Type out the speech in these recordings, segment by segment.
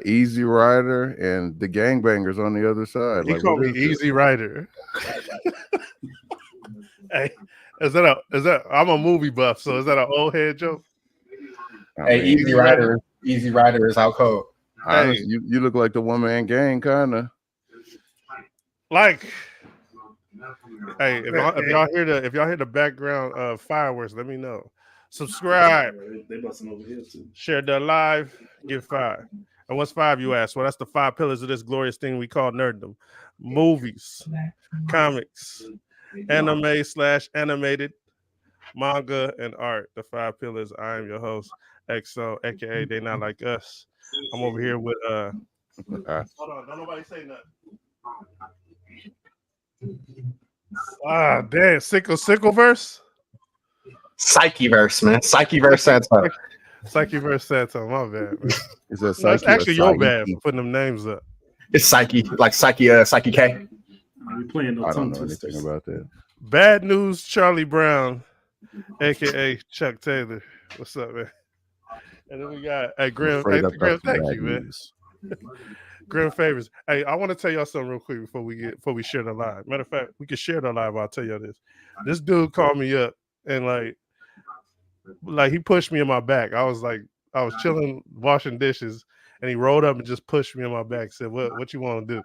Easy Rider and the gangbangers on the other side. He like, called what me is this? Easy Rider. Hey, is that? I'm a movie buff, so is that an old head joke? Hey, Easy Rider is out cold. Honestly, Hey. you look like the one man gang, kind of. Like, hey, if y'all hear the background of fireworks, let me know. Subscribe, They busting over here too. share the live, give 5. And what's 5, you ask? Well, that's the 5 pillars of this glorious thing we call nerddom: movies, comics, anime/animated, manga, and art. The 5 pillars. I am your host, XO, aka They Not Like Us. I'm over here with Hold on, don't nobody say nothing. Damn, Sickleverse? Psycheverse, man. Psycheverse Santo. Psycheverse Santo, my bad, man. Is that No, it's Psyche or actually your Psyche? bad for putting them names up. It's Psyche, like Psyche K. We playing no I don't tongue know twisters. anything about that. Bad News Charlie Brown, aka Chuck Taylor. What's up, man? And then we got Grim. Afraid Hey, I've got Grim, some thank bad you, man. news. Grim favors. Hey, I want to tell y'all something real quick before we share the live. Matter of fact, we can share the live. I'll tell y'all this. This dude called me up and like he pushed me in my back. I was chilling, washing dishes, and he rolled up and just pushed me in my back. Said, "What you want to do?"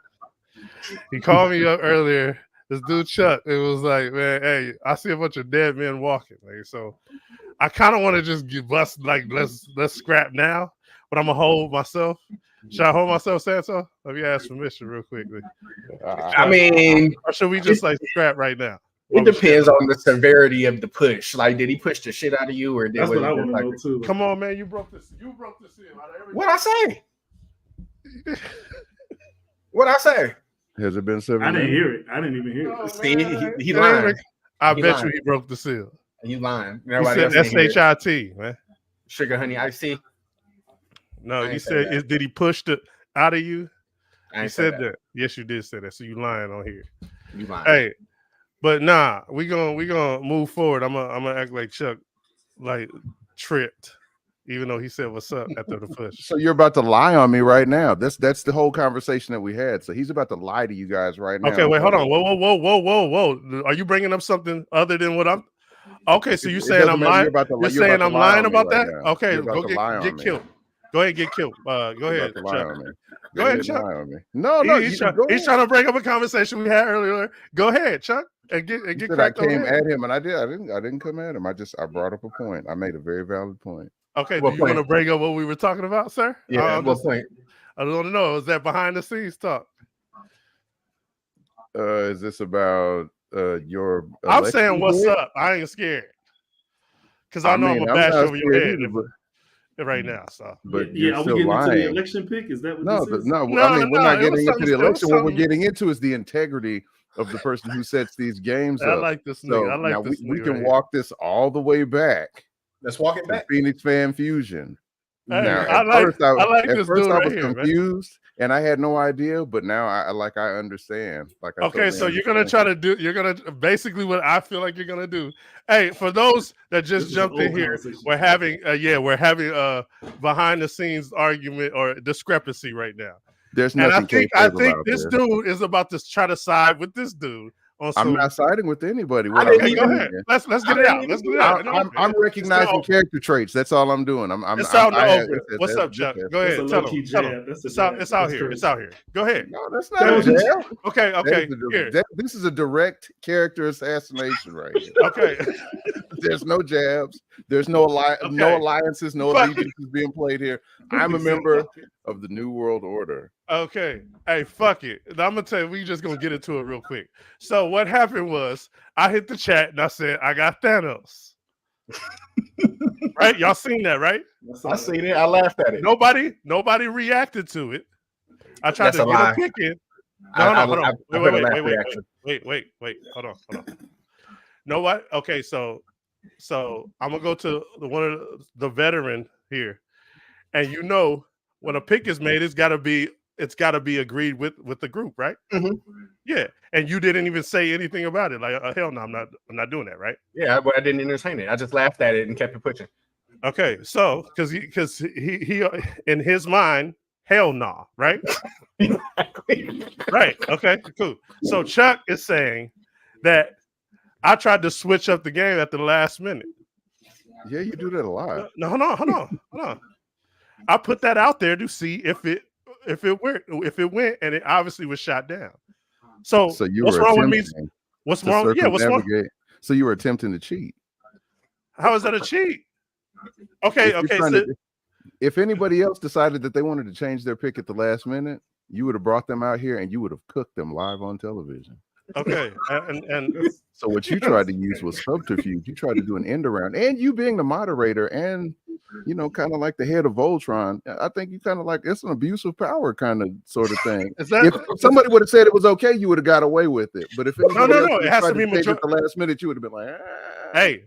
He called me up earlier. This dude Chuck. It was like, man, hey, I see a bunch of dead men walking. Like, so I kind of want to just get bust. Like, let's scrap now. But I'm gonna hold myself. Should I hold myself, Santo? Let me ask permission real quickly. I mean, Or should we just like scrap right now? it depends on the severity of the push. Like, did he push the shit out of you, or did That's what I it want to like, know too. Come on, man, you broke this. You broke this in. what I say? What I say? Has it been 7 I didn't minutes? hear it. I didn't even hear it. Oh, See, man. he lying. I He bet lying. you he broke the seal. You lying. He Everybody said else didn't hear it. SHIT, man. Sugar honey iced tea. No, I you ain't say said that. did he push the out of you? I You ain't say said that. Yes, you did say that. So you lying on here. You lying. Hey, but nah, we gonna move forward. I'm gonna act like Chuck like tripped, even though he said what's up after the push. So you're about to lie on me right now. That's the whole conversation that we had. So he's about to lie to you guys right now. Okay, wait, hold on. Whoa. Are you bringing up something other than what I'm? Okay, so you're saying I'm lying. You're saying I'm lying about that? Okay, go get killed. Go ahead, get killed. Go ahead, Chuck. Go ahead, Chuck. No, He's trying to bring up a conversation we had earlier. Go ahead, Chuck, and get I cracked on came that. at him, and I didn't come at him. I brought up a point. I made a very valid point. Okay, What do you point? want to bring up what we were talking about, sir? Yeah, what point? I don't know. Is that behind the scenes talk? Is this about your? I'm saying what's bid? up. I ain't scared because I know I'm gonna bash not over your scared head either, right now. So, but Yeah, you're are we still getting into the lying. election pick? Is that what No, this is? no. No, I mean, we're no, not it was getting into something- the it was election. What we're something- getting into is the integrity of the person who sets these games I up. like this So nigga. I like now this we nigga can right walk this all the way back Let's walk it to back. Phoenix Fan Fusion. Hey, Now, I at like first I this dude right was here, man. confused and I had no idea, but now I understand. Like I Okay, totally so you're gonna understand. you're gonna basically what I feel like you're gonna do. Hey, for those that just This is jumped an in old here, conversation. we're having a behind the scenes argument or discrepancy right now. There's And I nothing think about this dude is about to try to side with this dude on some. I'm not siding with anybody. Okay, go ahead. Let's get it out. Let's get it out. I'm recognizing character traits. That's all I'm doing. It's out in the open. What's up, Chuck? Go ahead. That's a Tell low-key him. jab. That's a jab. It's out That's here. crazy. It's out here. Go ahead. No, that's not a jab. Okay. Here. This is a direct character assassination right here. Okay. There's no jabs. There's no alliances, no allegiances being played here. I'm a member of the New World Order. Okay. Hey, fuck it. I'm gonna tell you, we just gonna get into it real quick. So what happened was I hit the chat and I said, I got Thanos. Right? Y'all seen that, right? I seen it. I laughed at it. Nobody reacted to it. I tried to get a pick in. No, hold on. Wait. Hold on. Know what? Okay, so I'm gonna go to one of the veteran here, and when a pick is made, it's gotta be agreed with the group, right? Mm-hmm. Yeah, and you didn't even say anything about it. Like, hell no, I'm not doing that, right? Yeah, but I didn't entertain it. I just laughed at it and kept it pushing. Okay, so because he in his mind, Hell nah, right? Exactly. Right. Okay, cool. So Chuck is saying that I tried to switch up the game at the last minute. Yeah, you do that a lot. No, hold on. I put that out there to see if it went, and it obviously was shot down. So you what's were wrong with me? attempting What's to wrong? Yeah, what's wrong? circumnavigate. So you were attempting to cheat. How is that a cheat? Okay. If anybody else decided that they wanted to change their pick at the last minute, you would have brought them out here and you would have cooked them live on television. Okay, and So what you tried to use was subterfuge. You tried to do an end around, and you being the moderator and kind of like the head of Voltron, I think you kind of like it's an abuse of power kind of sort of thing. If somebody would have said it was okay, you would have got away with it. But if anybody else it has to be at the last minute, you would have been like, hey,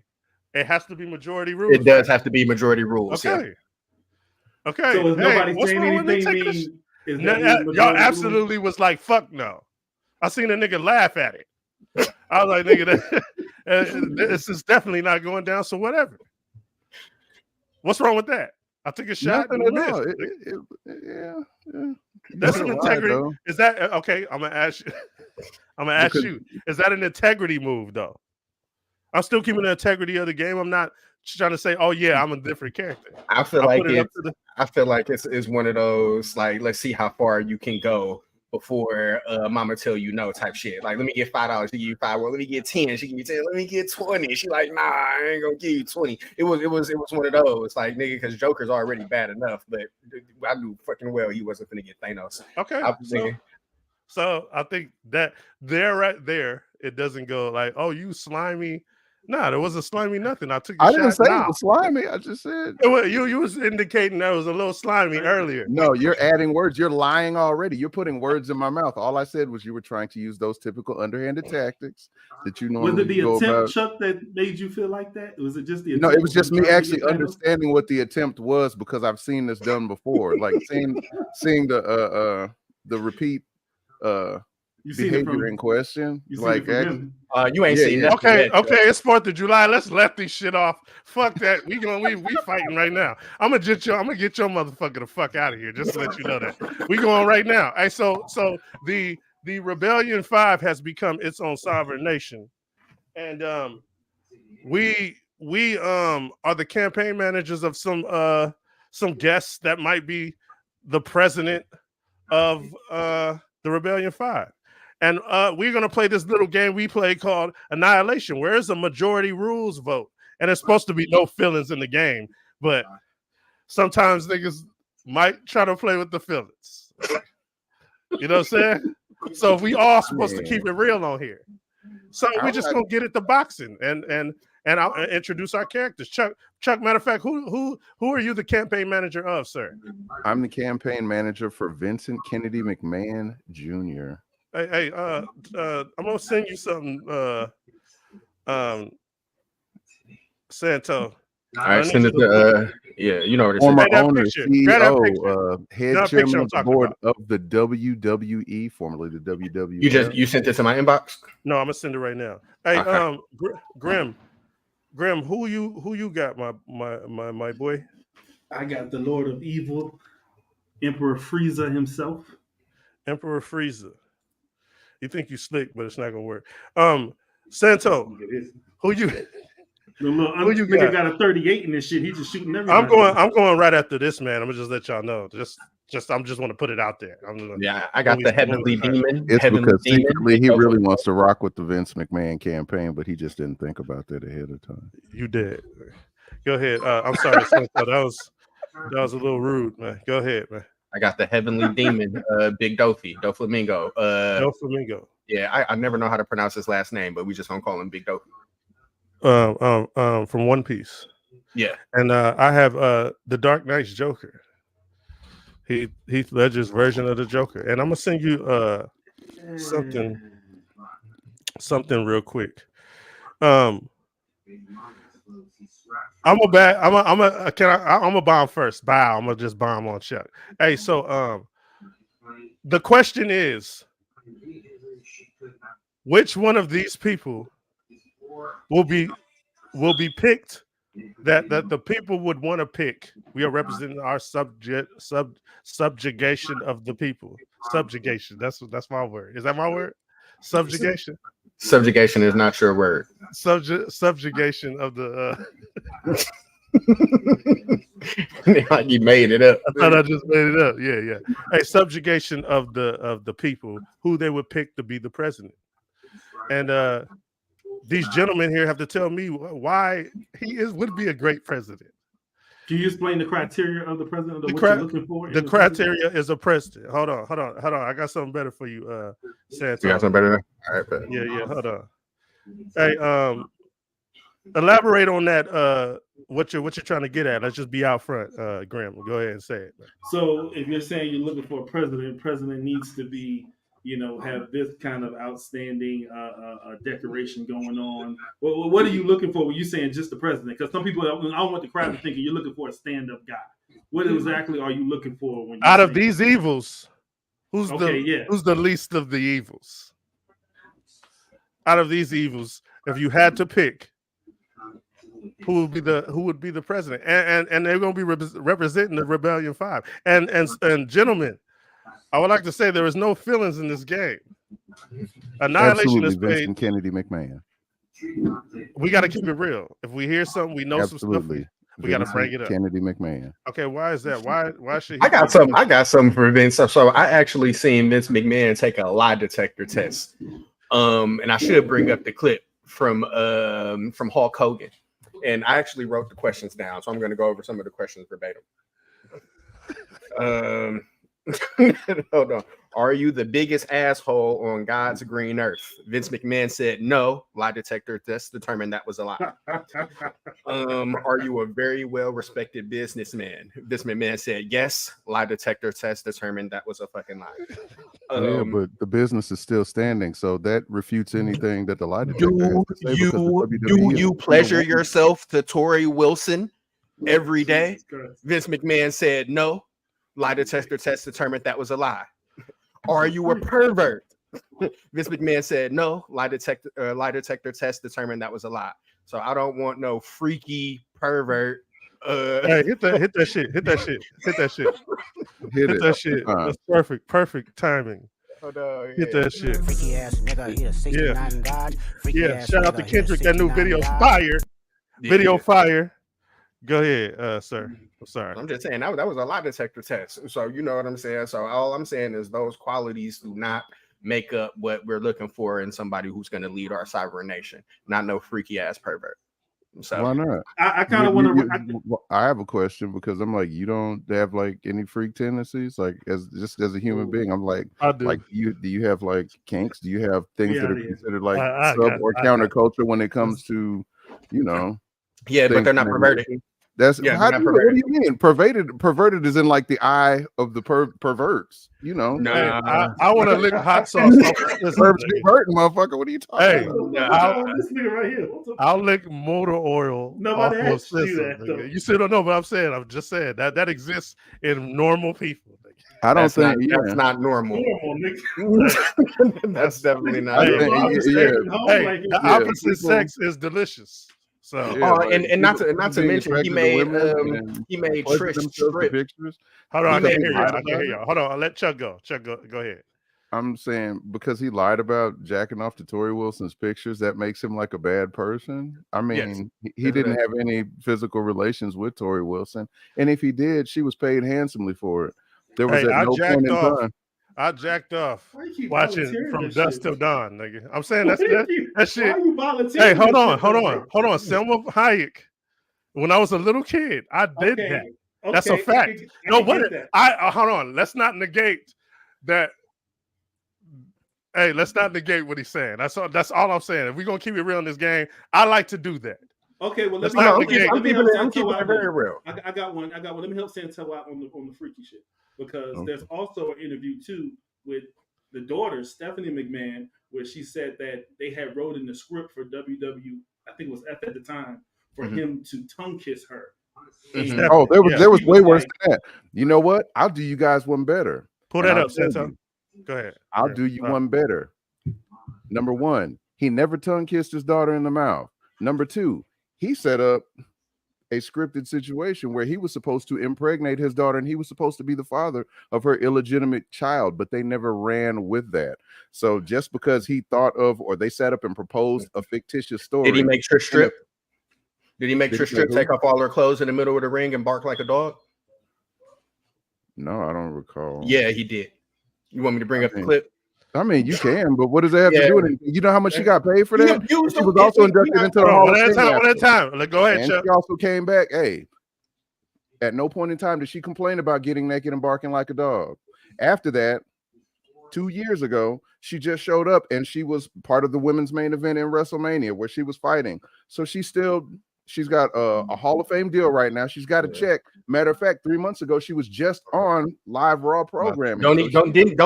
it has to be majority rules. It does have to be majority rules. Okay. Yeah. Okay. So if nobody what's saying wrong with anything, y'all absolutely was like, fuck no. I seen a nigga laugh at it. I was like, nigga, this is definitely not going down. So whatever. What's wrong with that? I took a shot. Nothing at all. Yeah. That's an integrity. Is that okay? I'm gonna ask you. Is that an integrity move though? I'm still keeping the integrity of the game. I'm not trying to say, oh yeah, I'm a different character. I feel like it's one of those like, let's see how far you can go before mama tell you no type shit. Like, let me get $5, she give you $5. Well, let me get 10, she give you 10. Let me get 20. She like, nah, I ain't gonna give you 20. It was one of those like, nigga, because Joker's already bad enough, but I knew fucking well he wasn't gonna get Thanos. Okay, so I think that right there, it doesn't go like, oh, you slimy. Nah, there wasn't slimy nothing. I took. I didn't say it was slimy. I just said you was indicating that it was a little slimy earlier. No, you're adding words. You're lying already. You're putting words in my mouth. All I said was you were trying to use those typical underhanded tactics that you normally was it the go attempt, about. Chuck, that made you feel like that? Was it just the attempt? No, it was just me actually understanding what the attempt was because I've seen this done before. Like seeing the repeat behavior in question. Like you ain't seen that. Okay, it's 4th of July. Let's let this shit off. Fuck that. We fighting right now. I'm gonna get your motherfucker the fuck out of here. Just to let you know that. We going right now. Hey, so the Rebellion 5 has become its own sovereign nation. And we are the campaign managers of some guests that might be the president of the Rebellion 5. And we're going to play this little game we play called Annihilation, where it's a majority rules vote. And it's supposed to be no feelings in the game. But sometimes niggas might try to play with the feelings. You know what I'm saying? So we all supposed to keep it real on here. So we're just going to get into boxing and I'll introduce our characters. Chuck, matter of fact, who are you the campaign manager of, sir? I'm the campaign manager for Vincent Kennedy McMahon Jr. Hey, I'm gonna send you something, Santo. All right, send it to you know what it is. Former owner, CEO, head chairman of the board of the WWE, formerly the WWE. You sent it to my inbox? No, I'm gonna send it right now. Hey, okay. Grim, who you got, my boy? I got the Lord of Evil, Emperor Frieza himself. Emperor Frieza. You think you slick, but it's not gonna work. Santo, who you? Who you got a 38 in this shit. He's just shooting everybody. I'm going right after this, man. I'm gonna just let y'all know. I'm just want to put it out there. I got the Heavenly Demon. It's because secretly he really wants to rock with the Vince McMahon campaign, but he just didn't think about that ahead of time. You did. Go ahead. I'm sorry, Santo. That was a little rude, man. Go ahead, man. I got the Heavenly Demon, Big Doflamingo. Doflamingo. Yeah, I never know how to pronounce his last name, but we just gonna call him Big Dofi. From One Piece. Yeah. And I have the Dark Knight's Joker. Heath Ledger's version of the Joker. And I'm gonna send you something real quick. I'm gonna bomb first. Bow. I'm gonna just bomb on Chuck. Hey, so the question is, which one of these people will be picked that the people would want to pick. We are representing our subjugation of the people. Subjugation. That's my word. Is that my word? Subjugation. Subjugation is not your word. Subjugation of the. Like you made it up. I thought I just made it up. Yeah. Hey, subjugation of the people who they would pick to be the president, and these gentlemen here have to tell me why he would be a great president. Can you explain the criteria of the president? What you're looking for? The criteria is a president. Hold on. I got something better for you, Santos. You got something better? All right, bet. Yeah. Hold on. Hey, elaborate on that. What you're trying to get at? Let's just be out front, Graham. Go ahead and say it. So, if you're saying you're looking for a president needs to be, have this kind of outstanding decoration going on. Well, what are you looking for when you're saying just the president? Because some people, I don't want the crowd to think you're looking for a stand-up guy. What exactly are you looking for? When out of these evils, who's the least of the evils? Out of these evils, if you had to pick, who would be the president? And they're going to be representing the Rebellion 5. And gentlemen, I would like to say there is no feelings in this game. Annihilation is paid. Vincent Kennedy McMahon. We got to keep it real. If we hear something, we know some stuff. We got to bring it up. Kennedy McMahon. Okay, why is that? Why should he? I got something for Vince. So I actually seen Vince McMahon take a lie detector test. And I should bring up the clip from Hulk Hogan. And I actually wrote the questions down, so I'm going to go over some of the questions verbatim. Hold on. Are you the biggest asshole on God's green earth? Vince McMahon said no. Lie detector test determined that was a lie. Are you a very well-respected businessman? Vince McMahon said yes. Lie detector test determined that was a fucking lie. Yeah, but the business is still standing, so that refutes anything that the lie detector has to say. Do you pleasure yourself to Tori Wilson every day? Vince McMahon said no. Lie detector test determined that was a lie. Are you a pervert? Vince McMahon said no. Lie detector test determined that was a lie. So I don't want no freaky pervert. Hey, hit that shit. Hit that shit. That's perfect timing. Hit that shit. Freaky ass nigga, God. Yeah. Shout out to Kendrick. That new video fire. Video fire. Go ahead, sir. I'm sorry. I'm just saying that was a lie detector test. So you know what I'm saying. So all I'm saying is those qualities do not make up what we're looking for in somebody who's going to lead our sovereign nation. Not no freaky ass pervert. So why not? I kind of want to. I have a question because I'm like, you don't have like any freak tendencies, like as a human being. I'm like, I do. Like do you have like kinks? Do you have things that are considered like sub or counterculture when it comes to, Yeah, but they're not perverted. That's what do you mean? Perverted is in like the eye of the perverts, No, I want to lick hot sauce. Perverting, motherfucker. What are you talking about? This nigga right here. I'll lick motor oil. Nobody asked you that. You still don't know, but I'm just saying that exists in normal people. I don't think that's not normal. That's definitely not. Hey, the opposite sex is delicious. So and not to mention he made Trish strip pictures. Hold on, I can hear y'all. Hold on, I'll let Chuck go. Go ahead. I'm saying because he lied about jacking off to Tori Wilson's pictures, that makes him like a bad person. I mean, he didn't have any physical relations with Tori Wilson, and if he did, she was paid handsomely for it. There was at no point in time. I jacked off watching From Dusk Till Dawn, nigga. I'm saying that shit. Hey, hold on. Selma Hayek. When I was a little kid, I did that. That's a fact. Hold on. Let's not negate that. Hey, let's not negate what he's saying. That's all I'm saying. If we're gonna keep it real in this game, I like to do that. Okay, well, I'm keeping it very real. I got one. Let me help Santel out on the freaky shit. Because there's also an interview too with the daughter Stephanie McMahon, where she said that they had wrote in the script for WW, I think it was F at the time, for him to tongue kiss her. Oh, there was way worse than that. You know what? I'll do you guys one better. Pull that up, Santo. Go ahead. I'll do you one better. Number one, he never tongue kissed his daughter in the mouth. Number two, he set up a scripted situation where he was supposed to impregnate his daughter and he was supposed to be the father of her illegitimate child, but they never ran with that. So just because he thought of, or they sat up and proposed a fictitious story. Did he make Trish strip? Did he make Did Trish he strip, make who? take off all her clothes in the middle of the ring and bark like a dog? No, I don't recall. Yeah, he did. You want me to bring up the clip? I mean, you can, but what does that have to do with it? You know how much she got paid for He that? abused She him. was also inducted into the Hall of Fame. One at a time. Like, go ahead, and Chuck. she also came back. Hey, at no point in time did she complain about getting naked and barking like a dog. After that, 2 years ago, she just showed up and she was part of the women's main event in WrestleMania where she was fighting. So she's got a Hall of Fame deal right now. She's got a check. Matter of fact, 3 months ago, she was just on live Raw programming. Don't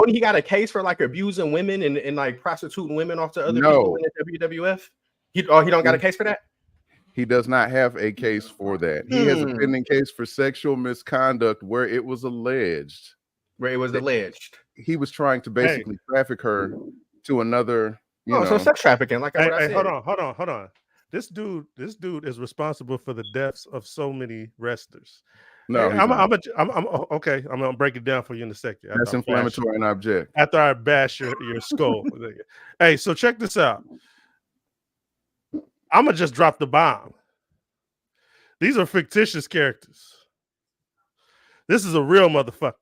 he got a case for like abusing women and like prostituting women off to other people in the WWF? He don't got a case for that? He does not have a case for that. He has a pending case for sexual misconduct where it was alleged. He was trying to basically traffic her to another, so sex trafficking. Like I said. Hold on. This dude is responsible for the deaths of so many wrestlers. No, I'm okay. I'm gonna break it down for you in a second. That's inflammatory and object. After I bash your skull. Hey, so check this out. I'm gonna just drop the bomb. These are fictitious characters. This is a real motherfucker.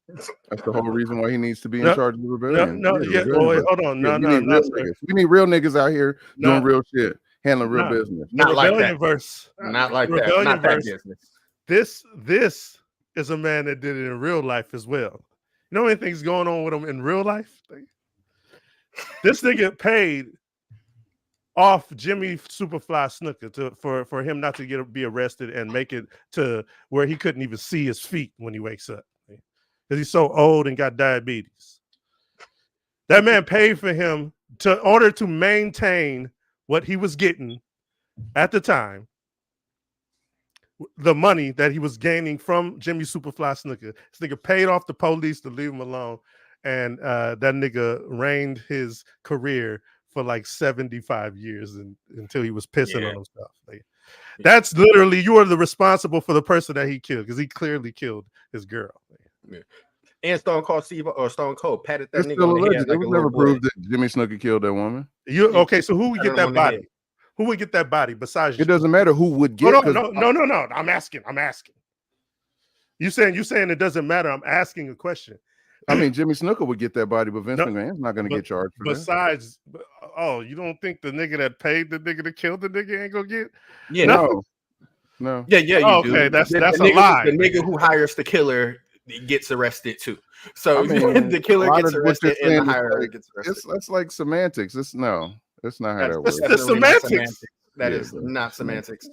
That's the whole reason why he needs to be in charge of the rebellion. Hold on. We need real niggas out here doing real shit, handling real business. Not like that. Not like that. Not that business. This is a man that did it in real life as well. You know anything's going on with him in real life? This nigga paid off Jimmy Superfly Snuka for him not to be arrested and make it to where he couldn't even see his feet when he wakes up. Because he's so old and got diabetes. That man paid for him in order to maintain what he was getting at the time, the money that he was gaining from Jimmy Superfly Snuka. This nigga paid off the police to leave him alone, and that nigga reigned his career for like 75 years until he was pissing on himself. That's literally, you are the responsible for the person that he killed, because he clearly killed his girl. Yeah. And Stone Cold patted that nigga on the head. It was never proved that Jimmy Snuka killed that woman. So who would get that body? Who would get that body besides you? It doesn't matter who would get it. No. I'm asking. You saying it doesn't matter. I'm asking a question. I mean, Jimmy Snuka would get that body, but Vince McMahon's not going to get charged for that. You don't think the nigga that paid the nigga to kill the nigga ain't gonna get? Yeah, no. Yeah, you do. Okay, that's a nigga, lie. The nigga who hires the killer gets arrested too. So the killer gets arrested and the hirer gets arrested. That's like semantics. That's not how that works. That's semantics. That is not semantics.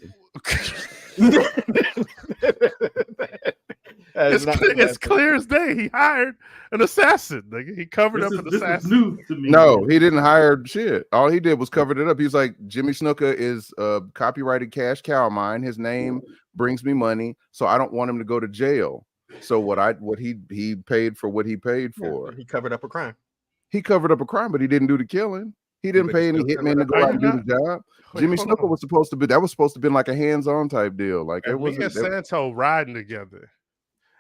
It's clear as day. He hired an assassin. He covered up an assassin. No, he didn't hire shit. All he did was covered it up. He's like, Jimmy Snuka is a copyrighted cash cow of mine. His name brings me money, so I don't want him to go to jail. So what he paid for what he paid for. He covered up a crime. He covered up a crime, but he didn't do the killing. He didn't pay any hitmen to go out and do the job. Jimmy Snuka was supposed to be like a hands-on type deal. Like it was. Me and Santo riding together,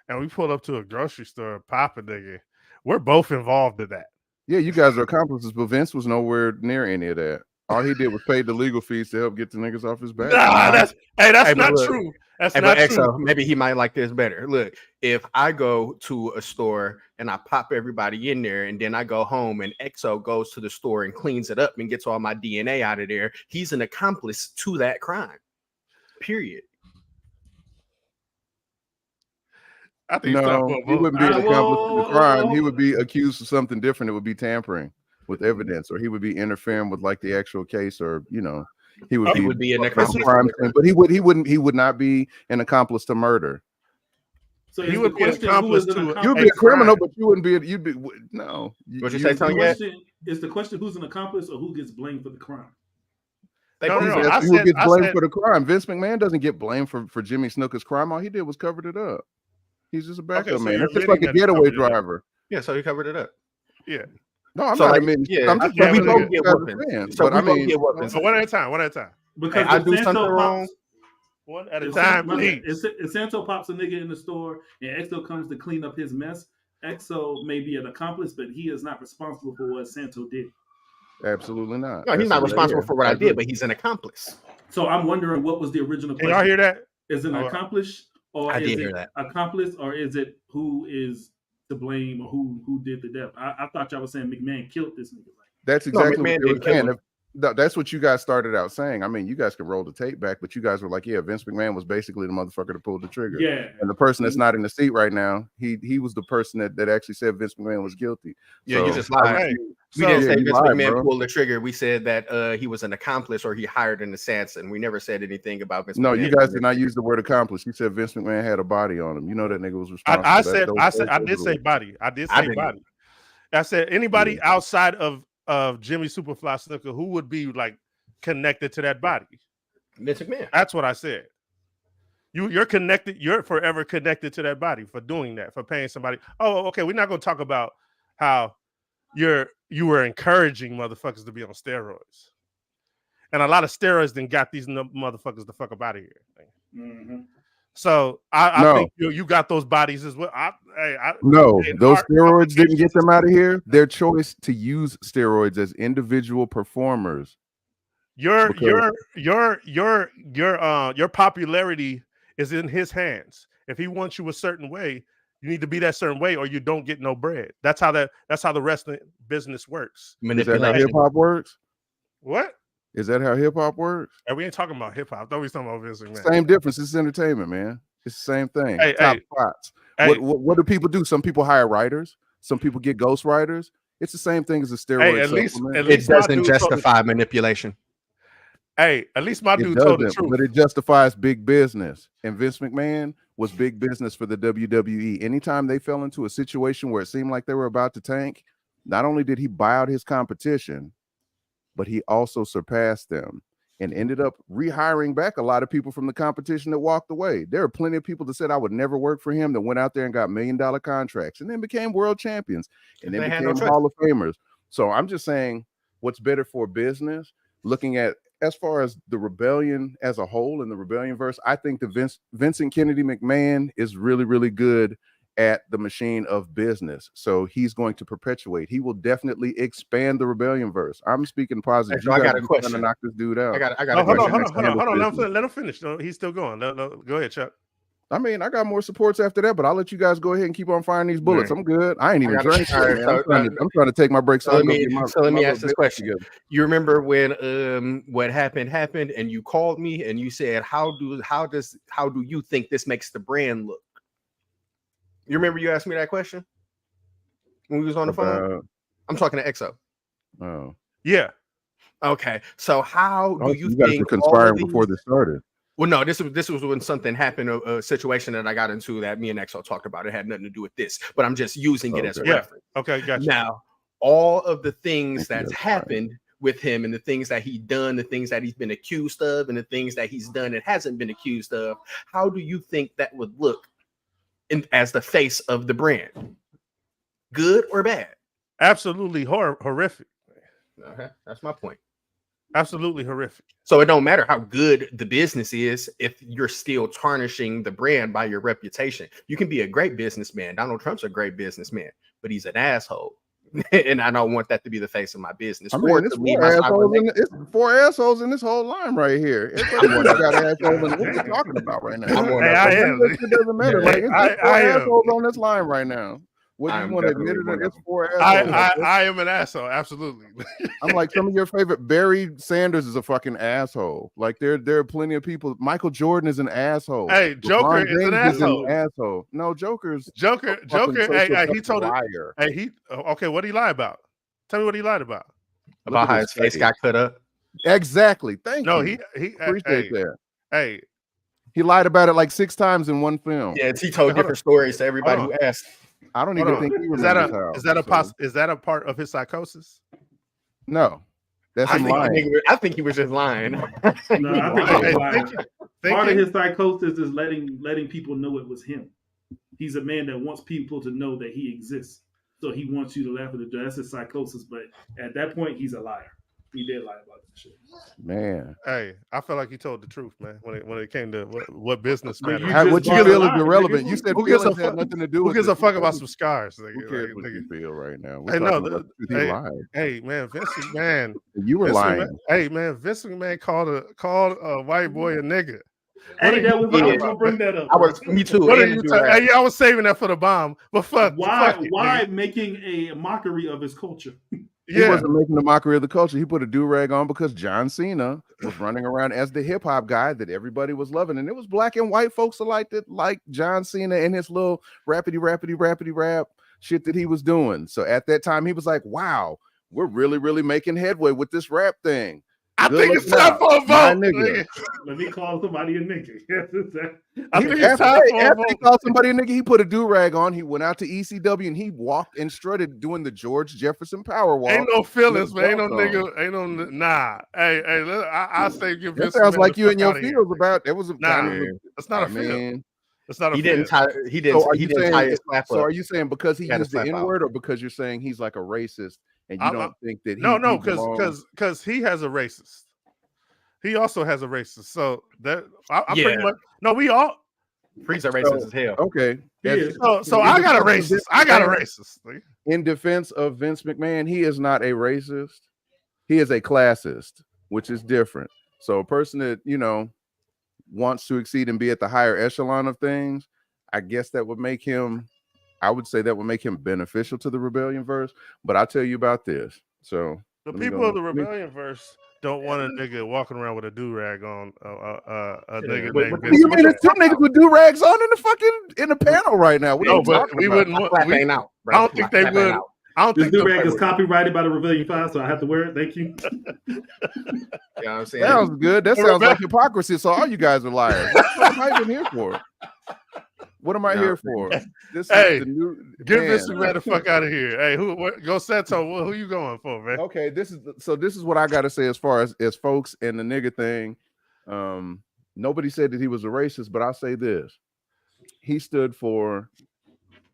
and we pulled up to a grocery store, Papa nigga. We're both involved in that. Yeah, you guys are accomplices, but Vince was nowhere near any of that. All he did was pay the legal fees to help get the niggas off his back. Nah, that's not true. That's not true. Exo, maybe he might like this better. Look, if I go to a store and I pop everybody in there, and then I go home and Exo goes to the store and cleans it up and gets all my DNA out of there, he's an accomplice to that crime. Period. I think he wouldn't be an accomplice to the crime. He would be accused of something different. It would be tampering with evidence, or he would be interfering with like the actual case, or he would be an accomplice crime, but he would not be an accomplice to murder. So he would be an accomplice to. You'd be a criminal, but you wouldn't be. You'd be no. What you say, Tony? Is the question who's an accomplice or who gets blamed for the crime? Who gets blamed for the crime? Vince McMahon doesn't get blamed for Jimmy Snuka's crime. All he did was covered it up. He's just a backup man. It's just like a getaway driver. Yeah, so he covered it up. Yeah. No, I'm not admitting. I'm just we both get weapons. So one at a time. Because I do something wrong. One at a time, please. If Santo pops a nigga in the store and Exo comes to clean up his mess, Exo may be an accomplice, but he is not responsible for what Santo did. Absolutely not. No, he's not responsible for what I did, but he's an accomplice. So I'm wondering what was the original question. Can y'all hear that? Is it an accomplice, or is it accomplice, or is it who is to blame, or who did the death? I thought y'all was saying McMahon killed this nigga. That's exactly what they were saying. That's what you guys started out saying. I mean, you guys can roll the tape back, but you guys were like, yeah, Vince McMahon was basically the motherfucker that pulled the trigger. Yeah. And the person that's not in the seat right now, he was the person that actually said Vince McMahon was guilty. Yeah, so, you just lied. We didn't say Vince McMahon pulled the trigger. We said that he was an accomplice or he hired an assassin. We never said anything about Vince McMahon. No, you guys did not use the word accomplice. You said Vince McMahon had a body on him. You know that nigga was responsible. I did say body. I did say body. I said anybody outside of Jimmy Superfly Snuka who would be like connected to that body. Vince McMahon. That's what I said. You're connected. You're forever connected to that body for doing that, for paying somebody. Oh, okay. We're not going to talk about how you were encouraging motherfuckers to be on steroids, and a lot of steroids then got these motherfuckers the fuck up out of here. Mm-hmm. So I think you got those bodies as well. Those steroids didn't get them out of here. Their choice to use steroids as individual performers. Your popularity is in his hands. If he wants you a certain way, you need to be that certain way, or you don't get no bread. That's how the wrestling business works. Is that how hip hop works? What? Is that how hip hop works? Hey, we ain't talking about hip hop. Don't we talking about Vince McMahon? Same difference. It's entertainment, man. It's the same thing. Hey, Top spots. What do people do? Some people hire writers. Some people get ghost writers. It's the same thing as a steroid. At least it doesn't justify manipulation. Hey, at least my dude told the truth. But it justifies big business. And Vince McMahon was big business for the WWE. Anytime they fell into a situation where it seemed like they were about to tank, not only did he buy out his competition, but he also surpassed them and ended up rehiring back a lot of people from the competition that walked away. There are plenty of people that said I would never work for him that went out there and got $1 million contracts and then became world champions and then became Hall of Famers. So I'm just saying what's better for business, looking at as far as the rebellion as a whole in the rebellion verse, I think the Vincent Kennedy McMahon is really, really good at the machine of business. So he's going to perpetuate. He will definitely expand the rebellion verse. I'm speaking positive. So I got a question. To knock this dude out. I got a question. Hold on. Let him finish. No, he's still going. Go ahead, Chuck. I mean, I got more supports after that, but I'll let you guys go ahead and keep on firing these bullets. I'm good. I ain't even drinking. I'm trying to take my break. So let me ask this question. You remember when what happened, and you called me and you said, how do you think this makes the brand look? You remember you asked me that question when we was on the phone? I'm talking to EXO. Oh. Yeah. Okay. So how do you guys think were conspiring before this started? Well, no, this was when something happened, a situation that I got into that me and EXO talked about. It had nothing to do with this, but I'm just using it as a reference. Okay, gotcha. Now, all of the things that's happened with him and the things that he's done, the things that he's been accused of, and the things that he's done and hasn't been accused of, how do you think that would look as the face of the brand? Good or bad? Absolutely horrific. Okay, that's my point. Absolutely horrific. So it don't matter how good the business is if you're still tarnishing the brand by your reputation. You can be a great businessman. Donald Trump's a great businessman, but he's an asshole. And I don't want that to be the face of my business. I mean, it's four assholes in this whole line right here. Everybody got assholes in what we're talking about right now. It doesn't matter. Like, it's four assholes on this line right now. Whether you want to admit it or it's four assholes. I am an asshole, absolutely. I'm like, some of your favorite. Barry Sanders is a fucking asshole. Like, there are plenty of people. Michael Jordan is an asshole. Hey, Joker is an asshole. No, Joker. Hey, he told it. Hey, okay. What did he lie about? Tell me what he lied about. About how his face got cut up. Exactly. Thank you. No, he appreciate that. Hey, he lied about it like 6 times in one film. Yeah, he told different stories to everybody who asked. I don't even think he remembers is that a part of his psychosis? No, that's him lying. I think he was just lying. No, I think he was lying. Part of his psychosis is letting people know it was him. He's a man that wants people to know that he exists, so he wants you to laugh at the joke. That's his psychosis. But at that point, he's a liar. He did lie about that shit. Man, Hey, I felt like he told the truth, man. When it came to what business But matters. you just what you brought feel a is lie, irrelevant. nigga. You said Who gives feelings a had fuck? nothing to do Who with gives it. a fuck about some scars? Who cares what you feel right now? We're Hey, no, talking about the truth. He lied. Hey, man, Vince McMahon. You were Vince lying. McMahon, hey, man, Vince McMahon called a white boy a nigga. Hey, I I was gonna bring that up. I was me too. What are and you? the Hey, I was saving that for the bomb, but fuck it, Why nigga. making a mockery of his culture? He wasn't making a mockery of the culture. He put a do-rag on because John Cena was running around as the hip-hop guy that everybody was loving. And it was black and white folks alike that liked John Cena and his little rappity rap shit that he was doing. So at that time, he was like, wow, we're really, really making headway with this rap thing. I think it's time for a vote. Nigga. Let me call somebody a nigga. I think it's time for a after vote. he called somebody a nigga, he put a do-rag on. He went out to ECW and he walked and strutted doing the George Jefferson power walk. Ain't no feelings, man. Ain't no nigga. Ain't no nah. Hey, I say give That Vince sounds like the you and fuck your outta here. feels about. It was a Nah, kind of. That's not a man. feel. That's not a He feel. didn't tie. He didn't. So he didn't tie his slap so up. are you saying because he He had used a the slap out. N-word, or because you're saying he's like a racist and you don't think that he No, he belongs? because he has a racist. He also has a racist. So that I pretty much no. We all Freezer racist as hell. Okay. So I got a racist. I got a racist. In defense of Vince McMahon, he is not a racist. He is a classist, which is different. So a person that wants to exceed and be at the higher echelon of things, I guess that would make him. I would say that would make him beneficial to the Rebellion verse. But I'll tell you about this. So the people of the Rebellion verse don't want a nigga walking around with a do-rag on a nigga named Vince. You mean there's two niggas with do-rags on in the panel right now? No, but we wouldn't want. I don't think they would. I don't think this do-rag is copyrighted by the Rebellion 5, so I have to wear it. Thank you. You know what I'm saying? Sounds good. That sounds like hypocrisy. So all you guys are liars. What am I even here for? What am I here for? This is the new. Get Vince McMahon the fuck out of here. Hey, go Seto? Who you going for, man? Okay, this is what I got to say as far as folks and the nigga thing. Nobody said that he was a racist, but I'll say this: he stood for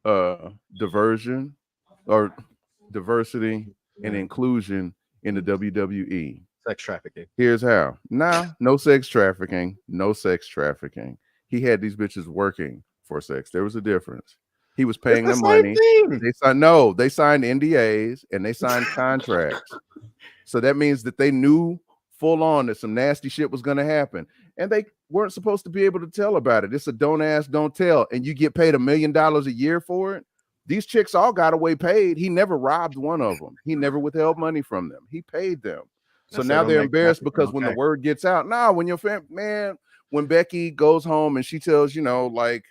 diversion or diversity and inclusion in the WWE. Sex trafficking. Here's how. No sex trafficking. No sex trafficking. He had these bitches working for sex. There was a difference. He was paying them money. They signed NDAs and they signed contracts. So that means that they knew full on that some nasty shit was going to happen. And they weren't supposed to be able to tell about it. It's a don't ask, don't tell. And you get paid $1 million a year for it. These chicks all got away paid. He never robbed one of them. He never withheld money from them. He paid them. So now they're embarrassed because when the word gets out, when your when Becky goes home and she tells, Big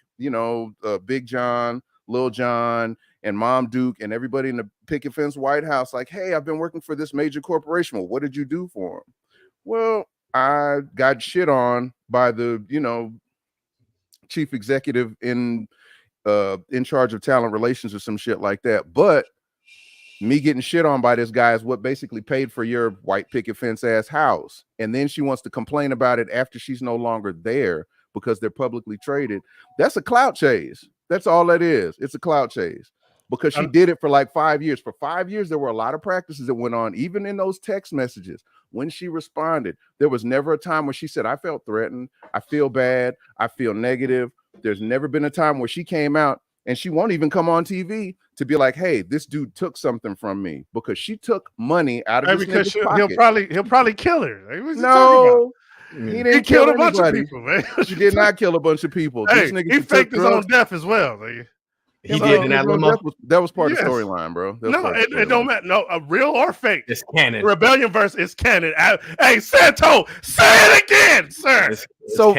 John, Lil John, and Mom Duke and everybody in the picket fence White House, like, hey, I've been working for this major corporation. Well, what did you do for them? Well, I got shit on by the, chief executive in charge of talent relations or some shit like that. But me getting shit on by this guy is what basically paid for your white picket fence ass house. And then she wants to complain about it after she's no longer there because they're publicly traded. That's a clout chase. That's all that is. It's a clout chase because she did it for like 5 years. For 5 years, there were a lot of practices that went on, even in those text messages. When she responded, there was never a time where she said, I felt threatened. I feel bad. I feel negative. There's never been a time where she came out and she won't even come on TV to be like, hey, this dude took something from me, because she took money out of his nigga's pocket. He'll probably kill her. No, he didn't kill a bunch of people, man. He did not kill a bunch of people. Hey, this nigga he faked his own death as well. Man. He did in that limo. That was part of the storyline, bro. No, it don't matter. No, a real or fake. It's canon. Rebellion verse is canon. Hey, Santo, say it again, sir. So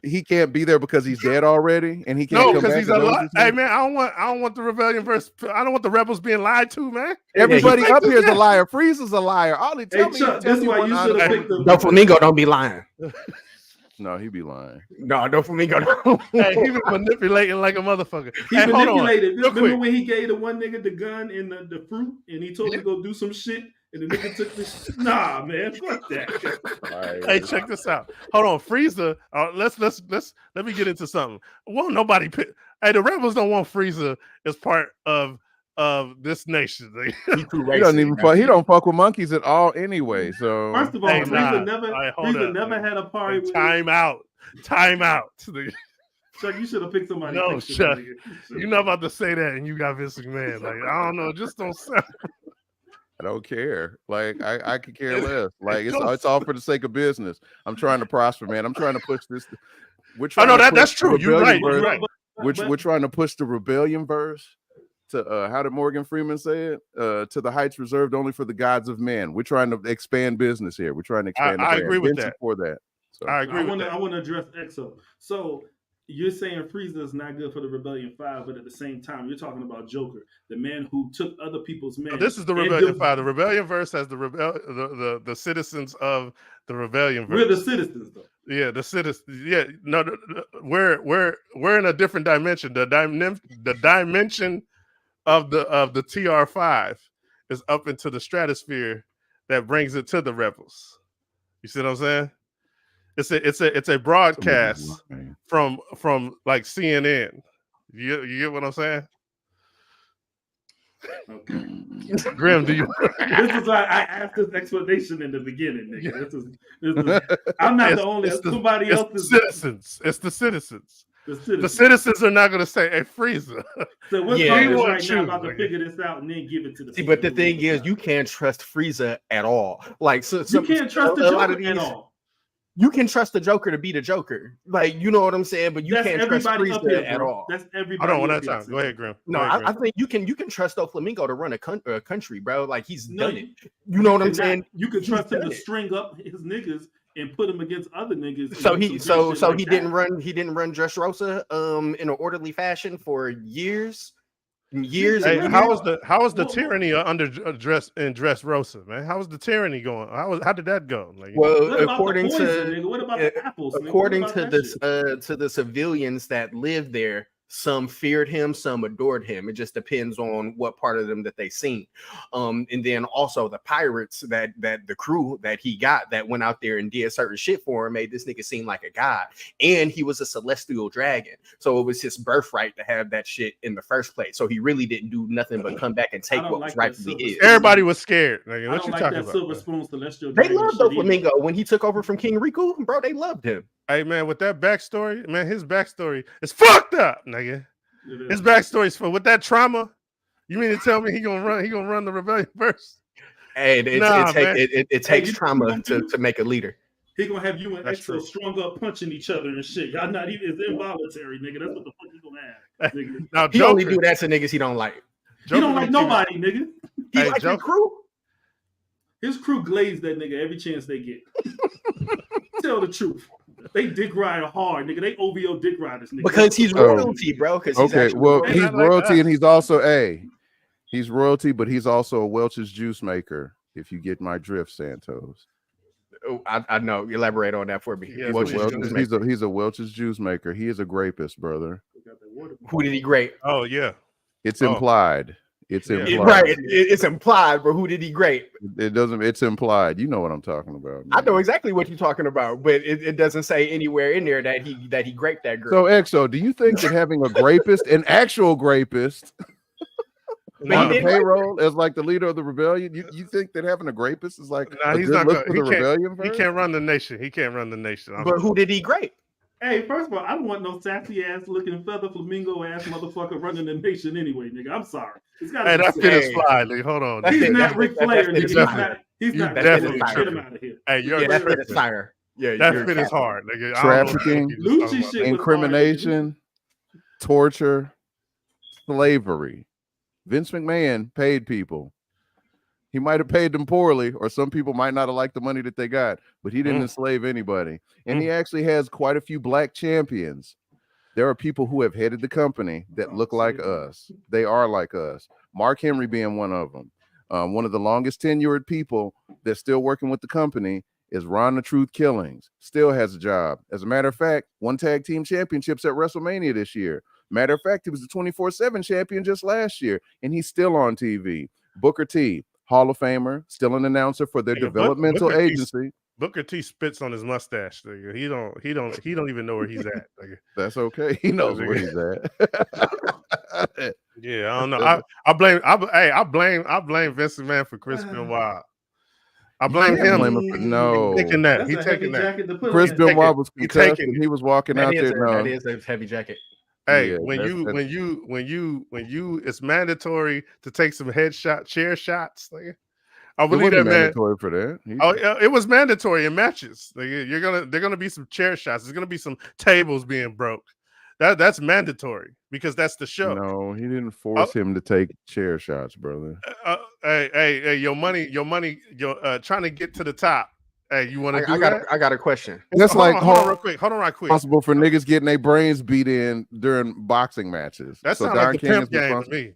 he can't be there because he's dead already, and he can't. No, because he's alive. Hey man, I don't want the Rebellion verse. I don't want the rebels being lied to, man. Everybody up here is a liar. Freeze is a liar. All he tell me. This is why you should have picked the. Doflamingo don't be lying. No, he be lying. No, Doflamingo. Hey, he be manipulating like a motherfucker. He manipulated. Remember when he gave the one nigga the gun and the fruit, and he told him to go do some shit, and the nigga took this. Nah, man, fuck that. Hey, check this out. Hold on, Frieza. Let me get into something. Well, nobody. Hey, the rebels don't want Frieza as part of of this nation. He too He doesn't racist. even fuck. He don't fuck with monkeys at all anyway. So First of all, Hey, Frieza nah. never had a party with Time out. Chuck, you should have picked somebody. No, picture, Chuck. nigga. You're not about to say that, and you got Vince McMahon. Like, I don't know. It just don't sound. I don't care. Like I could care less. Like don't- it's all for the sake of business. I'm trying to prosper, man. I'm trying to push this. We're I trying know to push that's the true. You're rebellion right. You're verse. right. We're trying to push the rebellion verse to how did Morgan Freeman say it? To the heights reserved only for the gods of men. We're trying to expand business here. We're trying to expand. I agree with Vince that. is for that. So I agree. I want to address EXO. So you're saying Frieza is not good for the Rebellion 5, but at the same time, you're talking about Joker, the man who took other people's men. This is the Rebellion 5. The Rebellion verse has the citizens of the Rebellion verse. We're the citizens, though. Yeah, the citizens. Yeah, no, we're in a different dimension. The dimension of the TR5 is up into the stratosphere that brings it to the rebels. You see what I'm saying? It's a broadcast from like CNN. You get what I'm saying? Okay. Grim, do you? This is why I asked this explanation in the beginning, nigga. This is I'm not the only. Somebody else is citizens. It's the citizens. The citizens are not going to say, "Hey, Frieza." So we're right now about to figure this out and then give it to the. See, but the thing is, you can't trust Frieza at all. Like, you can't trust the Joker at all. You can trust the Joker to be the Joker, like, you know what I'm saying, but you can't trust Frieza at all. That's everybody. I don't want that time. Go ahead, Grim. No, I think you can trust Doflamingo to run a country, bro. Like, he's done it. You know what I'm saying? You can trust him to string up his niggas and put him against other niggas. So he didn't run Dressrosa in an orderly fashion for years. Hey, how was the tyranny under Dressrosa, man? How was the tyranny going? How did that go? Like, well, according to what about the apples? According to the civilians that lived there, some feared him, some adored him. It just depends on what part of them that they seen. And then also the pirates that the crew that he got that went out there and did certain shit for him made this nigga seem like a god. And he was a celestial dragon. So it was his birthright to have that shit in the first place. So he really didn't do nothing but come back and take what was rightfully his. Everybody was scared. Like, what you like talking that about? Silver Spoon celestial they loved Doflamingo when he took over from King Riku, bro. They loved him. Hey man, with that backstory, man, his backstory is fucked up, nigga. His backstory is with that trauma. You mean to tell me he gonna run the rebellion first? Hey, it takes trauma to make a leader. He gonna have you and EXO strung up punching each other and shit. Y'all not even, it's involuntary, nigga. That's what the fuck he gonna have. Nigga. Now, he only do that to niggas he don't like. He don't like nobody, nigga. He like his crew. His crew glaze that nigga every chance they get. Tell the truth. They dick ride hard, nigga. They OVO dick riders, nigga. Because he's royalty, bro. Okay, well, he's royalty and he's also he's royalty, but he's also a Welch's juice maker. If you get my drift, Santos. Oh, I know. Elaborate on that for me. Yeah, he's a Welch's juice maker. He is a grapist, brother. Who did he grape? Oh yeah, it's implied. It's implied. Right. It's implied, but who did he grape? It doesn't. It's implied. You know what I'm talking about. Man. I know exactly what you're talking about, but it doesn't say anywhere in there that he graped that girl. So, EXO, do you think that having a grapist, an actual grapist, on the payroll as like the leader of the rebellion, you think that having a grapist is like he's not look for the rebellion? He can't run the nation. He can't run the nation. But who did he grape? Hey, first of all, I don't want no sassy ass looking feather flamingo ass motherfucker running the nation anyway, nigga. I'm sorry. Hey, that fit is fly, nigga. Hold on. He's not Ric Flair, nigga. He's not. Definitely get him out of here. Hey, that fit is fire. Yeah, that fit is hard, nigga. Trafficking, incrimination, torture, slavery. Vince McMahon paid people. He might have paid them poorly, or some people might not have liked the money that they got, but he didn't enslave anybody. And he actually has quite a few black champions. There are people who have headed the company that look like us. They are like us. Mark Henry being one of them. One of the longest tenured people that's still working with the company is Ron the Truth Killings. Still has a job. As a matter of fact, won tag team championships at WrestleMania this year. Matter of fact, he was the 24/7 champion just last year, and he's still on TV. Booker T, Hall of Famer, still an announcer for their developmental agency. Booker T spits on his mustache. Nigga. He don't even know where he's at. Nigga. That's okay. He knows where he's at. Yeah, I don't know. I blame Vince McMahon for Chris Benoit. I blame can't him. blame him for no. Taking that. That's He a taking heavy that. jacket to put Chris on. Benoit was He concussed taking and it. he was walking out there. No, that is a heavy jacket. Hey, Yeah, when you, it's mandatory to take some chair shots. Like, I it believe wasn't that, man. mandatory for that. Oh, yeah, it was mandatory in matches. Like, they're gonna be some chair shots. There's gonna be some tables being broke. That's mandatory because that's the show. No, he didn't force him to take chair shots, brother. Hey, your money, trying to get to the top. Hey, you want to do that? I got a question. That's hold like on real quick. Possible for niggas getting their brains beat in during boxing matches. That so sounds Don like the King pimp game to me.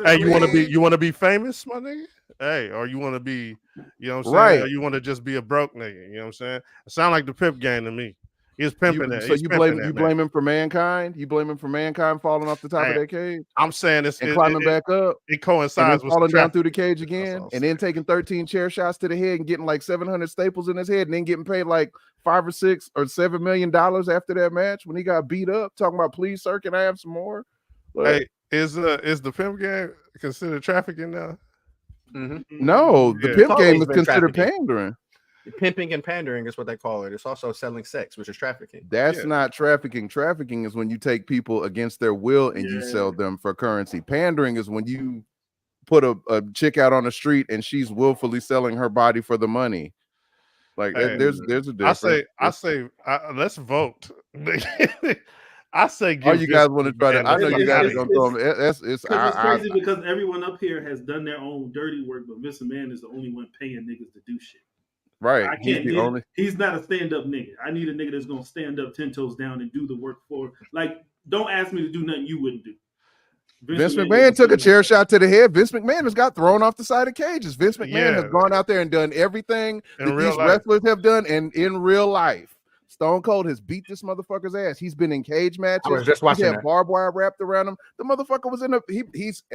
Hey, you want to be famous, my nigga? Hey, or you want to be, you know what I'm saying? Right. Or you want to just be a broke nigga? You know what I'm saying? It sounds like the pimp game to me. He's pimping that. So you blame him for Mankind? You blame him for Mankind falling off the top of that cage? I'm saying it's climbing back up. It coincides with falling down through the cage again, and then saying. taking 13 chair shots to the head and getting like 700 staples in his head, and then getting paid like $5 or $6 or $7 million after that match when he got beat up. Talking about, please, sir, can I have some more? Look. Hey, is the pimp game considered trafficking now? Mm-hmm. No, the pimp game is considered pandering. Pimping and pandering is what they call it. It's also selling sex, which is trafficking. That's not trafficking. Trafficking is when you take people against their will and you sell them for currency. Pandering is when you put a chick out on the street and she's willfully selling her body for the money. Like there's a difference. I say let's vote. I say give you guys want to try to. I know you guys are gonna throw them. It's crazy because everyone up here has done their own dirty work, but Vince McMahon is the only one paying niggas to do shit. Right. I can't. He's not a stand-up nigga. I need a nigga that's gonna stand up 10 toes down and do the work for. Like, don't ask me to do nothing you wouldn't do. Vince McMahon took a chair shot to the head. Vince McMahon has got thrown off the side of cages. Vince McMahon has gone out there and done everything that these wrestlers have done, and in real life. Stone Cold has beat this motherfucker's ass. He's been in cage matches. I was just watching that. Barbed wire wrapped around him. The motherfucker was in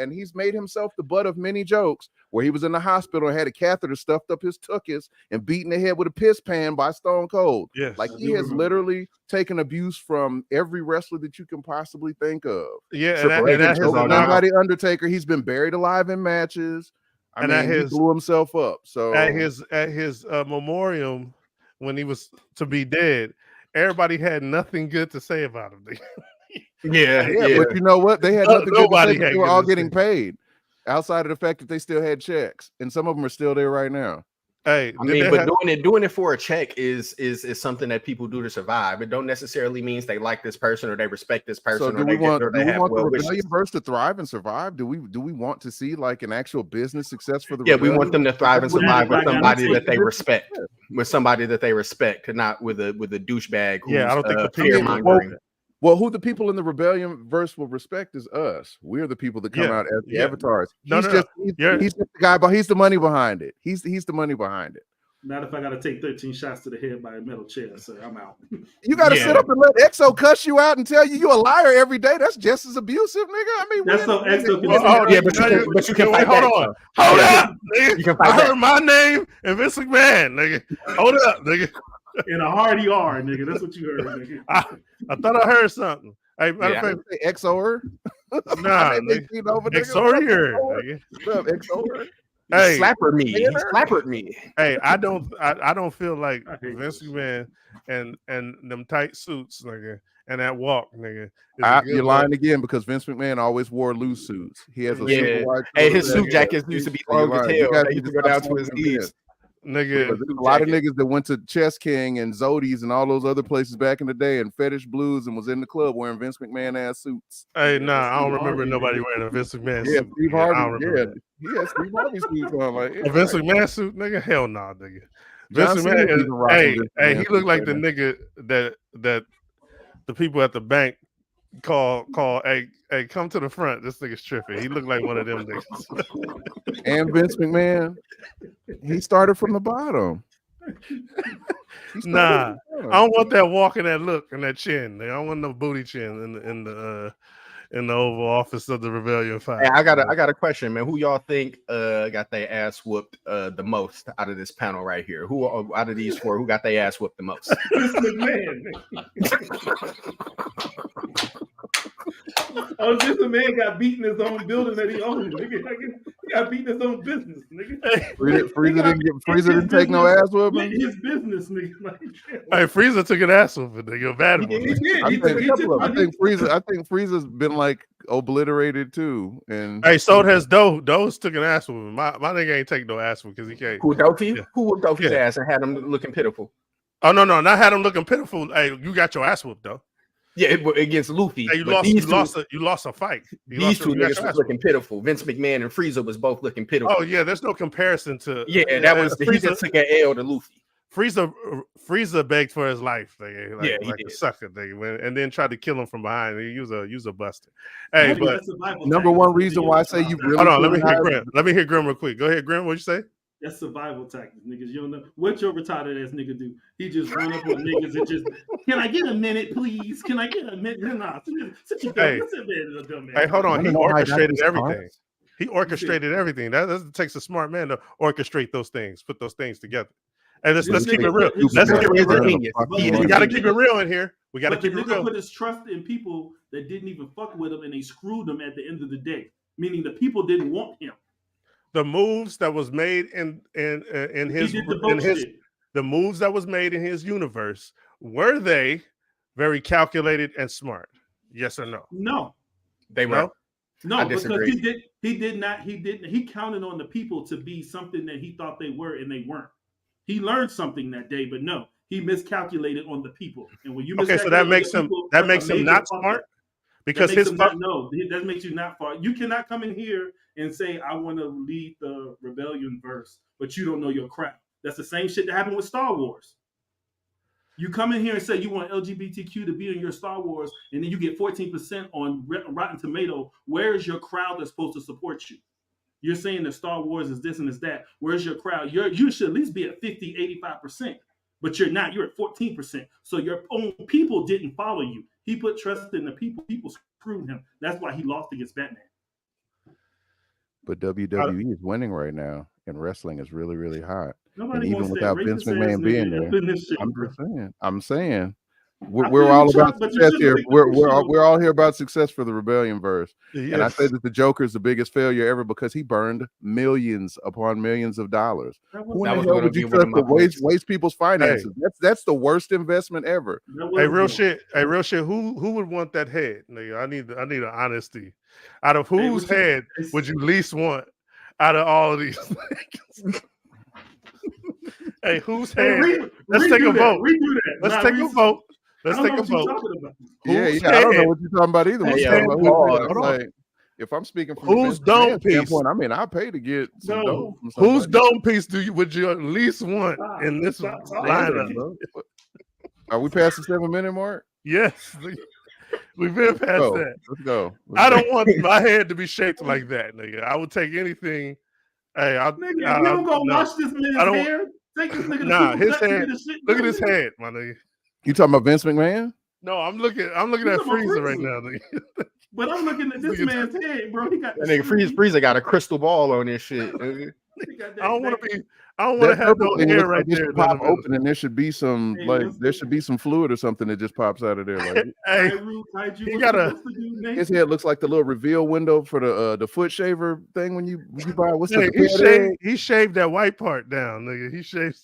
he's made himself the butt of many jokes where he was in the hospital and had a catheter stuffed up his tuchus and beaten the head with a piss pan by Stone Cold. Yes, like he has literally taken abuse from every wrestler that you can possibly think of. Yeah, nobody Undertaker. He's been buried alive in matches. I mean, he blew himself up. So at his memoriam. When he was to be dead, everybody had nothing good to say about him. yeah, but you know what? They had nothing good to say. They were all getting paid outside of the fact that they still had checks, and some of them are still there right now. Hey, I mean, but doing it for a check is something that people do to survive. It don't necessarily means they like this person or they respect this person. So do we want the Rebellion verse to thrive and survive? Do we want to see like an actual business success for the Rebellion? We want them to thrive and survive with somebody that they respect, and not with a douchebag. I don't think the people. Well, who the people in the Rebellion verse will respect is us. We're the people that come out as the avatars. He's just the guy, but he's the money behind it. He's the money behind it. Not if I got to take 13 shots to the head by a metal chair, so I'm out. You got to sit up and let Exo cuss you out and tell you a liar every day. That's just as abusive, nigga. I mean, that's so Exo. But you can fight. Hold on. Hold up, nigga. I heard my name and Vince McMahon, nigga. Hold up, nigga. In a hard ER, nigga. That's what you heard, nigga. I thought I heard something. Hey, matter of fact, XOR? Nah, XOR. XOR? Hey, he slappered me. Hey, I don't feel like Vince McMahon and them tight suits, nigga, and that walk, nigga. You're lying again because Vince McMahon always wore loose suits. He has a super wide. Hey, his suit jackets used to be long as hell. They used to go down to his knees. Nigga, there's a lot of niggas that went to Chess King and Zodi's and all those other places back in the day and Fetish Blues and was in the club wearing Vince McMahon ass suits. Hey, I don't remember nobody wearing a Vince McMahon suit. Steve Harvey. He had Steve Harvey suits on. Like a Vince McMahon suit, nigga. Hell nah, nigga. Vince McMahon. Hey, he looked like the nigga that the people at the bank call. Hey, come to the front. This nigga's tripping. He looked like one of them niggas. And Vince McMahon, he started from the bottom. Nah, I don't want that walk and that look and that chin. I don't want no booty chin in the Oval Office of the Rebellion 5. Hey, I got a question, man. Who y'all think got their ass whooped the most out of this panel right here? Who out of these four who got their ass whooped the most? Oh, this a man got beat in his own building that he owned. Nigga, he got beat in his own business, nigga. Frieza didn't take no ass whooping. His business, nigga. Like, Hey, Frieza took an ass whooping, nigga. A bad one. He did. I think Frieza's been like obliterated too. And hey, so has Doe. Doe's took an ass whooping. My nigga ain't take no ass whooping because he can't. Who Dofi? Yeah. Who whooped Dofi's Yeah. ass and had him looking pitiful? Oh no, not had him looking pitiful. Hey, you got your ass whooped though. Yeah, against Luffy. Hey, you But lost a fight. These two niggas was looking pitiful. Vince McMahon and Frieza was both looking pitiful. Oh yeah, there's no comparison to. Yeah, that was he just took an L to Luffy. Frieza begged for his life, nigga, like did. a sucker, nigga, and then tried to kill him from behind. He was a buster. Hey, but number one reason why I say you really hold on, let me hear Grim. Let me hear Grim real quick. Go ahead, Grim. What'd you say? That's survival tactics, niggas. You don't know what your retarded ass nigga do. He just run up on niggas and just, can I get a minute, please? Can I get a minute? Nah, sit your dumb man. Hey, hold on. He orchestrated everything. Cards. He orchestrated everything. That takes a smart man to orchestrate those things, put those things together. And let's keep it real. Let's keep it real. We got to keep it real in here. We got to keep it real. Put his trust in people that didn't even fuck with him, and they screwed him at the end of the day. Meaning the people didn't want him. The moves that was made in the moves that was made in his universe, were they very calculated and smart? Yes or no? No, they were. No, because he counted on the people to be something that he thought they were, and they weren't. He learned something that day, but no, he miscalculated on the people. And when you so that makes him not smart. Because that makes you not far. You cannot come in here and say, I want to lead the rebellion verse, but you don't know your crap. That's the same shit that happened with Star Wars. You come in here and say you want LGBTQ to be in your Star Wars, and then you get 14% on Rotten Tomato. Where is your crowd that's supposed to support you? You're saying that Star Wars is this and is that. Where's your crowd? You should at least be at 50, 85%. But you're not. You're at 14%. So your own people didn't follow you. He put trust in the people. People screwed him. That's why he lost against Batman. But WWE is winning right now, and wrestling is really, really hot. Nobody and even without Vince McMahon being there, I'm saying, we're all about success here. We're all here about success for the Rebellion verse. Yes. And I say that the Joker is the biggest failure ever because he burned millions upon millions of dollars. Who in the hell would you trust to waste people's finances? Hey. That's the worst investment ever. Hey, real shit. Who would want that head? Nigga, I need an honesty. Out of whose head would you least want out of all of these things? Hey, whose head? Let's take a vote. Let's take a vote. Let's take a vote. Yeah, I don't know what you're talking about either. If I'm speaking from whose dome piece, standpoint, I mean, I pay to get some dome. Whose dome piece would you at least want in this lineup? Are we past the 7-minute mark? Yes, we've been past that. Let's go. I don't want my head to be shaped like that, nigga. I would take anything. Hey, you don't go wash this man's hair. Take this nigga his head. Look at his head, my nigga. You talking about Vince McMahon? No, I'm looking at Frieza right now, nigga. But I'm looking at this man's head, bro. He got that nigga Frieza got a crystal ball on this shit. I don't want to have no hair right there. Pop open, and there should be some fluid or something that just pops out of there. Like, his head looks like the little reveal window for the foot shaver thing when you buy. What's he shaved that white part down, nigga. He shaved.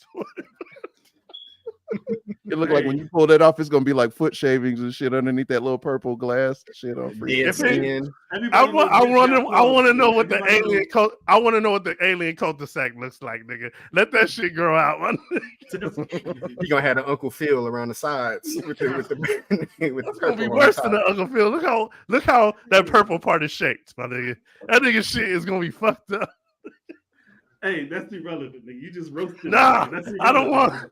It looked like when you pull that off, it's gonna be like foot shavings and shit underneath that little purple glass shit on. I want to know what the alien I want to know what the alien cul-de-sac looks like, nigga. Let that shit grow out, man. He gonna have an Uncle Phil around the sides with the it's gonna be worse than the Uncle Phil. Look how that purple part is shaped, my nigga. That nigga shit is gonna be fucked up. Hey, that's irrelevant, nigga. You just roasted. Nah, I don't want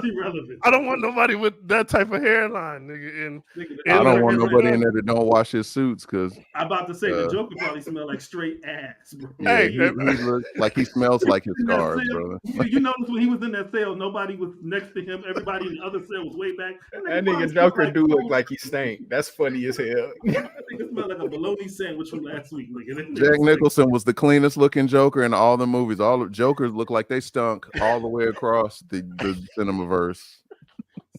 irrelevant. I don't want nobody with that type of hairline, nigga. I don't want nobody in there that don't wash his suits because I'm about to say the Joker probably smell like straight ass, bro. Yeah, he looks like he smells like his scars, brother. You notice when he was in that cell, nobody was next to him. Everybody in the other cell was way back. That nigga Joker do look like he stank. That's funny as hell. That nigga smelled like a bologna sandwich from last week, nigga. Jack Nicholson was the cleanest looking Joker in all the movies. All the Jokers look like they stunk all the way across the cinemaverse.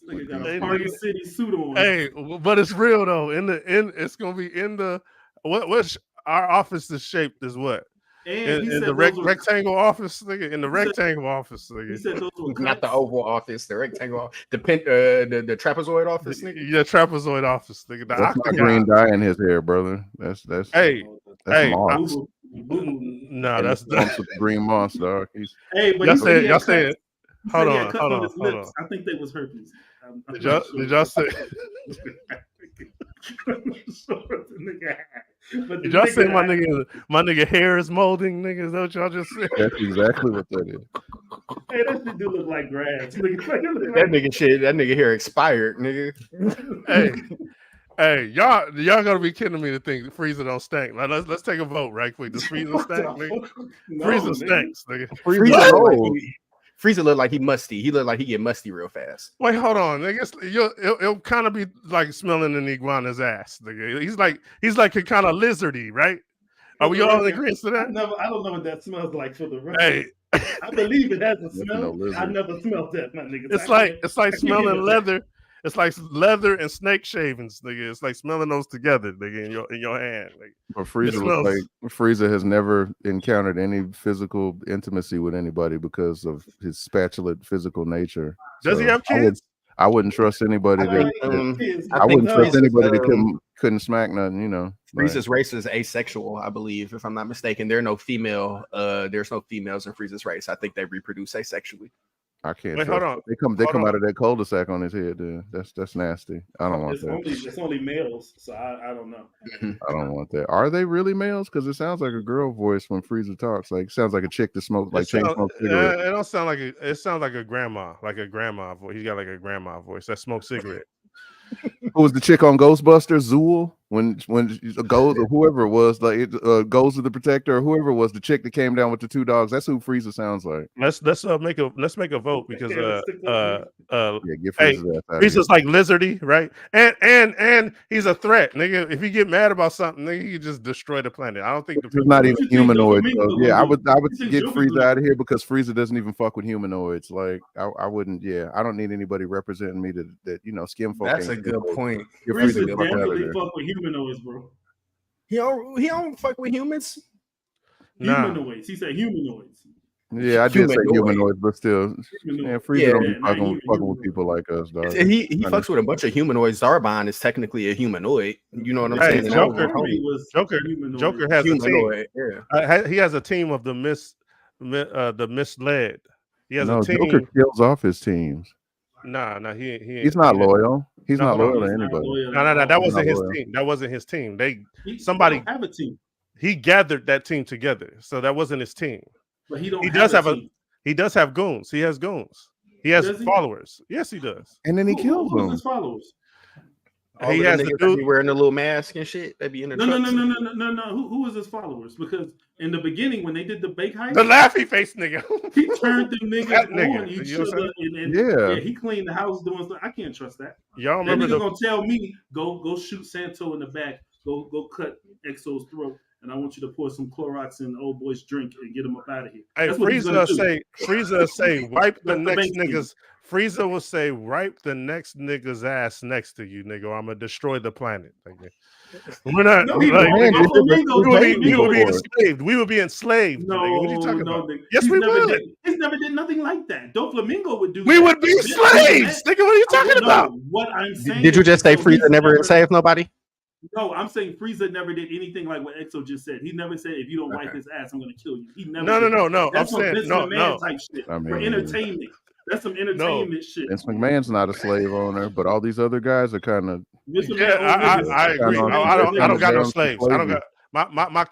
Nigga got a Party City suit on. Hey, but it's real though. It's gonna be in the what our office is shaped as what? And In the rectangle office, nigga. In the rectangle office, nigga. He said those were cuts. Not the oval office, the rectangle, the trapezoid office, nigga. Yeah, trapezoid office, nigga. That's not green dye in his hair, brother. That's moss. No, that's with the green moss, dog. Hey, but y'all said. Hold on. I think they was herpes. Did y'all say? Did y'all say my nigga hair is molding, nigga? Is that what y'all just said? That's exactly what that is. Hey, that shit do look like grass. That nigga hair expired, nigga. Hey, y'all gonna be kidding me to think Frieza don't stink. Like, let's take a vote right quick. Does Frieza stink, nigga? Frieza stinks, nigga. Frieza look like he musty. He look like he get musty real fast. Wait, hold on, nigga. It'll kind of be like smelling an iguana's ass, nigga. He's like a kind of lizardy, right? Are we all in agreement to that? I don't know what that smells like for the record. Hey, I believe it has a smell. I never smelled that, my nigga. It's like smelling leather. It's like leather and snake shavings, nigga. It's like smelling those together, nigga, in your hand. Like, but Frieza has never encountered any physical intimacy with anybody because of his spatulate physical nature. Does he have kids? I wouldn't trust anybody that couldn't smack nothing, you know. Frieza's race is asexual, I believe, if I'm not mistaken. There's no females in Frieza's race. I think they reproduce asexually. I can't. Wait, hold on. They come out of that cul-de-sac on his head. Dude. That's nasty. I don't want that. It's only males, so I don't know. I don't want that. Are they really males? Because it sounds like a girl voice when Frieza talks. Like sounds like a chick that smokes chain smoke cigarettes. It don't sound like it sounds like a grandma voice. He's got like a grandma voice that smokes cigarettes. Who was the chick on Ghostbusters? Zool? When goes or whoever it was, like goes to the protector or whoever it was, the chick that came down with the two dogs. That's who Frieza sounds like. Let's make a vote because Frieza's like lizardy, right? And he's a threat, nigga. If you get mad about something, nigga, you just destroy the planet. I don't think he's not even humanoid. So, yeah, I would get Frieza out of here because Frieza doesn't even fuck with humanoids. Like I wouldn't. Yeah, I don't need anybody representing me that skin folk. That's a good point. Frieza definitely fuck with humanoids, bro. He don't fuck with humans. Humanoids. He said humanoids. Yeah, I did say humanoids, but still, Frieza don't be fucking with people like us, dog. He fucks with a bunch of humanoids. Zarbon is technically a humanoid. You know what I'm saying? Joker has humanoid. A team. He has a team of the misled. He has a team. Joker kills off his teams. Nah, he's not loyal. He's not loyal to anybody. No, that wasn't his team. That wasn't his team. Somebody have a team. He gathered that team together, so that wasn't his team. But he does have goons. He has goons. He has followers. Yes, he does. And then he kills them. His followers. He has the dude wearing a little mask and shit. They be in the no. Who was his followers? Because in the beginning, when they did the bake heist, the laughy face nigga, he turned the niggas on each other, and he cleaned the house doing stuff. I can't trust that. Y'all remember that nigga gonna tell me go shoot Santo in the back, go cut Exo's throat, and I want you to pour some Clorox in old boy's drink and get him up out of here. Hey, Frieza say wipe the next niggas. Frieza will say, "Wipe the next nigga's ass next to you, nigga. Or I'm gonna destroy the planet." Nigga. We're not. We will be enslaved. We will be enslaved. No, nigga. What are you talking about? Nigga. Yes, we would. He never did nothing like that. Doflamingo would do. We would be slaves, nigga. What are you talking about? What I'm saying. Did you just say Frieza never enslaved nobody? No, I'm saying Frieza never did anything like what Exo just said. He never said, "If you don't wipe his ass, I'm gonna kill you." He never. No. That's I'm saying no. Type shit for entertainment. That's some entertainment shit. Vince McMahon's not a slave owner, but all these other guys are kind of. I agree. I don't got no slaves. I don't got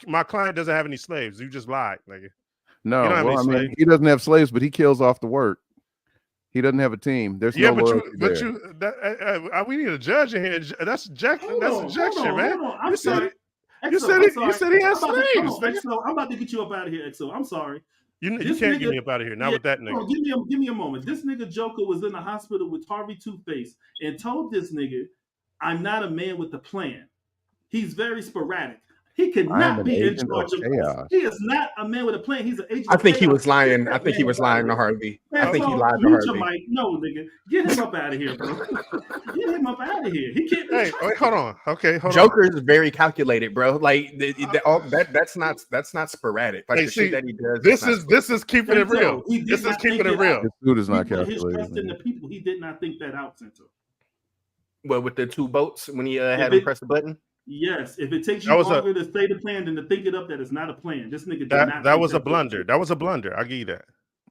my client doesn't have any slaves. You just lied, nigga. No, he doesn't have slaves, but he kills off the work. He doesn't have a team. There's no loyalty there. We need a judge in here. That's ejection, man. You said he has slaves. I'm about to get you up out of here, Exo. I'm sorry. You can't get me up out of here. Not with that nigga. Give me a moment. This nigga Joker was in the hospital with Harvey Two-Face and told this nigga, "I'm not a man with a plan." He's very sporadic. He could I am not an be in agent charge of of. chaos. He is not a man with a plan. He's an agent. I think of he chaos. was lying. Get I that think he man was up out lying of to here. Harvey. Man, I think he so lied to mute your Harvey. mic. No, nigga, get him up out of here, bro. Get him up out of here. He can't be Hey, trusted. wait, hold on. Okay, hold Joker on. is very calculated, bro. Like that's not sporadic. Like Hey, the see, shit that he does. this is keeping it real. He did This is not keeping think it real. out. This dude is He not put his trust in calculated. the people. He did not think that out, Cento. Well, with the 2 boats when he had it- him press the button. Yes, if it takes That you was longer to say the plan than to think it up, that is not a plan. This nigga did not. That think was a that's what blunder. it That was a blunder. I'll give you that.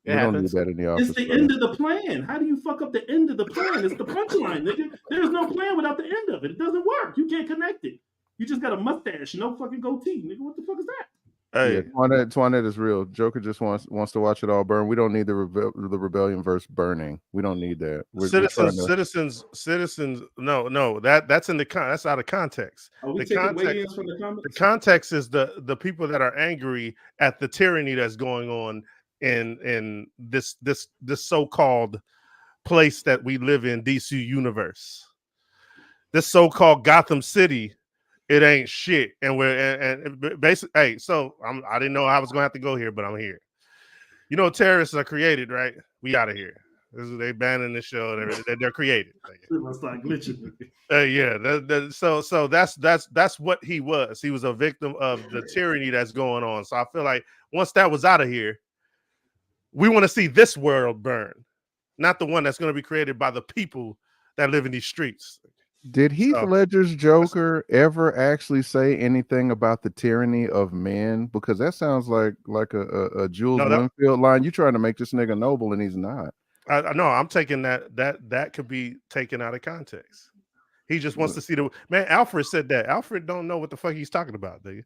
We It don't need happens. that in the office. It's the bro. end of the plan. How do you fuck up the end of the plan? It's the punchline, nigga. There's no plan without the end of it. It doesn't work. You can't connect it. You just got a mustache, no fucking goatee, nigga. What the fuck is that? Hey, Yeah, Twanette is real. Joker just wants to watch it all burn. We don't need the rebellion verse burning. We don't need that. Citizens. No. That's in the that's out of context. Are we The taking context, weigh-ins from the comments? the context is the people that are angry at the tyranny that's going on in this so-called place that we live in, DC universe. This so-called Gotham City. It ain't shit, and we're basically. Hey, so I didn't know I was gonna have to go here, but I'm here. You know, terrorists are created, right? We out of here. They banning the show. They're created. Let's start glitching. Yeah. So that's what he was. He was a victim of the tyranny that's going on. So I feel like once that was out of here, we want to see this world burn, not the one that's going to be created by the people that live in these streets. Did Heath Ledger's Joker ever actually say anything about the tyranny of men? Because that sounds like a Jules Winfield line. You trying to make this nigga noble, and he's not. No, I'm taking that could be taken out of context. He just wants to see the man. Alfred said that. Alfred don't know what the fuck he's talking about, nigga.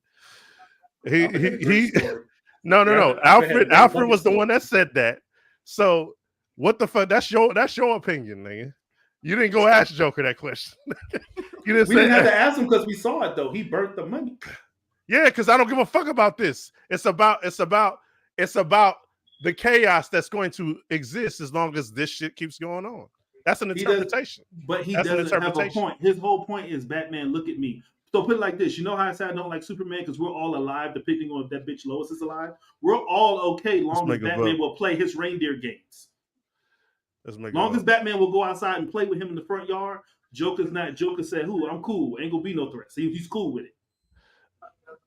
No. Alfred was the one that said that. So what the fuck? That's your opinion, nigga. You didn't go ask Joker that question. We didn't have to ask him because we saw it though. He burnt the money. Yeah, because I don't give a fuck about this. It's about the chaos that's going to exist as long as this shit keeps going on. That's an interpretation. But he doesn't have a point. His whole point is Batman, look at me. So put it like this. You know how I said I don't like Superman? Because we're all alive, depending on if that bitch Lois is alive. We're all okay long as Batman will play his reindeer games. Long as Batman will go outside and play with him in the front yard, Joker's not. Joker said, "Who? I'm cool. Ain't gonna be no threat." See, he's cool with it.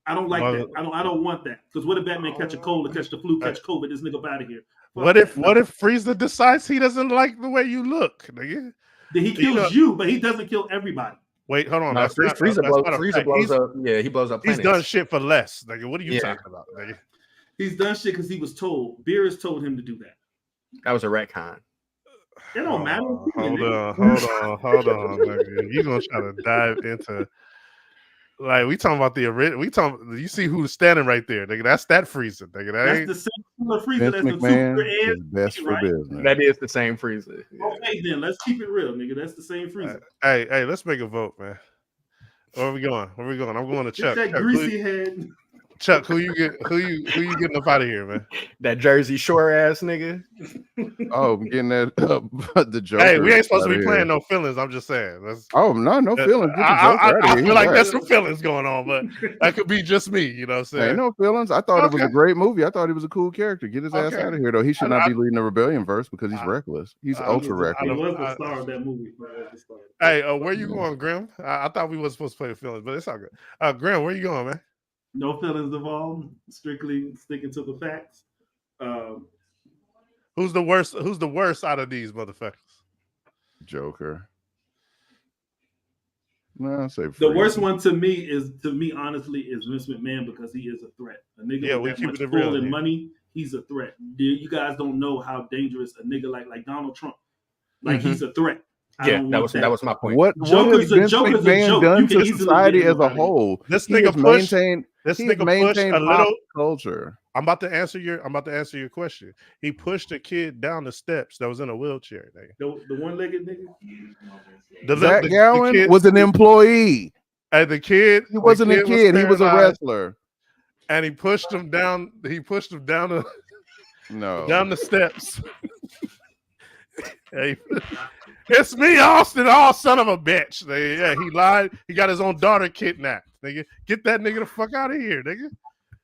I don't like that. I don't want that. Because what if Batman catch a cold or catch the flu, catch COVID? This nigga out of here. What if Frieza decides he doesn't like the way you look, nigga? Then he kills you, but he doesn't kill everybody. Wait, hold on. Frieza blows up. Yeah, he blows up planets. He's done shit for less. Nigga, what are you talking about, nigga? He's done shit because he was told. Beerus told him to do that. That was a retcon. It don't matter. Hold on, nigga. You gonna try to dive into like we talking about the original? You see who's standing right there, nigga? That's that Frieza, nigga. That's the same Frieza that's McMahon the super is best for business. That is the same Frieza. Yeah. Okay, then let's keep it real, nigga. That's the same Frieza. Hey, let's make a vote, man. Where are we going? I'm going to Chuck. That greasy head. Chuck, who you getting up out of here, man? That Jersey Shore ass nigga. Oh, I'm getting that the Joker. Hey, we ain't supposed to be playing no feelings. I'm just saying. No feelings. I feel like there's some feelings going on, but that could be just me. You know what I'm saying? Ain't no feelings. I thought it was a great movie. I thought he was a cool character. Get his ass out of here, though. He should not be leading the rebellion verse because he's reckless. He's ultra reckless. He was the star of that movie. Hey, where you going, Grim? I thought we was supposed to play the feelings, but it's all good. Grim, where you going, man? No feelings involved. Strictly sticking to the facts. Who's the worst? Who's the worst out of these motherfuckers? Joker. No, I'd say the worst one to me, honestly, is Vince McMahon because he is a threat. A nigga with that much pull and money, he's a threat. You guys don't know how dangerous a nigga like Donald Trump. He's a threat. Yeah, that was my point. What has Vince McMahon done to society as a whole? This nigga pushed a little culture. I'm about to answer your question. He pushed a kid down the steps that was in a wheelchair. The one-legged nigga. Zach Gowen was an employee. And the kid, he wasn't a kid. He was a wrestler. And he pushed him down. Down the steps. Hey, it's me, Austin. Oh, son of a bitch. Yeah, he lied. He got his own daughter kidnapped. nigga. Get that nigga the fuck out of here, nigga.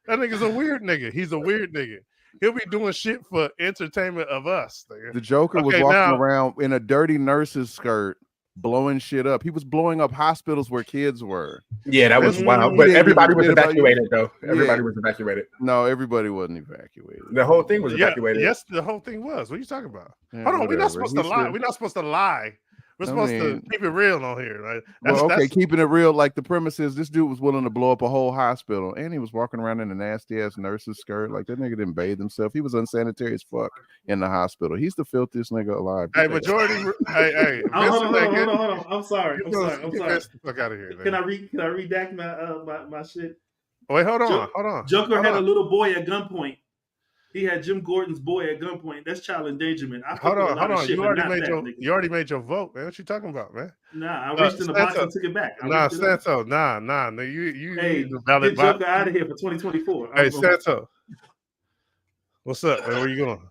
That nigga's a weird nigga. He's a weird nigga. He'll be doing shit for entertainment of us, nigga. The Joker was walking around in a dirty nurse's skirt, blowing shit up. He was blowing up hospitals where kids were. Yeah, that was wild. But everybody was evacuated, though. Everybody was evacuated. No, everybody wasn't evacuated. The whole thing was evacuated. Yes, the whole thing was. What are you talking about? Hold on, we're not supposed to lie. We're not supposed to lie. We're supposed to keep it real on here, right? That's keeping it real. Like the premise is, this dude was willing to blow up a whole hospital, and he was walking around in a nasty ass nurse's skirt. Like that nigga didn't bathe himself. He was unsanitary as fuck in the hospital. He's the filthiest nigga alive. Hey, majority. Hey, hold on. I'm sorry. Get the fuck out of here. Can I redact my shit? Wait, hold on. Joker had a little boy at gunpoint. He had Jim Gordon's boy at gunpoint. That's child endangerment. Hold on. You already made your vote, man. What you talking about, man? Nah, I reached in the box and took it back. Santo. Nah. You get Joker out of here for 2024. Hey, Santo. What's up, man? Where you going?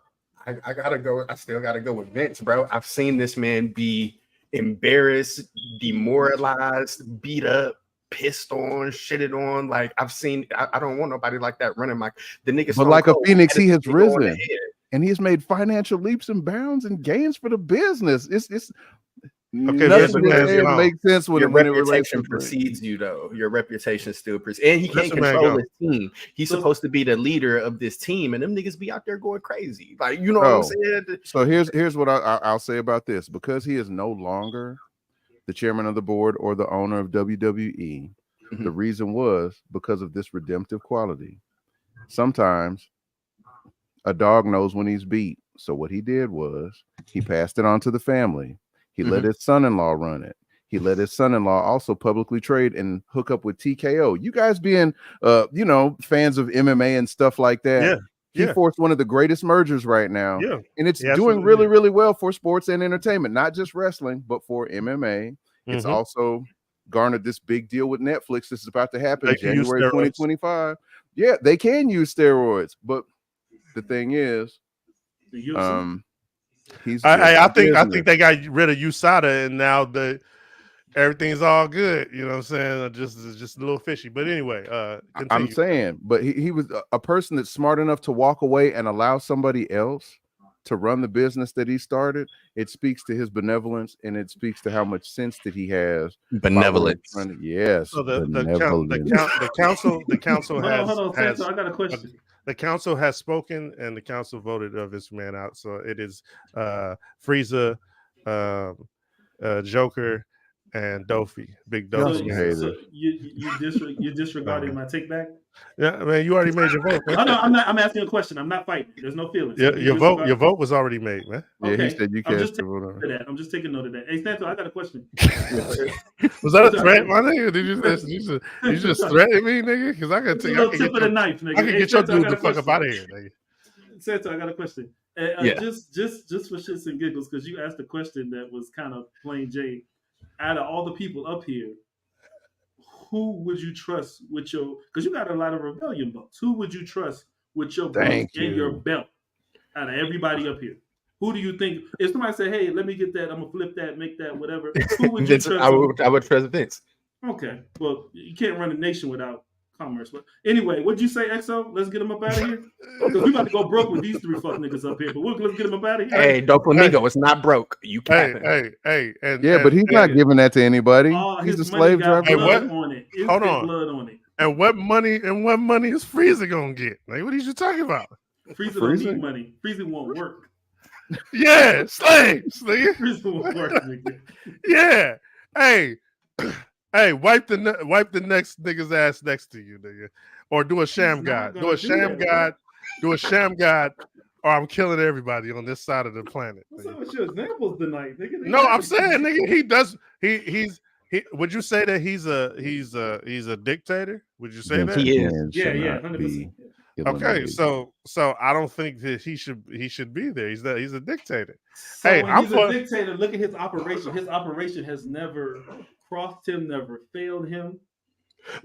I gotta go. I still gotta go with Vince, bro. I've seen this man be embarrassed, demoralized, beat up, pissed on, shitted on. Like I've seen, I don't want nobody like that running the nigga. But like a phoenix, he has risen, and he's made financial leaps and bounds and gains for the business. It's okay. It makes sense when your reputation precedes you, though. Your reputation still precedes, and he can't control his team. He's supposed to be the leader of this team, and them niggas be out there going crazy. Like you know what I'm saying? So here's what I'll say about this: because he is no longer the chairman of the board or the owner of WWE, the reason was because of this redemptive quality. Sometimes a dog knows when he's beat. So what he did was he passed it on to the family. He let his son-in-law run it. He let his son-in-law also publicly trade and hook up with TKO. You guys being, fans of MMA and stuff like that. He forced one of the greatest mergers right now. Yeah. And it's doing really, really well for sports and entertainment, not just wrestling, but for MMA. It's also garnered this big deal with Netflix. This is about to happen in January 2025. Yeah, they can use steroids, but the thing is, I think they got rid of USADA and now everything's all good. You know what I'm saying? Just a little fishy. But anyway, continue. I'm saying, but he was a person that's smart enough to walk away and allow somebody else to run the business that he started. It speaks to his benevolence, and it speaks to how much sense that he has. Benevolence. Yes. So the council has. Hold on, Santo, I got a question. The council has spoken, and the council voted this man out. So it is Frieza, Joker, and Dofi, Big Dofi. So you disregarding my take back? Yeah, man, you already made your vote. Man. Oh, no, I'm not. I'm asking a question. I'm not fighting. There's no feelings. Yeah, your vote was already made, man. Yeah, okay. He said you can't. I'm just taking note of that. Hey, Santo, I got a question. Was that a threat, my nigga? Did you just threaten me, nigga? Because I can take tip of the knife, nigga. I can get your dude the fuck up out of here, nigga. Santo, I got a question. Just for shits and giggles, because you asked a question that was kind of plain Jane. Out of all the people up here, who would you trust with your? Because you got a lot of rebellion votes. Who would you trust with your vote and your belt? Out of everybody up here, who do you think? If somebody say, "Hey, let me get that. I'm gonna flip that, make that, whatever." Who would you trust? I would trust Vince. Okay, well, you can't run a nation without commerce. But anyway, what'd you say, XO? Let's get him up out of here. Because we about to go broke with these three fuck niggas up here. But let's get him up out of here. Hey, Doflamingo, it's not broke. You can't. Hey. But he's not giving that to anybody. He's a slave driver. Hey, what? On it. Hold on. Blood on it. And what money is Frieza gonna get? Like, what are you talking about? Frieza don't need money. Frieza won't work. Yeah, slaves. Nigga. Frieza won't work, nigga. Yeah. Hey, wipe the next nigga's ass next to you, nigga, or do a sham god. Do a sham god, or I'm killing everybody on this side of the planet. What's up with your examples tonight, nigga? No, I'm saying, nigga, he does. He's. Would you say that he's a dictator? Would you say that? He is. Yeah, 100%. Okay, so I don't think that he should be there. He's a dictator. So hey, I'm a dictator. Look at his operation. His operation has never crossed him, never failed him.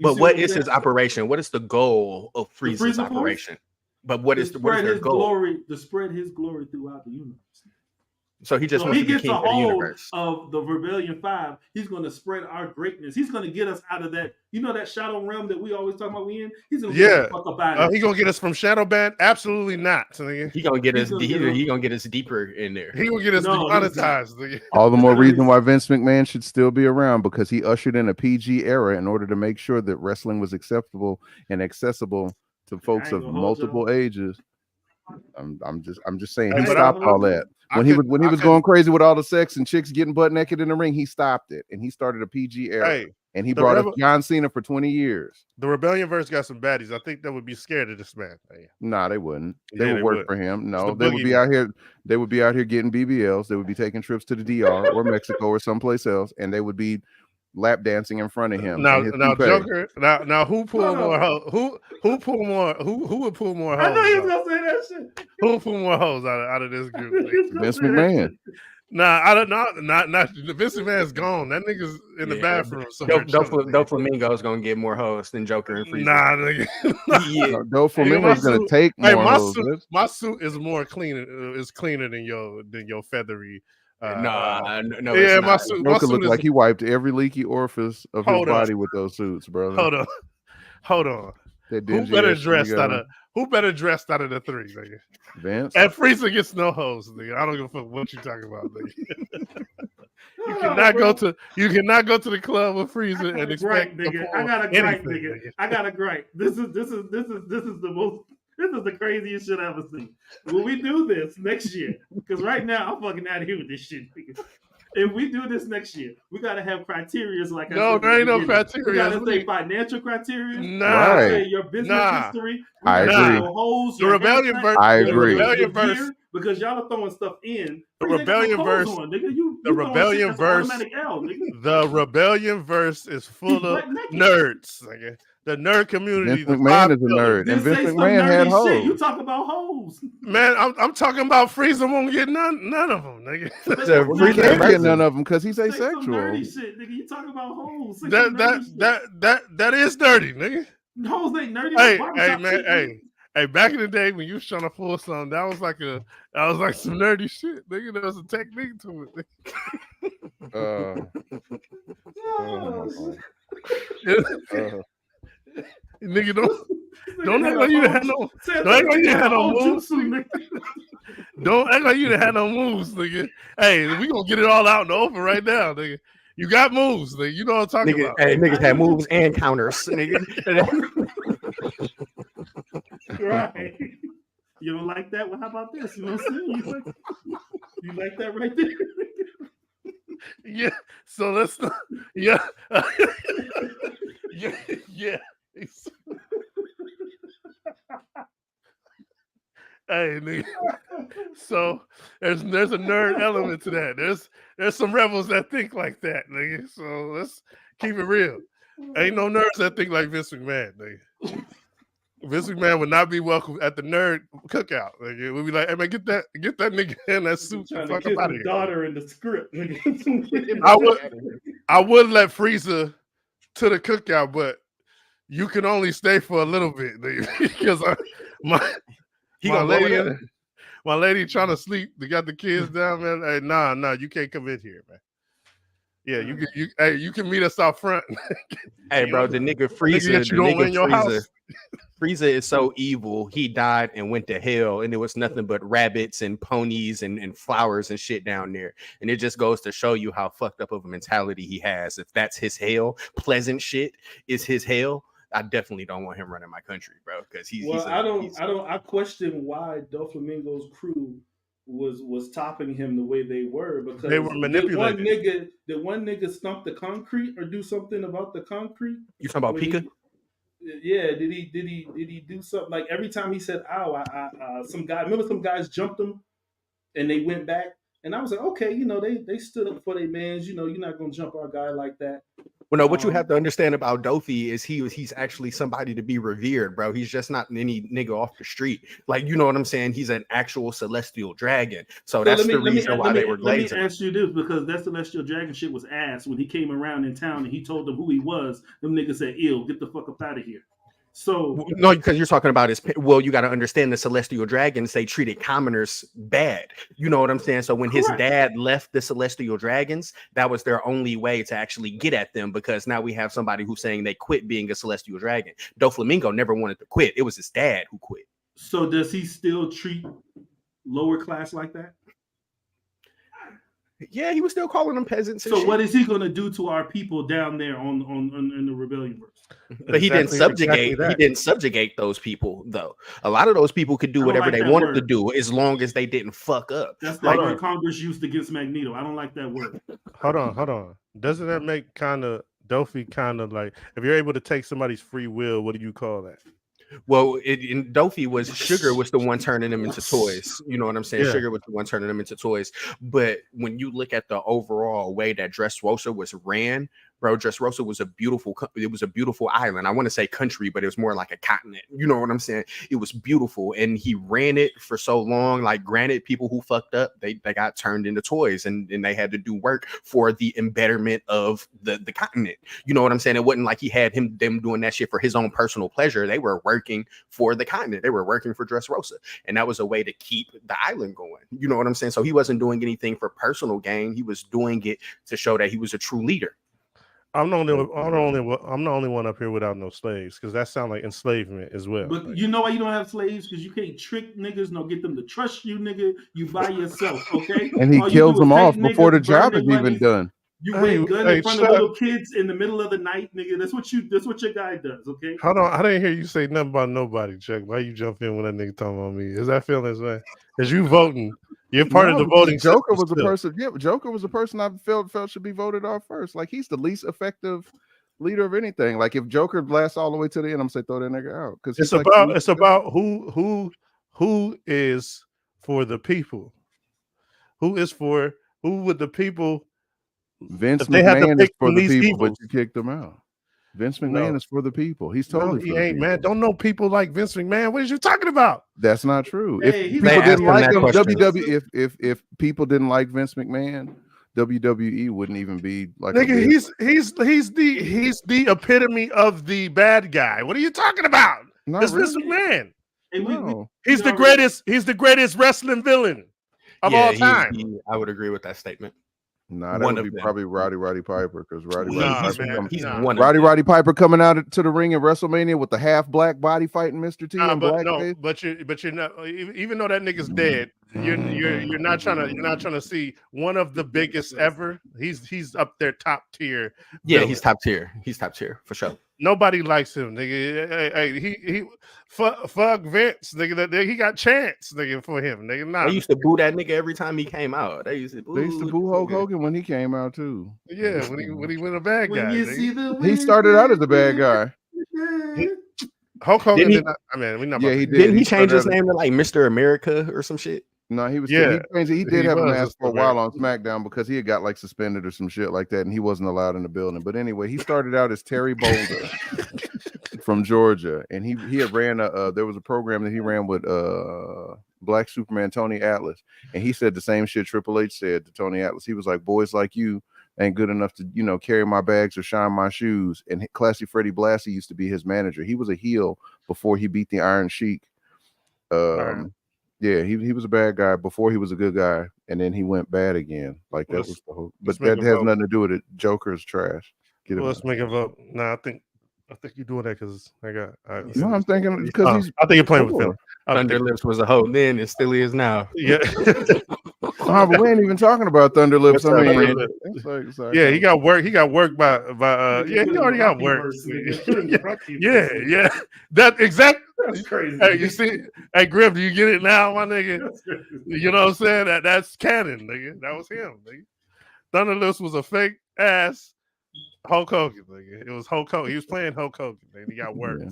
But what is his operation? What is the goal of Frieza's operation? But what is their goal? To spread his glory throughout the universe. So he just So wants he to be gets king a of the hold universe. of the Rebellion 5. He's going to spread our greatness. He's going to get us out of that, that shadow realm that we always talk about we in? He's going to get us the fuck up out of it. He going to get us from shadow band? Absolutely not. He going to get us he going to get us deeper in there. He will get us demonetized. All the more reason why Vince McMahon should still be around, because he ushered in a PG era in order to make sure that wrestling was acceptable and accessible to folks of multiple ages. I'm just saying he stopped all that. When he was going crazy with all the sex and chicks getting butt naked in the ring, he stopped it and he started a PG era. And he brought up John Cena for 20 years. The Rebellion verse got some baddies. I think they would be scared of this man. Nah, they wouldn't. They would work for him. No, they would be out here. They would be out here getting BBLs. They would be taking trips to the DR or Mexico or someplace else, and they would be lap dancing in front of him. Now Joker. Now who pulled more hoes? Who pulled more? Who would pull more hoes? I know he was gonna say that shit. Who would pull more hoes out of this group? Vince McMahon. Nah, I don't know. Not Vince McMahon's gone. That nigga's in the bathroom. Doflamingo's gonna get more hoes than Joker and Frieza. Nah, nigga. Doflamingo's gonna take more hoes. My suit is more cleaner. Is cleaner than your feathery. No. Yeah, my suit looked like he wiped every leaky orifice of his body with those suits, brother. Hold on. Who better dressed out of the three, nigga? Vince. And Frieza gets no hoes, nigga. I don't give a fuck what you talking about, nigga. You cannot go to the club with Frieza and expect nigga. I got a gripe, nigga. I got a gripe. This is the craziest shit I've ever seen. When we do this next year, because right now I'm fucking out of here with this shit, nigga. If we do this next year, we gotta have criteria. Like there ain't no criteria. We gotta say financial criteria. Nah, say your business history. I agree. The Rebellion verse. I agree. The Rebellion verse. Because y'all are throwing stuff in. The Rebellion verse. The Rebellion verse. The Rebellion verse is full of nerds. Nigga. The nerd community. Vince McMahon is a nerd, and Vince McMahon had hoes. You talk about hoes, man. I'm talking about Frieza won't get none of them, nigga. Frieza can't get none of them because he's asexual. Nerdy shit, nigga. You talk about hoes. That is dirty, nigga. Hoes ain't nerdy. Hey, back in the day when you was trying to pull something, that was like some nerdy shit, nigga. There was a technique to it. Nigga, don't act like you didn't have no. Don't act like you didn't have no moves. Don't act like you didn't have no moves, nigga. Hey, we gonna get it all out in the open right now, nigga. You got moves, nigga. You know what I'm talking about. Hey, niggas had moves and counters, nigga. Right. You don't like that? Well, how about this? You know what I'm saying? You like that right there? Yeah. So let's. Yeah. Yeah. Hey, nigga. So there's a nerd element to that. There's some rebels that think like that, nigga. So let's keep it real. Ain't no nerds that think like Vince McMahon, nigga. Vince McMahon would not be welcome at the nerd cookout. Nigga. We'd be like, hey man, get that nigga in that suit. Trying to kiss his daughter in the script. I would let Frieza to the cookout, but you can only stay for a little bit, nigga, because my lady trying to sleep. They got the kids down, man. Hey, nah, you can't come in here, man. Yeah, you can meet us out front. Hey, bro, the nigga Frieza, Frieza is so evil. He died and went to hell, and there was nothing but rabbits and ponies and flowers and shit down there. And it just goes to show you how fucked up of a mentality he has. If that's his hell, pleasant shit is his hell. I definitely don't want him running my country, bro. Because I question why Doflamingo's crew was topping him the way they were, because they were manipulated. Did one nigga stump the concrete or do something about the concrete? You talking about Pika? Yeah, did he do something? Like every time he said "ow," some guys jumped him, and they went back, and I was like, okay, they stood up for their mans. You're not gonna jump our guy like that. Well, no, what you have to understand about Dofi is he's actually somebody to be revered, bro. He's just not any nigga off the street. Like, you know what I'm saying? He's an actual celestial dragon. So that's the reason why they were glazing. Let me ask you this, because that celestial dragon shit was ass when he came around in town and he told them who he was. Them niggas said, "Ew, get the fuck up out of here." So no, because you're talking about you got to understand the celestial dragons, they treated commoners bad. You know what I'm saying? So when his dad left the celestial dragons, that was their only way to actually get at them, because now we have somebody who's saying they quit being a celestial dragon. Doflamingo never wanted to quit. It was his dad who quit. So does he still treat lower class like that? Yeah, he was still calling them peasants. So what is he going to do to our people down there on in the rebellion verse? But he didn't subjugate. He didn't subjugate those people, though. A lot of those people could do whatever they wanted to do as long as they didn't fuck up. That's the word Congress used against Magneto. I don't like that word. Hold on. Doesn't that make kind of Dofi kind of like, if you're able to take somebody's free will, what do you call that? Well, in Dofi Sugar was the one turning them into toys. You know what I'm saying? Yeah. Sugar was the one turning them into toys. But when you look at the overall way that Dressrosa was ran, bro, Dressrosa was a beautiful island. I want to say country, but it was more like a continent. You know what I'm saying? It was beautiful. And he ran it for so long. Like, granted, people who fucked up, they got turned into toys, and they had to do work for the embetterment of the continent. You know what I'm saying? It wasn't like he had them doing that shit for his own personal pleasure. They were working for the continent. They were working for Dressrosa. And that was a way to keep the island going. You know what I'm saying? So he wasn't doing anything for personal gain. He was doing it to show that he was a true leader. I'm the only one up here without no slaves, because that sounds like enslavement as well. But you know why you don't have slaves? Because you can't trick niggas, no get them to trust you, nigga. You by yourself, okay? And he kills them off before the job is even done. You wait gun in front of little kids in the middle of the night, nigga. That's what your guy does, okay? Hold on, I didn't hear you say nothing about nobody, Chuck. Why you jump in when that nigga talking about me? Is that feelings, man? Is you voting? You're part of the voting. Joker was the person. Yeah, Joker was the person I felt should be voted off first. Like, he's the least effective leader of anything. Like, if Joker lasts all the way to the end, I'm saying throw that nigga out, because it's about who is for the people. Who would the people? Vince McMahon is for the people, but you kicked him out. Vince McMahon is for the people. He's totally he ain't, man. Don't know people like Vince McMahon. What are you talking about? That's not true. Hey, if people didn't like him, WWE, if people didn't like Vince McMahon, WWE wouldn't even be like. Nigga, he's the epitome of the bad guy. What are you talking about? It's Vince McMahon. He's the greatest. He's the greatest wrestling villain of all time. I would agree with that statement. Nah, that would be probably Roddy Piper, because Roddy Piper coming out to the ring at WrestleMania with the half black body fighting Mr. T and blackface. But you're not, even though that nigga's dead, you're not trying to see one of the biggest ever. He's up there top tier. Yeah, villain. He's top tier. He's top tier for sure. Nobody likes him, nigga. Hey, he fuck Vince, nigga. He got chance, nigga, for him, nigga. Nah. They used to boo that nigga every time he came out. They used to boo Hulk Hogan when he came out too. Yeah, when he went a bad guy. He started out as a bad guy. Hulk Hogan he did. Didn't he change his name to like Mr. America or some shit? No, he was. Yeah, he did have a mask for a while on SmackDown, because he had got like suspended or some shit like that, and he wasn't allowed in the building. But anyway, he started out as Terry Boulder from Georgia, and he had ran there was a program that he ran with Black Superman Tony Atlas, and he said the same shit Triple H said to Tony Atlas. He was like, "Boys like you ain't good enough to carry my bags or shine my shoes." And Classy Freddie Blassie used to be his manager. He was a heel before he beat the Iron Sheik. Yeah, he was a bad guy before he was a good guy, and then he went bad again. Like, that was the whole. But that has nothing to do with it. Joker is trash. Let's make a vote. No, I think you're doing that because No, I'm thinking because I think you're playing with him. Thunder Lips was a hoe then, and still is now. Yeah. But we ain't even talking about Thunder Lips. I mean, yeah, he got work. He got work by yeah, he already got work. yeah. That exactly. That's crazy. Hey, you see, hey Griff, do you get it now, my nigga? You know what I'm saying? That's canon, nigga. That was him, nigga. Thunder Lips was a fake ass Hulk Hogan, nigga. It was Hulk Hogan. He was playing Hulk Hogan, and he got work.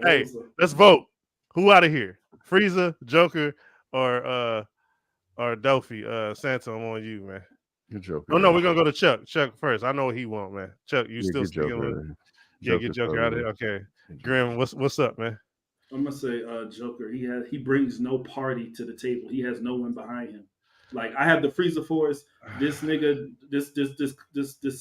Hey, let's vote. Who out of here? Frieza, Joker, or Dofi? Santa, I'm on you, man. Good Joker. Oh no, we're gonna go to Chuck. Chuck first. I know what he want, man. Chuck, you still sticking with? Yeah, get Joker out of here. Okay. Grim, what's up, man? I'm gonna say Joker. He brings no party to the table. He has no one behind him. Like I have the freezer force. This nigga, this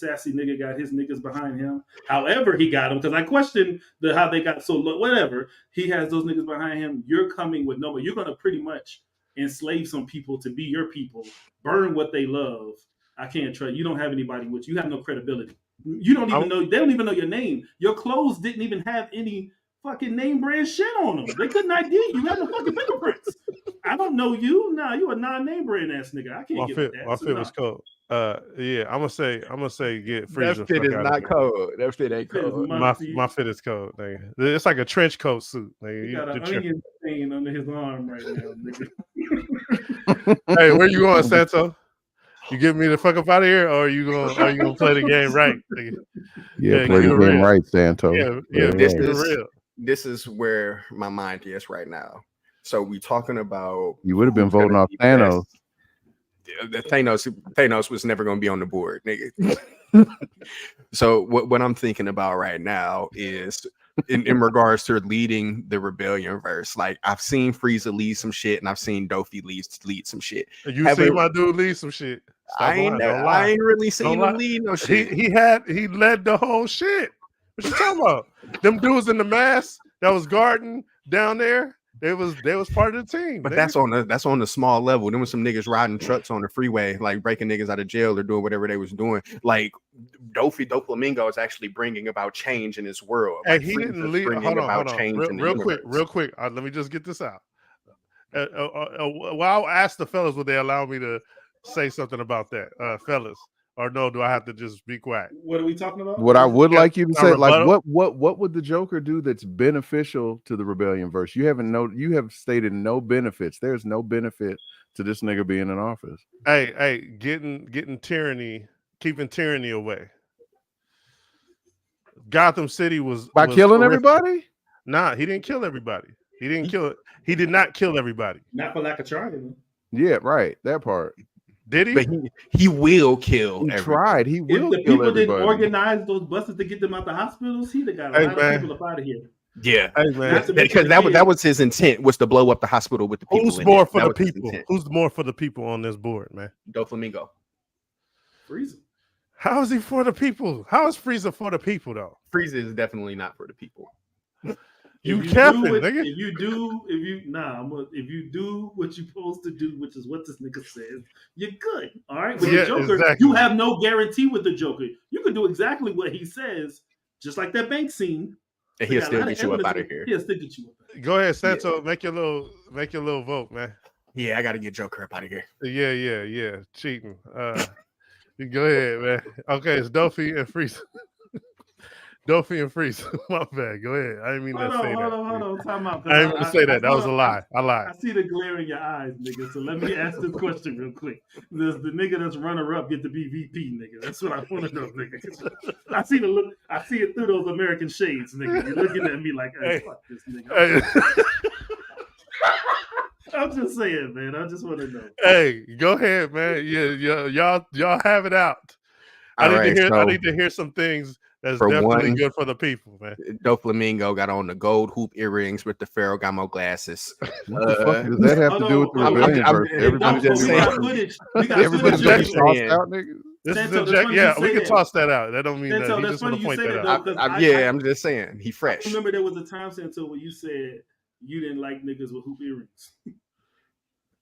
sassy nigga got his niggas behind him. However, he got them because I questioned how they got so low. Whatever, he has those niggas behind him. You're coming with no, but you're gonna pretty much enslave some people to be your people. Burn what they love. I can't trust. You don't have anybody with you. You have no credibility. You don't even know. They don't even know your name. Your clothes didn't even have any fucking name brand shit on them. They couldn't ID you. You had no fucking fingerprints. I don't know you. Nah, you a non-name brand ass nigga. I can't get that. My fit was cold. Yeah, I'm gonna say get freezer. That fit is not cold. That fit ain't cold. My fit is cold. Nigga. It's like a trench coat suit. Nigga. He got an onion stain under his arm right now, nigga. Hey, where you going, Santo? You get me the fuck up out of here, or are you gonna play the game right? Nigga? Yeah, play the game right, Santo. Yeah. This is where my mind is right now. So we talking about you would have been voting off Thanos. The Thanos was never going to be on the board, nigga. So what I'm thinking about right now is in regards to leading the rebellion verse. Like I've seen Frieza lead some shit, and I've seen Dofi lead some shit. You seen my dude lead some shit? I ain't really seen him lead no shit. He led the whole shit. What you talking about? Them dudes in the mask that was guarding down there. They was part of the team. But that's on the small level. There was some niggas riding trucks on the freeway, like breaking niggas out of jail or doing whatever they was doing. Like Doflamingo is actually bringing about change in his world. Like, and he didn't lead. Hold on. Real quick. Let me just get this out. Well, I'll ask the fellas would they allow me to say something about that, fellas. Or no, do I have to just be quiet? What are we talking about? What I would like you to say, like, what would the Joker do that's beneficial to the rebellion verse? You have stated no benefits. There's no benefit to this nigga being in office. Hey, getting tyranny, keeping tyranny away. Gotham City was killing everybody? Nah, he didn't kill everybody. He didn't kill it. He did not kill everybody. Not for lack of trying. Yeah, right. That part. Did he? But he will kill. He tried. He will. If the people didn't organize those buses to get them out the hospitals, he'd have got a lot of people up out of here. Yeah, because that was his intent, was to blow up the hospital with the people. Who's more for the people? Who's more for the people on this board, man? Doflamingo. Frieza. How is he for the people? How is Frieza for the people though? Frieza is definitely not for the people. If you do what you're supposed to do, which is what this nigga says, you're good. All right. With the Joker, exactly. You have no guarantee with the Joker. You can do exactly what he says, just like that bank scene. And he'll still get you up out of here. He'll still get you up. Go ahead, Santo. Yeah. Make your little vote, man. Yeah, I gotta get Joker up out of here. Yeah. Cheating. You go ahead, man. Okay, it's Dofi and Frieza. Dofi and Frieza. My bad. Go ahead. I didn't mean to say that. Hold on. Time out. I didn't mean to say that. That was a lie. I lied. I see the glare in your eyes, nigga. So let me ask this question real quick. Does the nigga that's runner-up get to be VP, nigga? That's what I want to know, nigga. I see the look. I see it through those American shades, nigga. You're looking at me like, hey, fuck this nigga. I'm just saying, man. I just want to know. Hey, go ahead, man. Yeah. Y'all have it out. I need to hear some things. That's definitely good for the people, man. Doflamingo got on the gold hoop earrings with the Ferragamo glasses. What the fuck does that have to do with the rebellion? I'm just saying. Everybody's just tossed out, nigga. We can toss that out. That don't mean that. He just want to point that out. I'm just saying. He fresh. I remember there was a time, Santo, where you said you didn't like niggas with hoop earrings.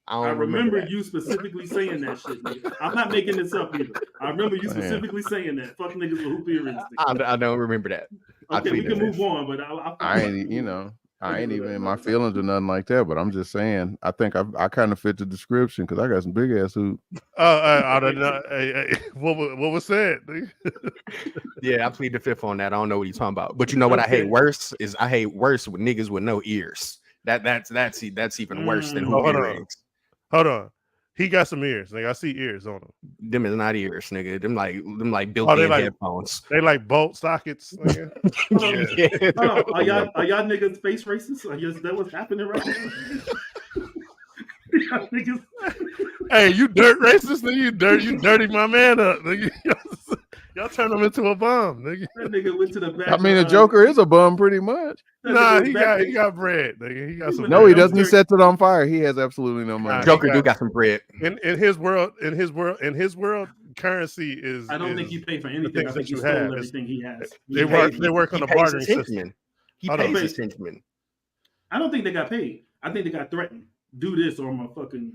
I remember you specifically saying that shit, nigga. I'm not making this up either. I remember you specifically saying that. Fuck niggas with hoop earrings. I don't remember that. Okay, we can move on, but I ain't even in my feelings or nothing like that. But I'm just saying, I think I kind of fit the description because I got some big ass hoop. I don't know. What was said? Yeah, I plead the fifth on that. I don't know what he's talking about. But you know what I hate worse is with niggas with no ears. That's even worse than hoop earrings. Hold on. He got some ears. Nigga, I see ears on him. Them is not ears, nigga. Them like built-in headphones. They like bolt sockets. Nigga. Are y'all niggas face racist? Is that what's happening right now? Niggas. Hey, you dirt racist? Nigga, you dirty my man up. Nigga. Y'all turned him into a bum, nigga. That nigga went to the back. I mean, the Joker is a bum, pretty much. Nah, he got bread, nigga. He got some. No, bread. he doesn't. He sets it on fire. He has absolutely no money. Joker do got some bread. In his world, currency is. I don't think he paid for anything. I think he stole everything he has. They work on a bartering system. He pays his henchmen. I don't think they got paid. I think they got threatened. Do this or I'm gonna fucking.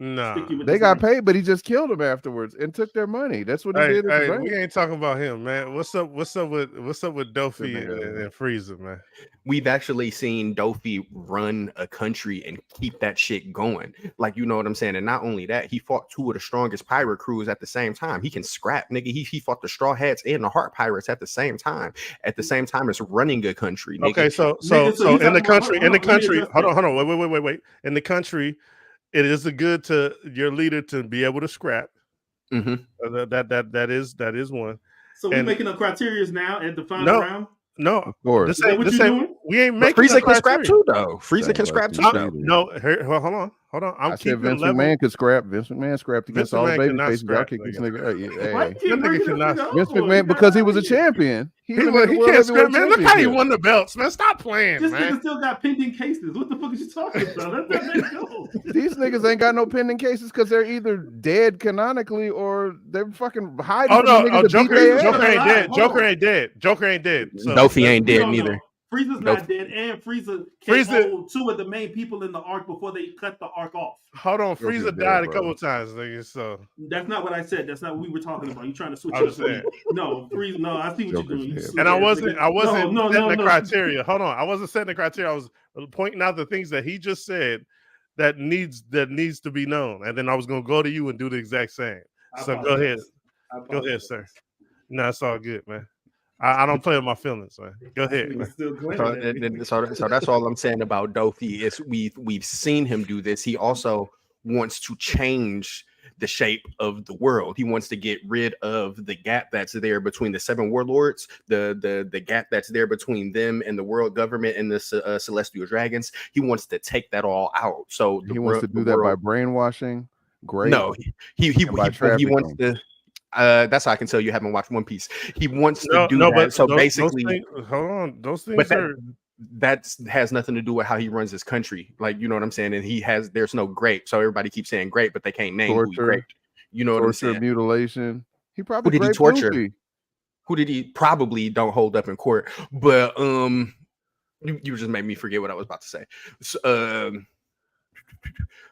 Nah, they got paid, but he just killed them afterwards and took their money. That's what he did. Hey, we ain't talking about him, man. What's up with Dofi and Frieza, man? We've actually seen Dofi run a country and keep that shit going. Like, you know what I'm saying? And not only that, he fought two of the strongest pirate crews at the same time. He can scrap, nigga. He fought the Straw Hats and the Heart Pirates at the same time. At the same time as running a country. Nigga. Okay, so in the country, hold on, wait. In the country, it is good to your leader to be able to scrap. Mm-hmm. That is one. So we're making the criteria now at the final round. No, of course. We ain't making. Frieza can scrap too, though. Frieza can scrap too, though. No, hold on. I said Vince McMahon could scrap. Vince McMahon scrapped against all the baby faces. Y'all kick this nigga. Vince McMahon, because he was a champion. He can't scrap, man. Look how he won the belts, man. Stop playing, this man. This nigga still got pending cases. What the fuck is you talking about? Let that nigga go. These niggas ain't got no pending cases because they're either dead canonically or they're fucking hiding. Oh no, Joker ain't dead. Joker ain't dead. So Dofi ain't dead neither. Frieza's not dead, and Frieza hold two of the main people in the arc before they cut the arc off. Hold on, Frieza died a couple times, nigga. So that's not what I said. That's not what we were talking about. You trying to switch it? No, Frieza. No, I see what you're doing. And I wasn't setting the criteria. Hold on, I wasn't setting the criteria. I was pointing out the things that he just said that needs to be known, and then I was gonna go to you and do the exact same. So go ahead, sir. No, it's all good, man. I don't play with my feelings, man. Go ahead. Man. So that's all I'm saying about Dofi is we've seen him do this. He also wants to change the shape of the world. He wants to get rid of the gap that's there between the seven warlords, the gap that's there between them and the world government and the celestial dragons. He wants to take that all out. So he wants to do that by brainwashing. Great. No, he wants to. That's how I can tell you haven't watched One Piece. He wants to do that. But so basically, hold on, those things that has nothing to do with how he runs his country. Like, you know what I'm saying? And there's no grape. So everybody keeps saying grape, but they can't name who he raped. You know what I'm saying? Mutilation. He probably who did he torture? Goofy. Who did he probably don't hold up in court? But you just made me forget what I was about to say.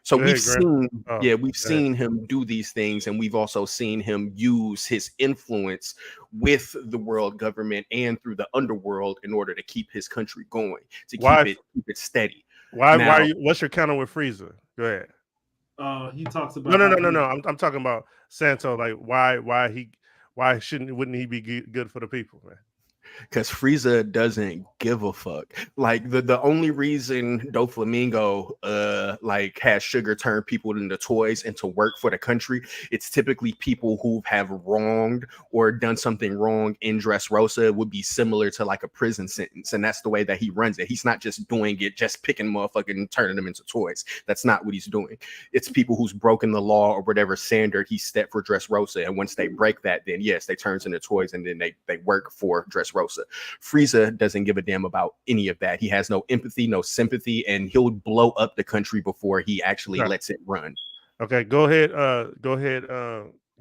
So we've seen him do these things, and we've also seen him use his influence with the world government and through the underworld in order to keep his country going, to keep it steady. What's your counter with Frieza? Go ahead. He talks about no. I'm talking about Santo. Like wouldn't he be good for the people, man? Because Frieza doesn't give a fuck. Like the only reason Doflamingo has sugar turn people into toys and to work for the country, it's typically people who have wronged or done something wrong in Dressrosa. It would be similar to like a prison sentence, and that's the way that he runs it. He's not just doing it, just picking motherfuckers and turning them into toys. That's not what he's doing. It's people who's broken the law or whatever standard he set for Dressrosa, and once they break that, then yes, they turn into toys, and then they work for Dressrosa. Frieza doesn't give a damn about any of that. He has no empathy, no sympathy, and he'll blow up the country before he actually lets it run. Okay, go ahead,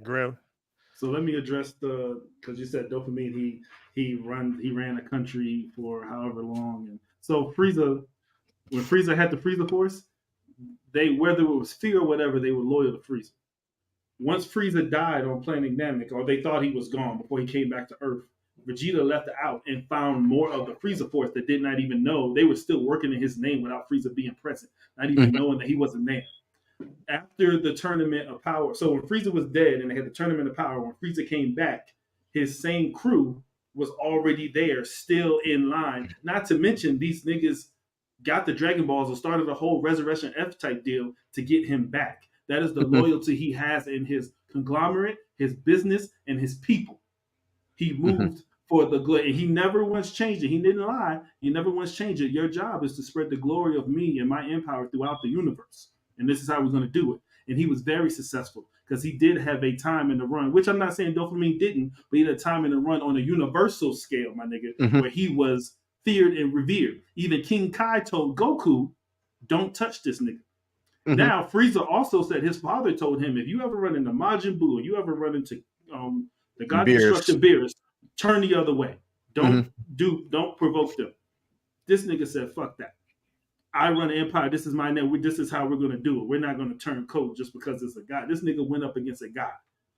Grim. So let me address because you said Dopamine. He ran a country for however long, and so Frieza, when Frieza had the Frieza Force, whether it was fear or whatever, they were loyal to Frieza. Once Frieza died on Planet Namek, or they thought he was gone before he came back to Earth, Vegeta left out and found more of the Frieza Force that did not even know. They were still working in his name without Frieza being present, not even knowing that he wasn't there. After the Tournament of Power, so when Frieza was dead and they had the Tournament of Power, when Frieza came back, his same crew was already there, still in line. Not to mention, these niggas got the Dragon Balls and started a whole Resurrection F-type deal to get him back. That is the loyalty he has in his conglomerate, his business, and his people. He moved for the good, and he never once changed it. He didn't lie. He never once changed it. Your job is to spread the glory of me and my empire throughout the universe, and this is how we're going to do it. And he was very successful. because he did have a time in the run, which I'm not saying Doflamingo didn't, but he had a time in the run on a universal scale, my nigga, where he was feared and revered. Even King Kai told Goku, "Don't touch this nigga." Now, Frieza also said his father told him, if you ever run into Majin Buu, or you ever run into the God Destruction Beerus, turn the other way. Don't provoke them. This nigga said, fuck that. I run an empire. This is my name. This is how we're going to do it. We're not going to turn cold just because it's a god. This nigga went up against a god.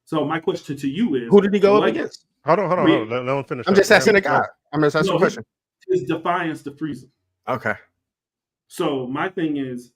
So my question to you is, who did he go up against? Hold on. Let him finish. I'm just asking a guy. I'm just asking a question. His defiance to Frieza. Okay. So my thing is,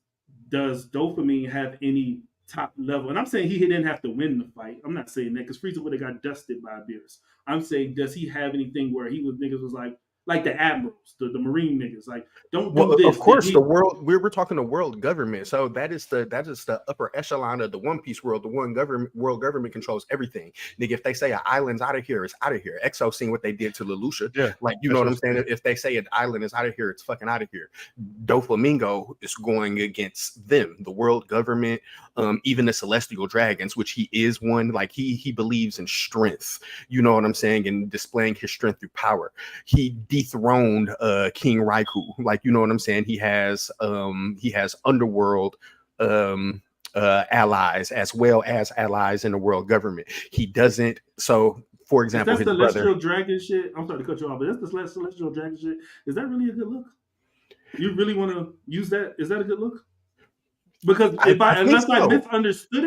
does Doflamingo have any top level? And I'm saying he didn't have to win the fight. I'm not saying that because Frieza would have got dusted by Beerus. I'm saying, does he have anything where he was niggas was like the admirals, the marine niggas, like don't do this. Of course, the world we're talking the world government, so that is the upper echelon of the One Piece world. The world government controls everything. Nigga, if they say an island's out of here, it's out of here. EXO seen what they did to Lelouch. Yeah, like you know what I'm saying. If they say an island is out of here, it's fucking out of here. Doflamingo is going against them, the world government, even the celestial dragons, which he is one. Like he believes in strength. You know what I'm saying, and displaying his strength through power. He dethroned King Raikou, like you know what I'm saying. He has underworld allies as well as allies in the world government. He doesn't. So, for example, that's celestial dragon shit. I'm sorry to cut you off, but that's the celestial dragon shit. Is that really a good look? You really want to use that? Is that a good look? Because unless I misunderstood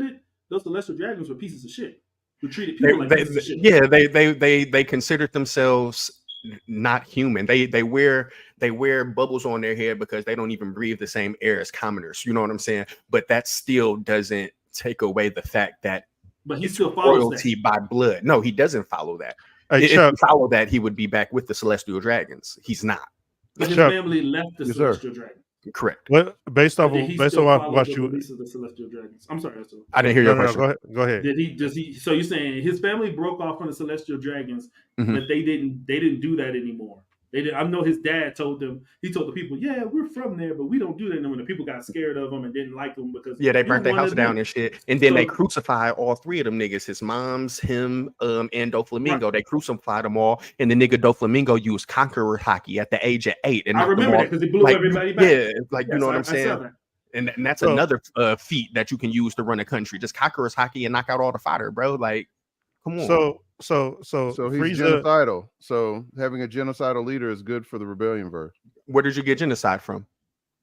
it, those celestial dragons were pieces of shit. Who treated people like pieces of shit. Yeah, they considered themselves not human. They wear bubbles on their head because they don't even breathe the same air as commoners. You know what I'm saying? But that still doesn't take away the fact that he still follows royalty by blood. No, he doesn't follow that. Hey, if he followed that, he would be back with the celestial dragons. He's not. But his family left the celestial dragons. Correct. Well, based off what you release of the celestial dragons. I'm sorry, I didn't hear your question. Go ahead. Does he? So you're saying his family broke off from the celestial dragons, but they didn't do that anymore. They did. I know his dad told them. He told the people, "Yeah, we're from there, but we don't do that anymore." And the people got scared of him and didn't like him because they burnt their house down and shit. And then they crucified all three of them niggas. His mom's, him, and Doflamingo. Right. They crucified them all. And the nigga Doflamingo used conqueror hockey at the age of 8. And I remember that because he blew everybody back. Yeah, you know what I'm saying. And that's another feat that you can use to run a country. Just conqueror's hockey and knock out all the fodder, bro. Like, come on. So he's genocidal. So having a genocidal leader is good for the rebellion verse. Where did you get genocide from?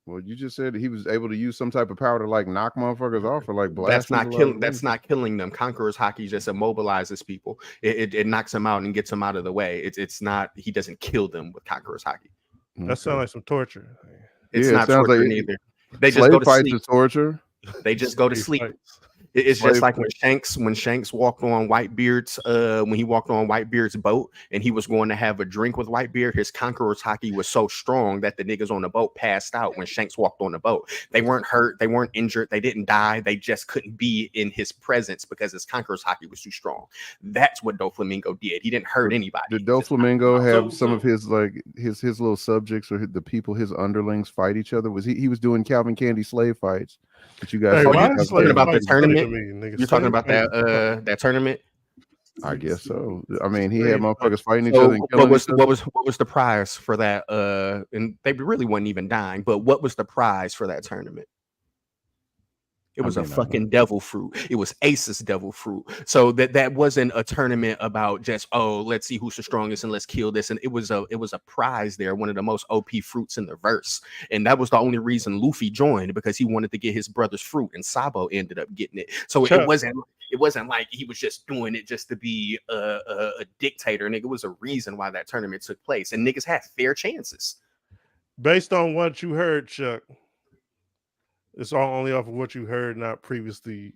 Well, you just said he was able to use some type of power to like knock motherfuckers off or like blast. That's not killing. That's not killing them. Conqueror's hockey just immobilizes people. It knocks them out and gets them out of the way. It's not. He doesn't kill them with conqueror's hockey. That sounds like some torture. It's not torture either. They just go to sleep. Is torture. They just go to sleep. It's just like when Shanks walked on Whitebeard's when he walked on Whitebeard's boat and he was going to have a drink with Whitebeard. His conqueror's hockey was so strong that the niggas on the boat passed out when Shanks walked on the boat. They weren't hurt, they weren't injured, they didn't die. They just couldn't be in his presence because his conqueror's hockey was too strong. That's what Doflamingo did. He didn't hurt anybody. Did Doflamingo have some of his like his little subjects or the people his underlings fight each other? Was he was doing Calvin Candy slave fights? But you guys talking about the tournament? You're talking about that tournament? I guess so. I mean, he had motherfuckers fighting each other. And what was the prize for that? And they really wasn't even dying. But what was the prize for that tournament? It was a fucking devil fruit. It was Ace's devil fruit. So that wasn't a tournament about just, oh, let's see who's the strongest and let's kill this. And it was a prize there, one of the most OP fruits in the verse. And that was the only reason Luffy joined, because he wanted to get his brother's fruit, and Sabo ended up getting it. So it wasn't like he was just doing it just to be a dictator. Nigga, it was a reason why that tournament took place. And niggas had fair chances. Based on what you heard, Chuck, it's all only off of what you heard, not previously.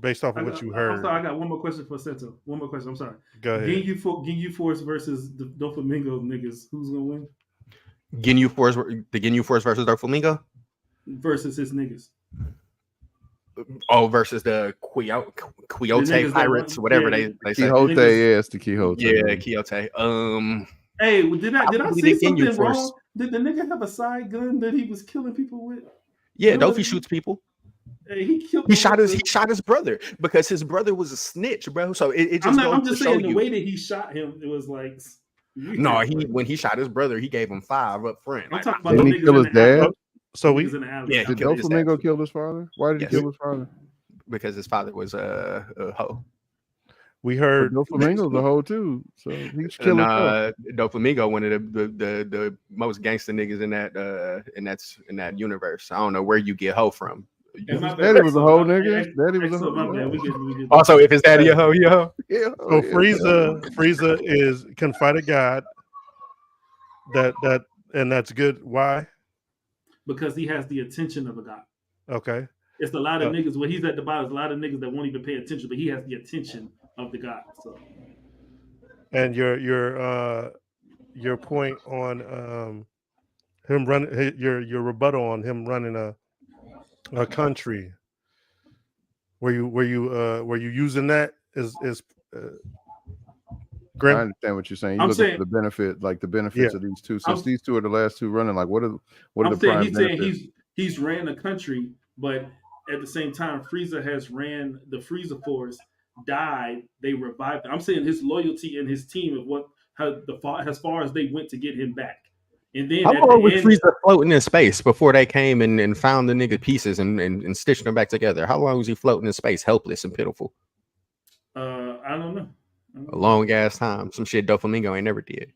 Based off of what you heard. I'm sorry, I got one more question for Sento. One more question. I'm sorry. Go ahead. Ginyu Force versus the Doflamingo niggas. Who's gonna win? Ginyu Force versus Doflamingo? Versus his niggas. Oh, versus the Quixote pirates, whatever they say. Quixote, it's the Quixote. Yeah, Quixote. Hey, did I say something wrong? Did the nigga have a side gun that he was killing people with? Yeah, Dofi shoots people. Hey, he shot his brother because his brother was a snitch, bro. So it just I'm goes just to show saying the you. way that he shot him, it was like No, when he shot his brother, he gave him 5 up front. I'm Like, talking about Didn't the he niggas kill in his the alley. dad? So Niggas in the alley. Yeah, he Did killed his Doflamingo dad. kill his father? Why did he Yes. kill his father? Because his father was a hoe. we But heard Doflamingo's a hoe too, so he should kill himself. Doflamingo, one of the most gangster niggas in that universe. I don't know where you get hoe from. And my His bad. daddy was a hoe, Hey, nigga. hey, Daddy was a so my hoe. bad. We get Also, if his daddy a hoe, he a hoe. Yeah, so Frieza can fight a god. And that's good. Why? because he has the attention of a god. Okay. It's a lot of niggas when he's at the bottom. There's a lot of niggas that won't even pay attention, but he has the attention of the god. So, and your point on him running your rebuttal on him running a country. Were you using that as I Grim? understand what you're saying. You I'm look saying- at the benefits of these two. Since these two are the last two running, like what are I'm the saying prime he's saying benefits? he's ran a country, but at the same time, Frieza has ran the Frieza Force, died. They revived him. I'm saying his loyalty and his team of as far as they went to get him back. And then How at long the was end, Frieza floating in space before they came and found the nigga pieces and stitched them back together? How long was he floating in space, helpless and pitiful? I don't know. A long ass time. Some shit Doflamingo ain't never did.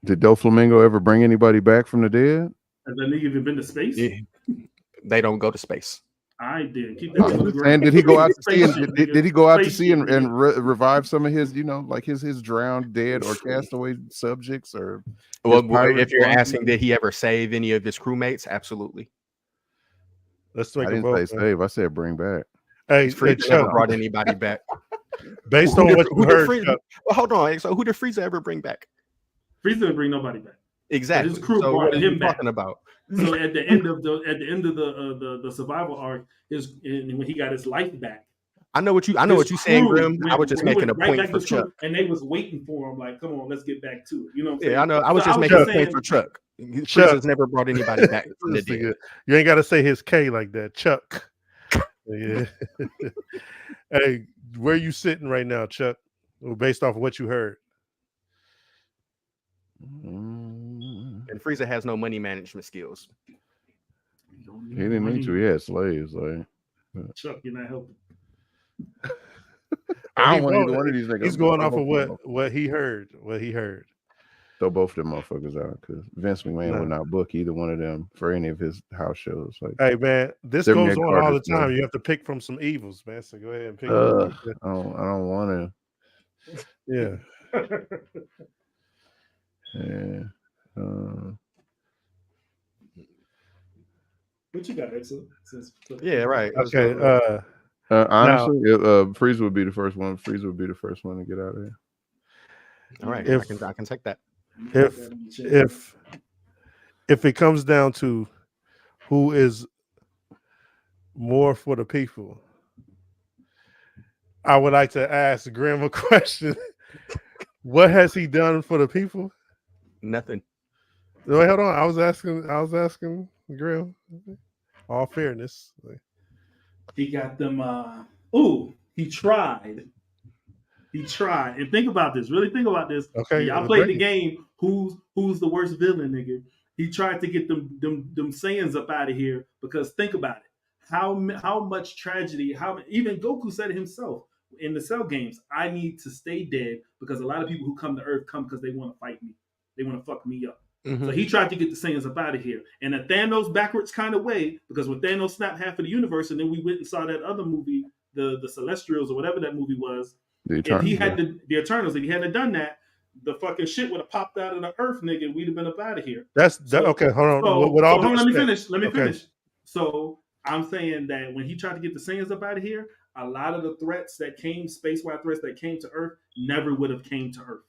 Did Doflamingo ever bring anybody back from the dead? Has that nigga even been to space? Yeah. They don't go to space. I did. Keep that to the ground. And did he go out to sea? Spaceship, And nigga. did he go out to Spaceship, sea and nigga. revive some of his, like his drowned, dead, or castaway subjects? Or Well, pirate if you're squad? asking, did he ever save any of his crewmates? Absolutely. Let's I take a didn't vote. say save. I said bring back. Hey, Frieza Chuck, never brought anybody back. based on what you heard, Frieza, Chuck, well, hold on. So who did Frieza ever bring back? Frieza didn't bring nobody back. Exactly. His crew So brought what are you him back. talking about? So at the end of the survival arc, and when he got his life back, I know what you're saying, Grim. I was just making a point for Chuck. And they was waiting for him, like, come on, let's get back to it. You know what I'm saying? Yeah, I know. I was just making a point for Chuck. Frieza's never brought anybody back from the dead. You ain't got to say his K like that, Chuck. Yeah. Hey, where you sitting right now, Chuck? Based off of what you heard. And Frieza has no money management skills. He didn't need to. He had slaves. Like Chuck, you're not helping. I don't want either one of these niggas. He's going off of what he heard. What he heard. Throw both of them motherfuckers out because Vince McMahon would not book either one of them for any of his house shows. Like, hey man, this goes on all the time. You have to pick from some evils, man. So go ahead and pick. I don't want to. Yeah. Yeah. What you got, Exo? Yeah, right. Okay. Honestly, Frieza would be the first one. Frieza would be the first one to get out of here. All right, I can take that. If it comes down to who is more for the people, I would like to ask Grim a question. What has he done for the people? Nothing. Wait, hold on. I was asking Grim. All fairness. He got them. He tried. He tried. And think about this. Really think about this. Okay. Y'all played the game. Who's the worst villain, nigga? He tried to get them Saiyans up out of here because think about it. How much tragedy? Even Goku said it himself in the Cell games. I need to stay dead because a lot of people who come to Earth come because they want to fight me. They want to fuck me up. Mm-hmm. So he tried to get the Saiyans up out of here. And a Thanos backwards kind of way, because when Thanos snapped half of the universe, and then we went and saw that other movie, the Celestials or whatever that movie was. If he had the Eternals, if he hadn't done that, the fucking shit would have popped out of the Earth, nigga, and we'd have been up out of here. Okay. Hold on. Let me finish. So I'm saying that when he tried to get the Saiyans up out of here, a lot of the threats that came, space-wide threats that came to Earth, never would have came to Earth.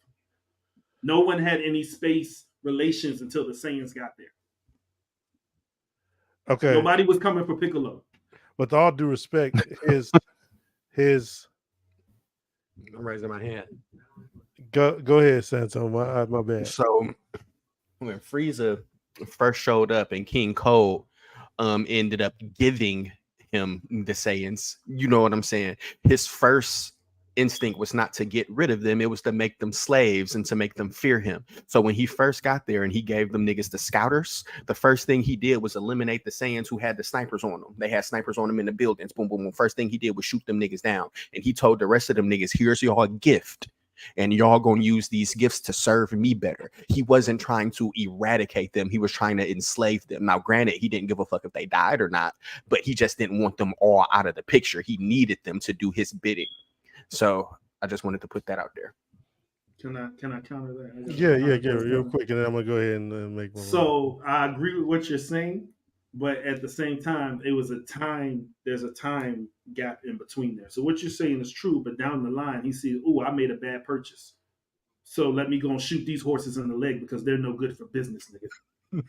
No one had any space relations until the Saiyans got there. Okay. Nobody was coming for Piccolo. With all due respect, his I'm raising my hand. Go ahead, Santo. My bad. So when Frieza first showed up and King Cold ended up giving him the Saiyans. You know what I'm saying? His first instinct was not to get rid of them, it was to make them slaves and to make them fear him. So when he first got there and he gave them niggas the scouters, the first thing he did was eliminate the Saiyans who had the snipers on them. They had snipers on them in the buildings. Boom, boom, boom. First thing he did was shoot them niggas down. And he told the rest of them niggas, here's y'all gift. And y'all gonna use these gifts to serve me better. He wasn't trying to eradicate them. He was trying to enslave them. Now, granted, he didn't give a fuck if they died or not, but he just didn't want them all out of the picture. He needed them to do his bidding. So I just wanted to put that out there. Can I counter that? Yeah, real quick, and then I'm gonna go ahead and make one. So I agree with what you're saying, but at the same time, there's a time gap in between there. So what you're saying is true, but down the line, he sees, oh, I made a bad purchase. So let me go and shoot these horses in the leg because they're no good for business, nigga.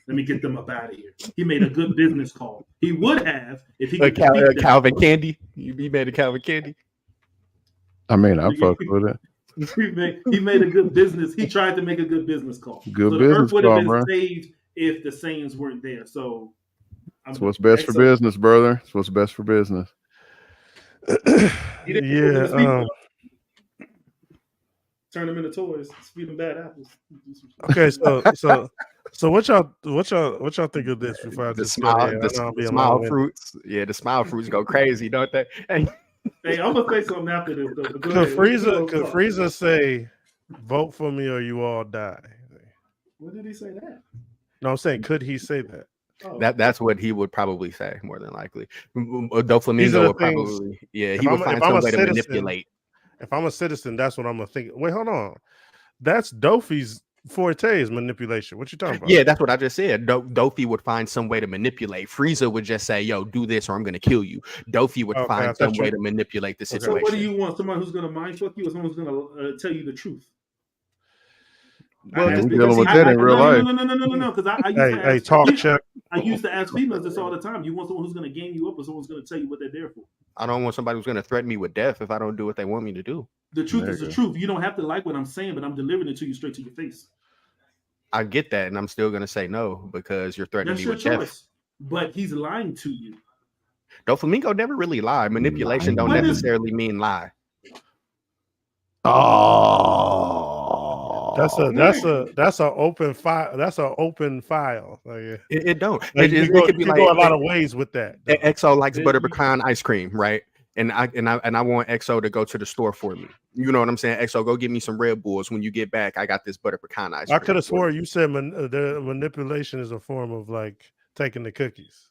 Let me get them up out of here. He made a good business call. He would have if he could Calvin Candy. He made a Calvin Candy. I mean, I fuck with it. He made a good business. He tried to make a good business call. Good so business the Earth would have been bro. saved if the Saiyans weren't there. So it's what's best for business, brother. It's what's best for business. Yeah. Turn them into toys. Feed them bad apples. Okay, so what y'all think of this? Before I the just smile fruits. Yeah, the smile fruits go crazy, don't they? Hey, I'm gonna say something after this. Though. Could Frieza say, "Vote for me or you all die"? When did he say that? No, I'm saying, could he say that? Oh. That's what he would probably say, more than likely. Doflamingo would probably, he would find some way to manipulate. If I'm a citizen, that's what I'm gonna think. Wait, hold on. That's Dofi's forte is manipulation. What you talking about? Yeah, that's what I just said. Dofi would find some way to manipulate. Frieza would just say, "Yo, do this, or I'm gonna kill you." Dofi would find some way to manipulate the situation. So what do you want? Someone who's gonna mind fuck you, or someone who's gonna tell you the truth? Well, we're dealing with that in real life. No. Because I used to ask females this all the time. You want someone who's going to game you up, or someone's going to tell you what they're there for? I don't want somebody who's going to threaten me with death if I don't do what they want me to do. The truth is the truth. You don't have to like what I'm saying, but I'm delivering it to you straight to your face. I get that, and I'm still going to say no because you're threatening me with death. But he's lying to you. Doflamingo never really lied. Manipulation don't necessarily mean lie. Oh, that's an open file. That's an open file. Like, it don't. Like, it could be like go a lot of ways with that. EXO likes butter pecan ice cream, right? And I want EXO to go to the store for me. You know what I'm saying? EXO, go get me some Red Bulls. When you get back, I got this butter pecan ice cream. I could have swore you said the manipulation is a form of like taking the cookies.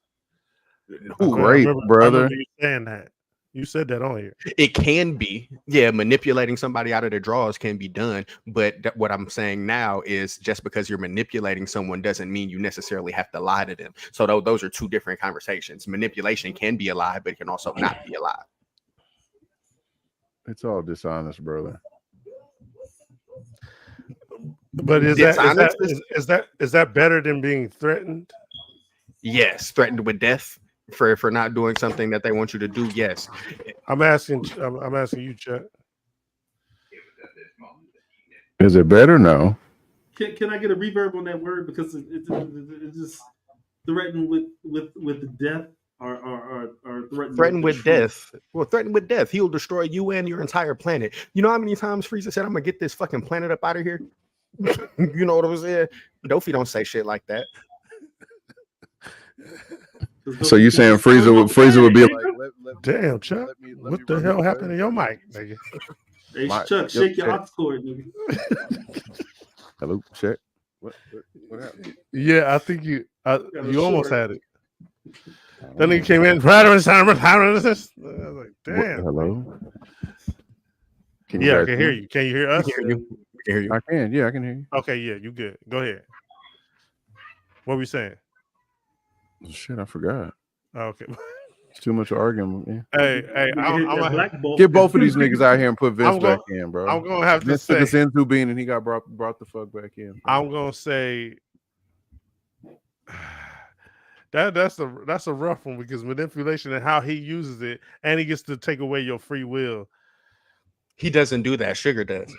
Great, brother. You saying that. You said that on here. It can be, manipulating somebody out of their drawers can be done. But what I'm saying now is just because you're manipulating someone doesn't mean you necessarily have to lie to them. So those are two different conversations. Manipulation can be a lie, but it can also not be a lie. It's all dishonest, brother. But is that better than being threatened? Yes, threatened with death. For not doing something that they want you to do, yes. I'm asking you, Chuck. Is it better? No. Can I get a reverb on that word because it's just threatened with death or threatened with death. Well, threatened with death. He'll destroy you and your entire planet. You know how many times Frieza said, "I'm gonna get this fucking planet up out of here"? You know what I'm saying? Dofi don't say shit like that. So you saying Frieza would be like, "Damn, Chuck, what the hell happened to your mic, nigga?" Hey, Chuck, shake your ox cord, nigga. Hello, check. What happened? Yeah, I think you almost had it. Then he came in. I was like, damn. Hello. I can hear you. Can you hear us? I can hear you. I can. Yeah, I can hear you. Okay, yeah, you good. Go ahead. What were we saying? Shit, I forgot. Okay. It's too much arguing. Man. Hey, I'm get both of these niggas out here and put Vince back in, bro. I'm gonna have Vince to say took a Senzu bean and he got brought the fuck back in. Bro. I'm gonna say that's a rough one because manipulation and how he uses it, and he gets to take away your free will. He doesn't do that. Sugar does.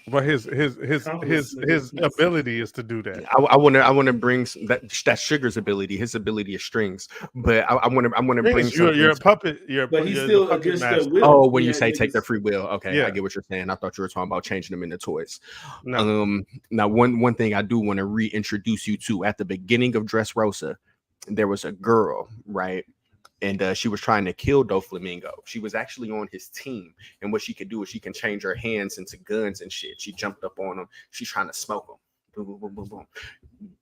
But his ability is to do that. I want to bring that's Sugar's ability. His ability is strings, but I want to bring you're a puppet. But he's still against their will. Oh, when you say take their free will, okay, Yeah. I get what you're saying. I thought you were talking about changing them into toys. No. Now one thing I do want to reintroduce you to at the beginning of Dressrosa, there was a girl, right? And she was trying to kill Doflamingo. She was actually on his team. And what she could do is she can change her hands into guns and shit. She jumped up on him. She's trying to smoke him. Boom, boom, boom, boom, boom.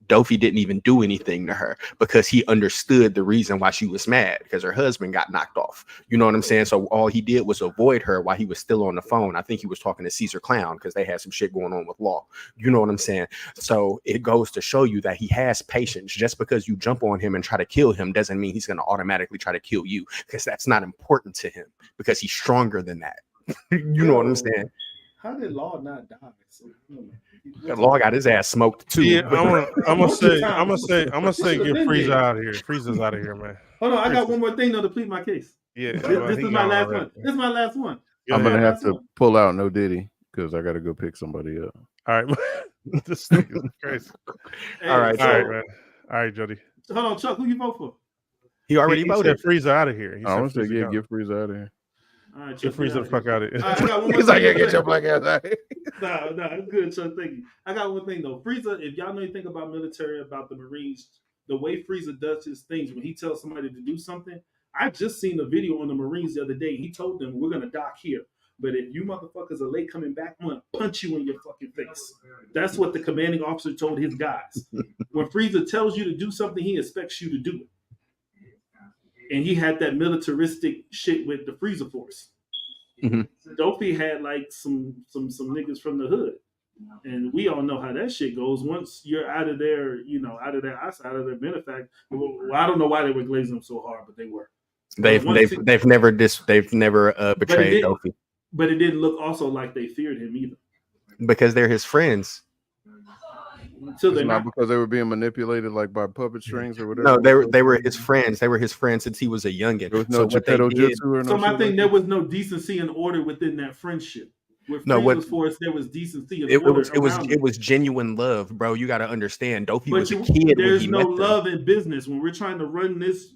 Dofi didn't even do anything to her because he understood the reason why she was mad, because her husband got knocked off. You know what I'm saying? So all he did was avoid her while he was still on the phone. I think he was talking to Caesar Clown because they had some shit going on with law. You know what I'm saying? So it goes to show you that he has patience. Just because you jump on him and try to kill him doesn't mean he's going to automatically try to kill you, because that's not important to him, because he's stronger than that. You know what I'm saying? How did Law not die? Law got his ass smoked too. Yeah, I'm gonna say get Frieza out of here. Frieza's out of here, man. Hold on, I got one more thing though to plead my case. Yeah, this is my last one. This is my last one. I'm gonna have to pull out No Diddy because I gotta go pick somebody up. All right, this thing is crazy. Hey, all right, man. All right, Jody. Hold on, Chuck. Who you vote for? He already he voted. Said Frieza out of here. I want to say, yeah, get Frieza out of here. All right, Get Frieza the fuck out of here. Right, I got one more He's like, yeah, get your black ass out of here. No, it's good, Chuck. Thank you. I got one thing though. Frieza, if y'all know anything about military, about the Marines, the way Frieza does his things when he tells somebody to do something. I just seen a video on the Marines the other day. He told them, we're gonna dock here, but if you motherfuckers are late coming back, I'm gonna punch you in your fucking face. That's what the commanding officer told his guys. When Frieza tells you to do something, he expects you to do it. And he had that militaristic shit with the Frieza Force. Mm-hmm. Dopey had like some niggas from the hood, and we all know how that shit goes. Once you're out of their, out of their eyesight, out of their benefit. Well, I don't know why they were glazing them so hard, but they were. They've never betrayed Dopey. But it didn't look also like they feared him either, because they're his friends. Until they're not because they were being manipulated like by puppet strings or whatever. No, they were his friends. They were his friends since he was a youngin. There was no Geppetto Jutsu or no. So my thing, there was no decency and order within that friendship. With Force, there was decency and order. It was genuine love, bro. You got to understand. Dopey was a kid. There's no love in business when we're trying to run this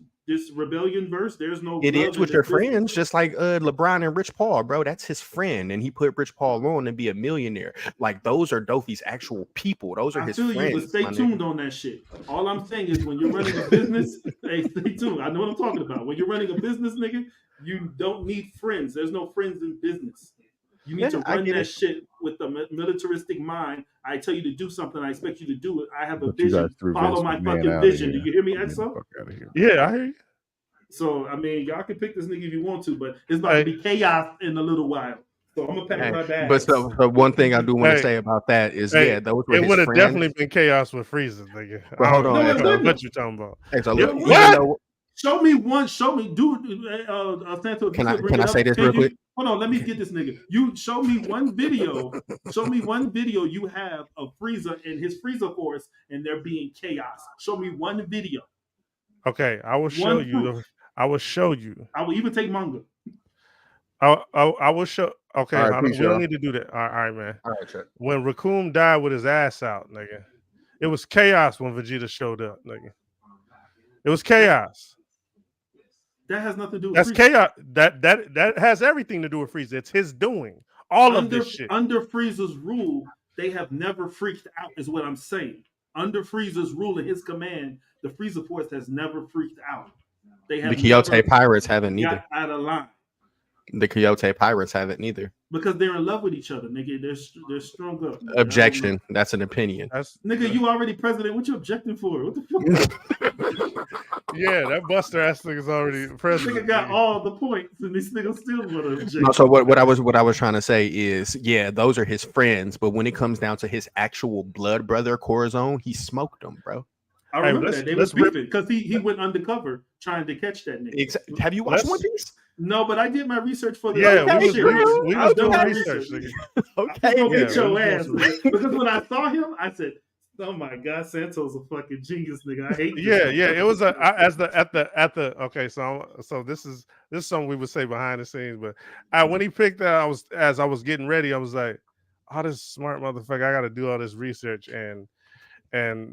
rebellion verse. There's no. It is with your friends, just like LeBron and Rich Paul, bro. That's his friend, and he put Rich Paul on to be a millionaire. Like, those are Dopey's actual people. Those are his friends. You, but stay tuned on that shit. All I'm saying is, when you're running a business, hey, stay tuned. I know what I'm talking about. When you're running a business, nigga, you don't need friends. There's no friends in business. You need to run that shit with the militaristic mind. I tell you to do something, I expect you to do it. I have a vision. Follow my fucking vision. Do you hear me, Exo? Yeah, I hear you. So, I mean, y'all can pick this nigga if you want to, but it's about to be chaos in a little while. So I'm gonna pack my bag. But so one thing I do want to say about that is, those were it would have friends. definitely been chaos with Frieza, nigga. But hold on, what you talking about? What? Show me one. Show me, dude. Santo, can I say this real quick? Hold on, let me get this nigga. You show me one video. Show me one video you have of Frieza and his Frieza Force, and there being chaos. Show me one video. Okay, I will show you. I will show you. I will even take manga. I will show. Okay, right, we don't need to do that. All right, man. All right, Chuck. When Raccoon died with his ass out, nigga, it was chaos when Vegeta showed up, nigga. It was chaos. That has nothing to do with That's Frieza. chaos. That has everything to do with Frieza. It's his doing. All of this shit. Under Frieza's rule, they have never freaked out, is what I'm saying. Under Frieza's rule and his command, the Frieza Force has never freaked out. They have the Kyoto Pirates haven't either. Out of line. The Kyoto Pirates haven't either. Because they're in love with each other, nigga. They're strung up. Objection. That's an opinion. Nigga, you already president. What you objecting for? What the fuck? Yeah, that Buster ass nigga's already president. Nigga got all the points, and this nigga still want to object. No, so what I was trying to say is, yeah, those are his friends, but when it comes down to his actual blood brother, Corazon, he smoked them, bro. I remember that. They was beefing because he went undercover trying to catch that nigga. Have you watched One Piece? No, but I did my research for the we was doing research. Okay, get your ass. Because when I saw him, I said, "Oh my God, Santo's a fucking genius, nigga." I hate. It was okay. So this is something we would say behind the scenes, but when he picked that, I was getting ready. I was like, oh, this smart motherfucker, I got to do all this research and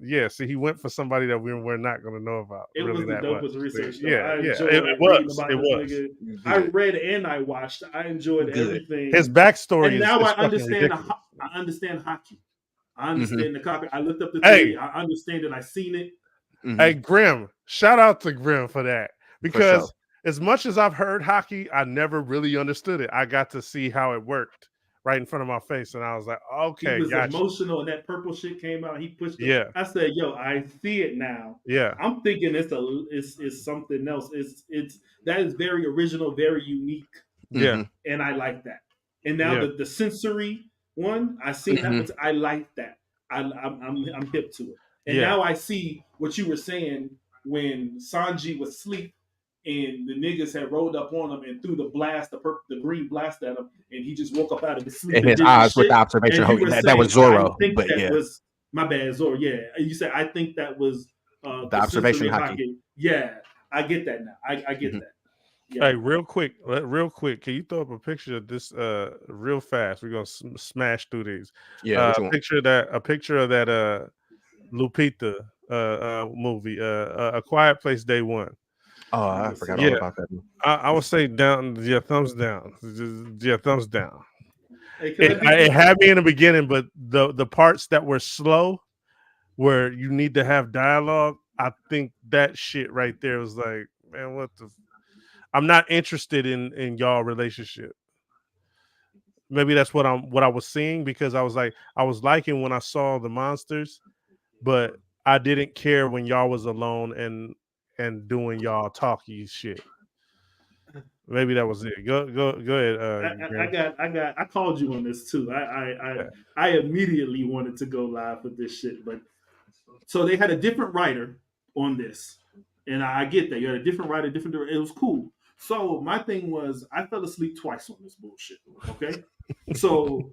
yeah, see, he went for somebody that we're not going to know about. It really was the that much. dopest research, though. Yeah, I yeah, enjoyed it reading was. about It this was. nigga. Good. I read and I watched. I enjoyed Good. everything. His backstory and is now I fucking understand. ridiculous. I understand hockey. I understand the copy. I looked up the Hey. theory. I understand it. I seen it. Hey, Grim, shout out to Grim for that. Because sure. as much as I've heard hockey, I never really understood it. I got to see how it worked right in front of my face. And I was like, okay, He was gotcha. emotional, and that purple shit came out. He pushed it. Yeah. I said, yo, I see it now. Yeah. I'm thinking it's something else. It's that is very original, very unique. Yeah. And I like that. And now the sensory one, I seen that, but I like that. I'm hip to it. And now I see what you were saying when Sanji was asleep and the niggas had rolled up on him and threw the blast, the green blast at him, and he just woke up out of his sleep. And his eyes with the observation. That was Zoro. I think that was my bad, Zoro. Yeah, you said I think that was the observation hockey. Yeah, I get that now. I get that. Yeah. Hey, real quick, can you throw up a picture of this real fast? We're gonna smash through these. Yeah, a picture of that Lupita movie, A Quiet Place Day One. Oh, I forgot all about that. I would say down. Yeah, thumbs down. Yeah, thumbs down. It had me in the beginning, but the parts that were slow, where you need to have dialogue, I think that shit right there was like, man, what the. I'm not interested in y'all relationship. Maybe that's what I was seeing, because I was liking when I saw the monsters, but I didn't care when y'all was alone and doing y'all talky shit. Maybe that was it. Go ahead. I called you on this too. I immediately wanted to go live with this shit, but so they had a different writer on this, and I get that you had a different writer, it was cool. So my thing was, I fell asleep twice on this bullshit. Okay, so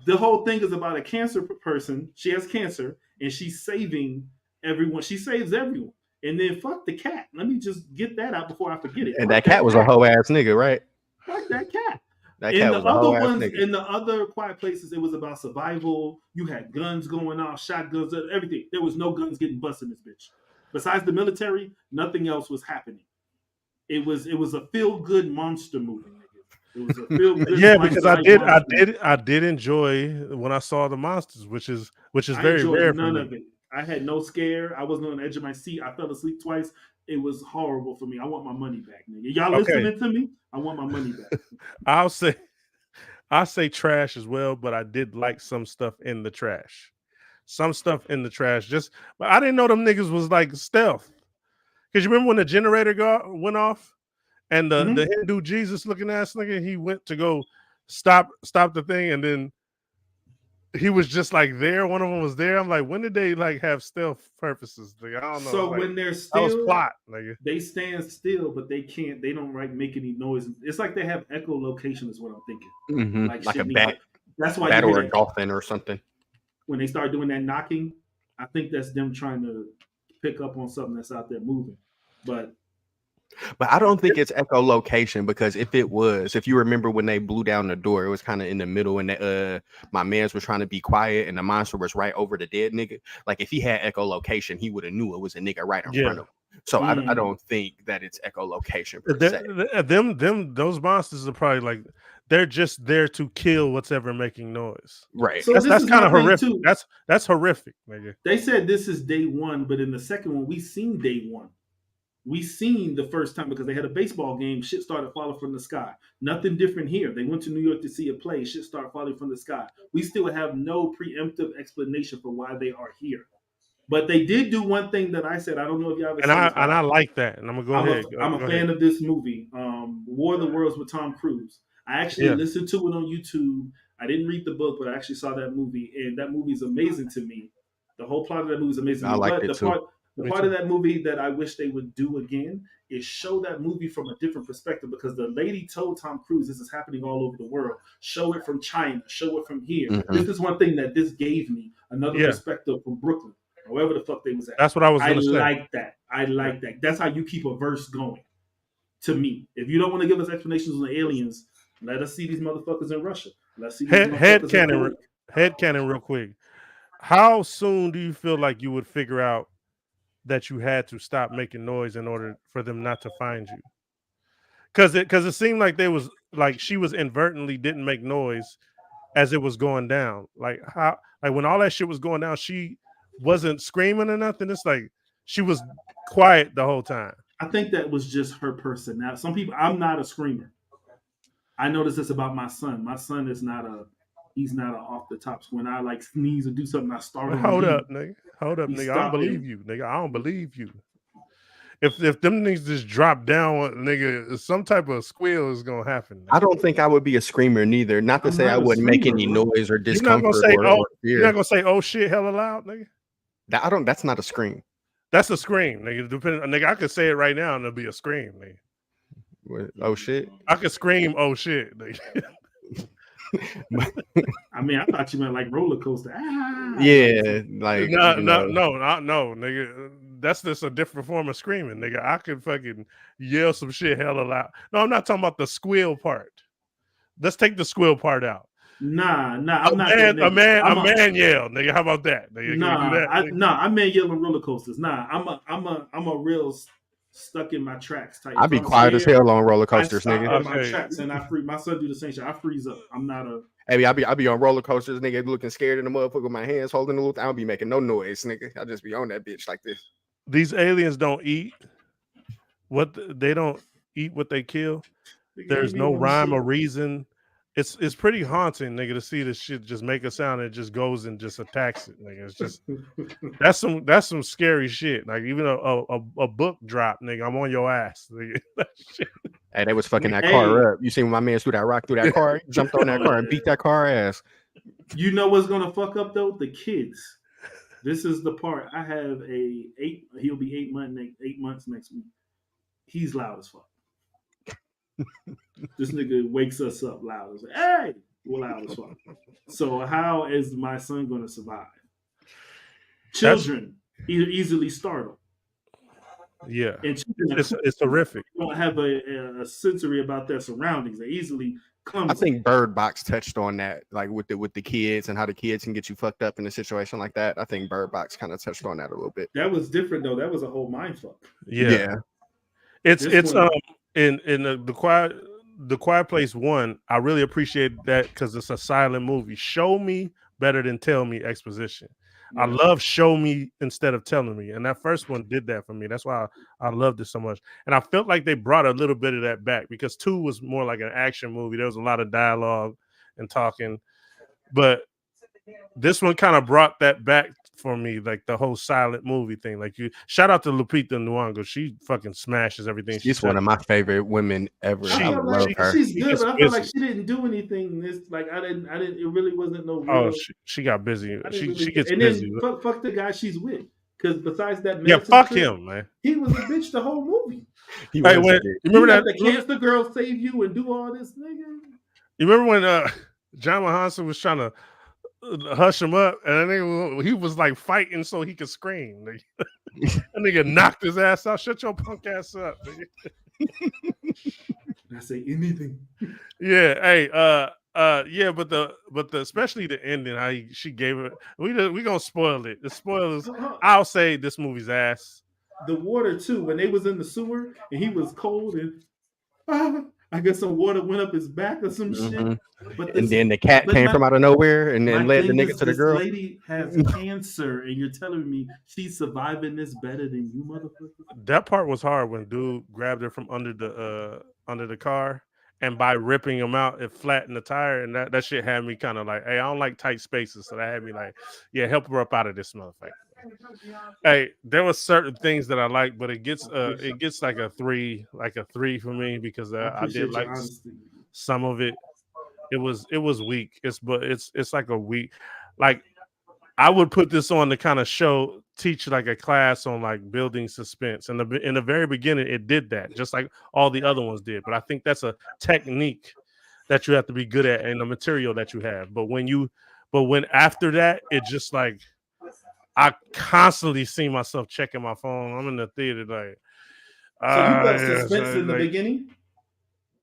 the whole thing is about a cancer person. She has cancer, and she's saving everyone. She saves everyone, and then fuck the cat. Let me just get that out before I forget it. And that cat was a hoe ass nigga, right? Fuck that cat. That cat was a hoe ass nigga. In the other Quiet Places, it was about survival. You had guns going off, shotguns, everything. There was no guns getting busted in this bitch. Besides the military, nothing else was happening. It was a feel good monster movie. Nigga. It was a feel good. Yeah, because I did enjoy when I saw the monsters, which is very rare. None of it. I had no scare. I wasn't on the edge of my seat. I fell asleep twice. It was horrible for me. I want my money back, nigga. Y'all listening to me? I want my money back. I'll say trash as well, but I did like some stuff in the trash. Some stuff in the trash. But I didn't know them niggas was like stealth. Because you remember when the generator went off, and the Hindu Jesus looking ass nigga, he went to go stop the thing, and then he was just like there. One of them was there. I'm like, when did they like have stealth purposes? Like, I don't know. So like, when they're still, that was plot, nigga. They stand still, but they can't. They don't make any noise. It's like they have echolocation, is what I'm thinking. Like a bat. That's why bat or a dolphin or something. When they start doing that knocking, I think that's them trying to pick up on something that's out there moving. But I don't think it's echolocation, because if you remember when they blew down the door, it was kind of in the middle, and my man's was trying to be quiet, and the monster was right over the dead nigga. Like if he had echolocation, he would have knew it was a nigga right in front of him. So I don't think that it's echolocation per se. Those monsters are probably like, they're just there to kill what's ever making noise. Right. So that's kind of horrific. Too. That's horrific, nigga. They said this is day one, but in the second one, we seen day one. We seen the first time because they had a baseball game. Shit started falling from the sky. Nothing different here. They went to New York to see a play. Shit started falling from the sky. We still have no preemptive explanation for why they are here. But they did do one thing that I said. I don't know if y'all ever seen it. And I like that. And I'm gonna go ahead. I'm a fan of this movie, War of the Worlds with Tom Cruise. I actually listened to it on YouTube. I didn't read the book, but I actually saw that movie, and that movie is amazing to me. The whole plot of that movie is amazing. I liked it too. The part of that movie that I wish they would do again is show that movie from a different perspective, because the lady told Tom Cruise this is happening all over the world. Show it from China. Show it from here. This is one thing that this gave me, another perspective from Brooklyn, however the fuck they was at. That's what I was going to say. I like that. That's how you keep a verse going, to me. If you don't want to give us explanations on the aliens, let us see these motherfuckers in Russia. Let's see these headcanon. headcanon real quick. How soon do you feel like you would figure out that you had to stop making noise in order for them not to find you? Because it seemed like they was like she was inadvertently didn't make noise as it was going down. Like how like when all that shit was going down, she wasn't screaming or nothing. It's like she was quiet the whole time. I think that was just her personality. Some people, I'm not a screamer. I noticed this about my son. My son is not a, he's not a off the tops. When I like sneeze or do something, I start him. Hold up, nigga. Hold up, He nigga. I don't stopped believe him. you, nigga. I don't believe you. If them niggas just drop down, nigga, some type of squeal is gonna happen. Nigga. I don't think I would be a screamer neither. Not to I'm say not I a wouldn't make screamer, any bro. noise or You're not gonna discomfort say or you're not fear. gonna say oh shit hella loud, nigga. That's not a scream. That's a scream, nigga. Depending, nigga, I could say it right now and it'll be a scream, nigga. Oh shit. I could scream oh shit, nigga. I mean, I thought you meant like roller coaster. Ah. Yeah, like no, you know. no, nigga. That's just a different form of screaming, nigga. I could fucking yell some shit hella loud. No, I'm not talking about the squeal part. Let's take the squeal part out. Nah, I'm not that A nigga. man yell, nigga. How about that? Nigga, Nah, can we do that? I meant yelling roller coasters. Nah, I'm a real stuck in my tracks type. I'd be quiet as hell on roller coasters, I nigga. stop in my tracks and I freeze. My son do the same shit. I freeze up. I'm not a. Hey, I be on roller coasters, nigga, looking scared in the motherfucker with my hands holding the little. I don't be making no noise, nigga. I'll just be on that bitch like this. These aliens don't eat they don't eat what they kill. There's no rhyme or reason. It's pretty haunting, nigga, to see this shit just make a sound and it just goes and just attacks it, nigga. It's just that's some scary shit. Like even a book drop, nigga. I'm on your ass, nigga. Hey, they was fucking that car up. You seen when my man threw that rock through that car? He jumped on that car and beat that car ass. You know what's gonna fuck up though? The kids. This is the part. I have he'll be 8 months next week. He's loud as fuck. This nigga wakes us up loud. It's like, hey, we're loud as fuck. So how is my son gonna survive? Children easily startled. Yeah, and it's horrific. Don't have a sensory about their surroundings. They easily clumsy. I think Bird Box touched on that, like with the kids and how the kids can get you fucked up in a situation like that. I think Bird Box kind of touched on that a little bit. That was different though. That was a whole mind fuck. Yeah. It's in the Quiet Place 1. I really appreciate that because it's a silent movie. Show me better than tell me exposition. Yeah. I love show me instead of telling me, and that first one did that for me. That's why I loved it so much. And I felt like they brought a little bit of that back because 2 was more like an action movie. There was a lot of dialogue and talking, but this one kind of brought that back for me, like the whole silent movie thing. Like you, shout out to Lupita Nyong'o. She fucking smashes everything. She's one of my favorite women ever. I love her. She's good, but I feel like she didn't do anything. This like I didn't. It really wasn't no. Real, she got busy. She gets and busy. Then fuck the guy she's with. Because besides that, fuck him, man. He was a bitch the whole movie. You remember that the cancer girl save you and do all this, nigga? You remember when John Johansson was trying to hush him up, and then he was like fighting so he could scream. That nigga knocked his ass out. Shut your punk ass up, nigga. I say anything. Yeah, hey, yeah, but the especially the ending, how she gave it. We gonna spoil it. The spoilers. I'll say this movie's ass. The water too. When they was in the sewer and he was cold and I guess some water went up his back or some shit. But then the cat came from out of nowhere and then led the nigga to the girl. This lady has cancer, and you're telling me she's surviving this better than you, motherfucker? That part was hard when dude grabbed her from under the car, and by ripping him out, it flattened the tire, and that shit had me kind of like, hey, I don't like tight spaces, so that had me like, yeah, help her up out of this motherfucker. Hey, there were certain things that I like, but it gets like a 3 for me because I did like some of it. It was weak. It's like a weak, like I would put this on to kind of teach like a class on like building suspense. And in the very beginning, it did that just like all the other ones did. But I think that's a technique that you have to be good at and the material that you have. But when after that, it just like. I constantly see myself checking my phone. I'm in the theater like. So you got suspense in the beginning?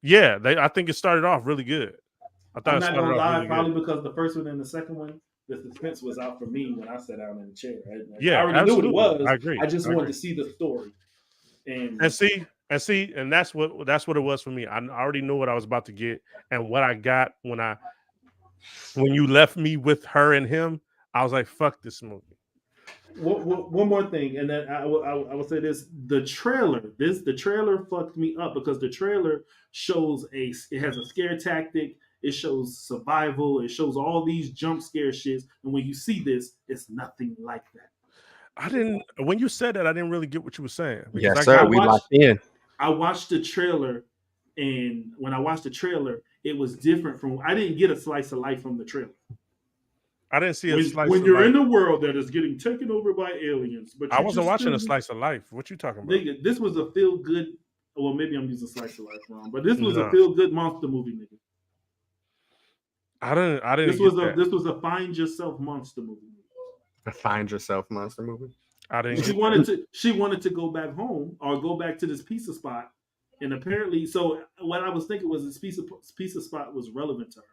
Yeah, I think it started off really good. I thought I'm it not started gonna off lie, really probably good. because the first one and the second one, the suspense was out for me when I sat down in the chair. I Yeah, already knew what it absolutely. was. I agree. I just wanted to see the story. And that's what it was for me. I already knew what I was about to get, and what I got when you left me with her and him, I was like, "Fuck this movie." One more thing, and then I will say this: the trailer fucked me up because the trailer shows it has a scare tactic, it shows survival, it shows all these jump scare shits, and when you see this, it's nothing like that. When you said that, I didn't really get what you were saying because Yes, I sir. got We locked in. I watched the trailer, and when I watched the trailer, it was different from. I didn't get a slice of life from the trailer. I didn't see a slice When of you're life. in a world that is getting taken over by aliens, but I you wasn't just watching a still, slice of life. What you talking about? nigga, this was a feel good. Well, maybe I'm using slice of life wrong, but this was a No, feel good monster movie, nigga. I didn't This get was that. this was a find yourself monster movie. A find yourself monster movie. I didn't She get wanted to go back home or go back to this pizza spot, and apparently, so what I was thinking was this pizza spot was relevant to her.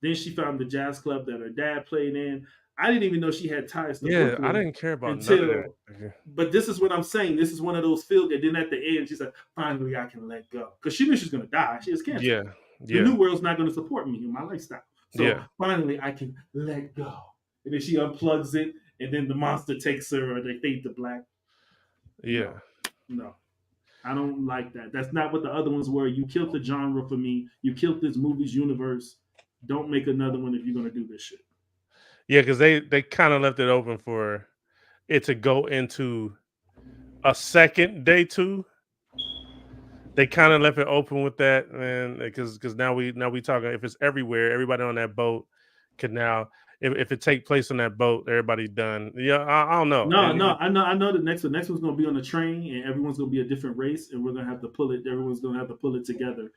Then she found the jazz club that her dad played in. I didn't even know she had ties to Yeah, I Brooklyn didn't care about none of until. that. But this is what I'm saying. This is one of those feel good. Then at the end, she said, "Finally, I can let go," because she knew she was going to die. She has cancer. Yeah, The new world's not going to support me in my lifestyle. So Yeah. finally, I can let go. And then she unplugs it, and then the monster takes her, or they fade to black. Yeah. No. I don't like that. That's not what the other ones were. You killed the genre for me. You killed this movie's universe. Don't make another one if you're gonna do this shit. Yeah, because they kind of left it open for it to go into a second day 2. They kind of left it open with that, and because now we talking, if it's everywhere, everybody on that boat can now, if it take place on that boat, everybody's done. Yeah, I don't know. No, I know the next one. Next one's gonna be on a train, and everyone's gonna be a different race, and we're gonna have to pull it. Everyone's gonna have to pull it together.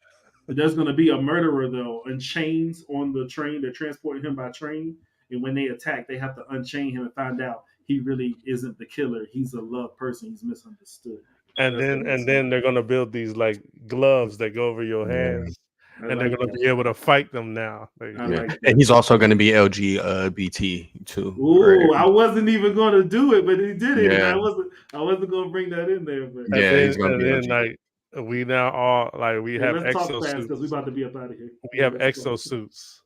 But there's gonna be a murderer though, in chains on the train. They're transporting him by train, and when they attack, they have to unchain him and find out he really isn't the killer. He's a loved person. He's misunderstood. And then they're gonna build these like gloves that go over your hands, and they're gonna be able to fight them now. And he's also going to be LGBT too. Ooh, right? I wasn't even going to do it, but he did it. Yeah. And I wasn't going to bring that in there. But he's going to be LGBT. Like we now all like we have let's talk fast exosuits because we're about to be up out of here. We have exosuits,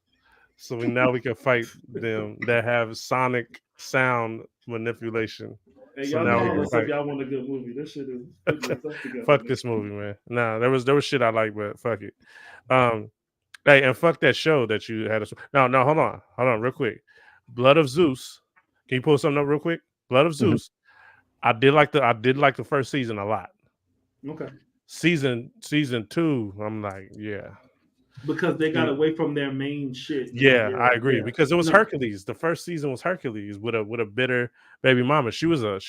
so we can fight them that have sonic sound manipulation. Hey, so y'all now know if y'all want a good movie. This shit is together. Fuck this movie, man. Nah, there was shit I like, but fuck it. Hey, and fuck that show that you had. No, hold on, real quick. Blood of Zeus. Can you pull something up real quick? Blood of Zeus. I did like the first season a lot. Okay. Season 2, I'm like, yeah. Because they got away from their main shit. Yeah, I agree. Because it was Hercules. The first season was Hercules with a bitter baby mama. She was a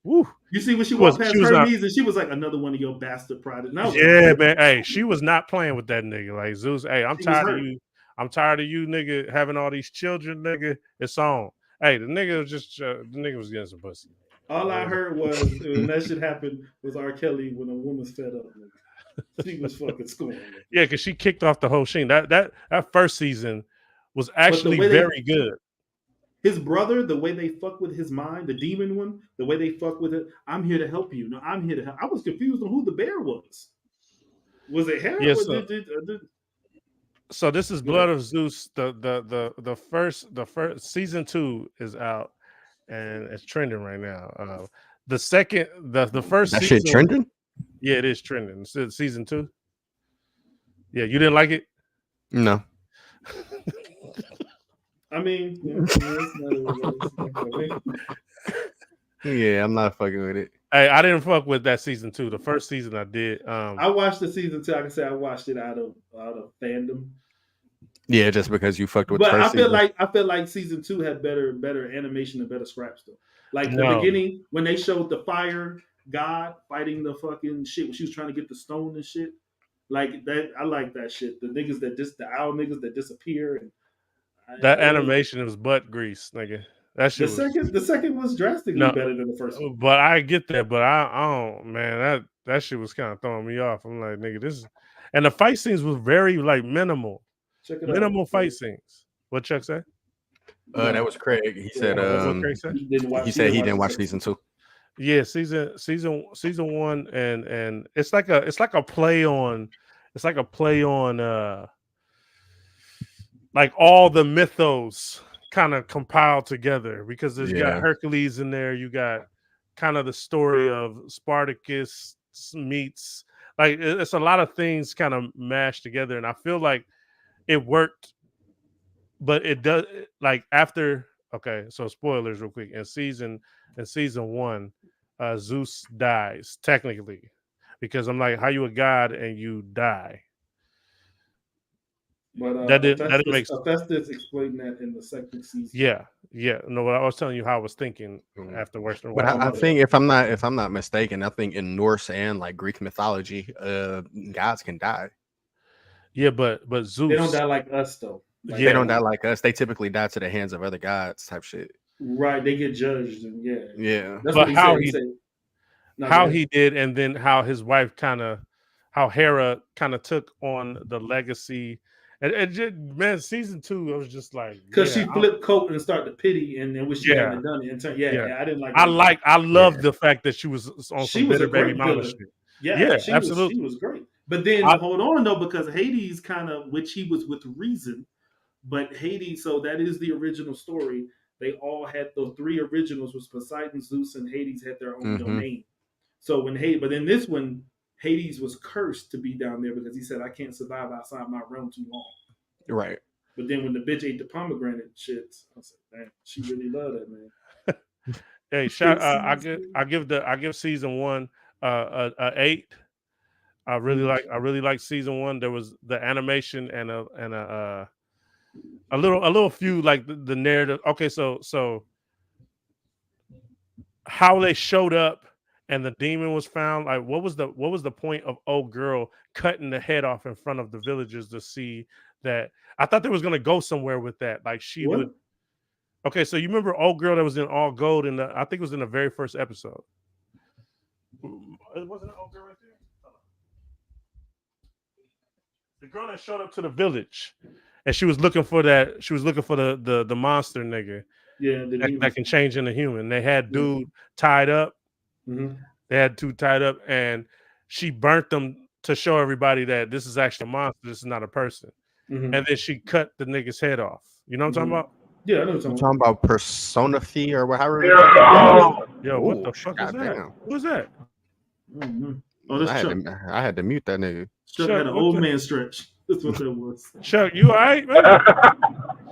woo. You see when she walked past Hermes and she was like, another one of your bastard products. Yeah, man. Hey, she was not playing with that nigga. Like Zeus, hey, I'm tired of you. I'm tired of you, nigga, having all these children, nigga. It's on. Hey, the nigga was just the nigga was getting some pussy. All I heard was when that shit happened was R. Kelly when a woman's fed up. Nigga. She was fucking scoring. Yeah, because she kicked off the whole sheen. That first season was actually very good. His brother, the way they fuck with his mind, the demon one, the way they fuck with it. I'm here to help you. No, I'm here to help. I was confused on who the bear was. Was it him? Yes. So this is Blood of Zeus. The first season 2 is out and it's trending right now. The second, the first that season, shit trending. Yeah, it is trending. It's season 2. Yeah, you didn't like it? No. I mean, yeah, I'm not fucking with it. Hey, I didn't fuck with that season 2. The first season I did. I watched the season 2. I can say I watched it out of fandom. Yeah, just because you fucked with. But the first I feel like season 2 had better animation and better scraps though. Like the beginning when they showed the fire god fighting the fucking shit when she was trying to get the stone and shit. Like that, I like that shit. The niggas the owl niggas that disappear and that animation was butt grease, nigga. That shit. The second was drastically better than the first one. But I get that, but I don't, man. That shit was kind of throwing me off. I'm like, nigga, this is, and the fight scenes was very like minimal. Check it Minimal out. fight scenes. What Chuck say? That was Craig. He said What Craig said? he didn't watch season 2. Yeah, season 1, and it's like a play on like all the mythos kind of compiled together, because there's got Hercules in there, you got kind of the story of Spartacus meets, like it's a lot of things kind of mashed together, and I feel like it worked, but it does, like after, okay, so spoilers real quick. In season 1, Zeus dies technically, because I'm like, how you a god and you die? But that didn't make sense. Hephaestus explained that in the second season. Yeah. No, what I was telling you how I was thinking after watching. But I think if I'm not mistaken, I think in Norse and like Greek mythology, gods can die. Yeah, but Zeus, they don't die like us though. Like, they don't die like us. They typically die to the hands of other gods type shit. Right, they get judged, and yeah. That's but what how he said. He did, and then how his wife how Hera kind of took on the legacy. And just, man, season 2, it was just like, because she flipped coat and started to pity, and then wish she hadn't done it. And I didn't like. I love the fact that she was on some bitter baby mama shit. Yeah, absolutely. She was great. But then hold on though, because Hades kind of, which he was with reason, but Hades. So that is the original story. They all had the 3 originals was Poseidon, Zeus, and Hades had their own domain. So but then this one, Hades was cursed to be down there because he said, I can't survive outside my realm too long. Right. But then when the bitch ate the pomegranate shits, I said, man, she really loved that, man. Hey, I give season 1 a 8. I really like season 1. There was the animation and a little few, like the narrative. Okay, so how they showed up and the demon was found, like what was the point of old girl cutting the head off in front of the villagers to see that? I thought they was gonna go somewhere with that, like she would. Okay, so you remember old girl that was in all gold, and I think it was in the very first episode. It wasn't an old girl right there. The girl that showed up to the village, and she was looking for that. She was looking for the monster nigga. Yeah, that can change into human. They had dude tied up. Mm-hmm. They had 2 tied up, and she burnt them to show everybody that this is actually a monster. This is not a person. Mm-hmm. And then she cut the nigga's head off. You know what I'm talking about? Yeah, I know what you're talking about. Persona Fee or whatever. Yo, what the fuck is that? Who's that? Mm-hmm. Oh, that's Chuck. I had to mute that nigga. Chuck had an old man stretch. That's what that was. Chuck, you all right, man?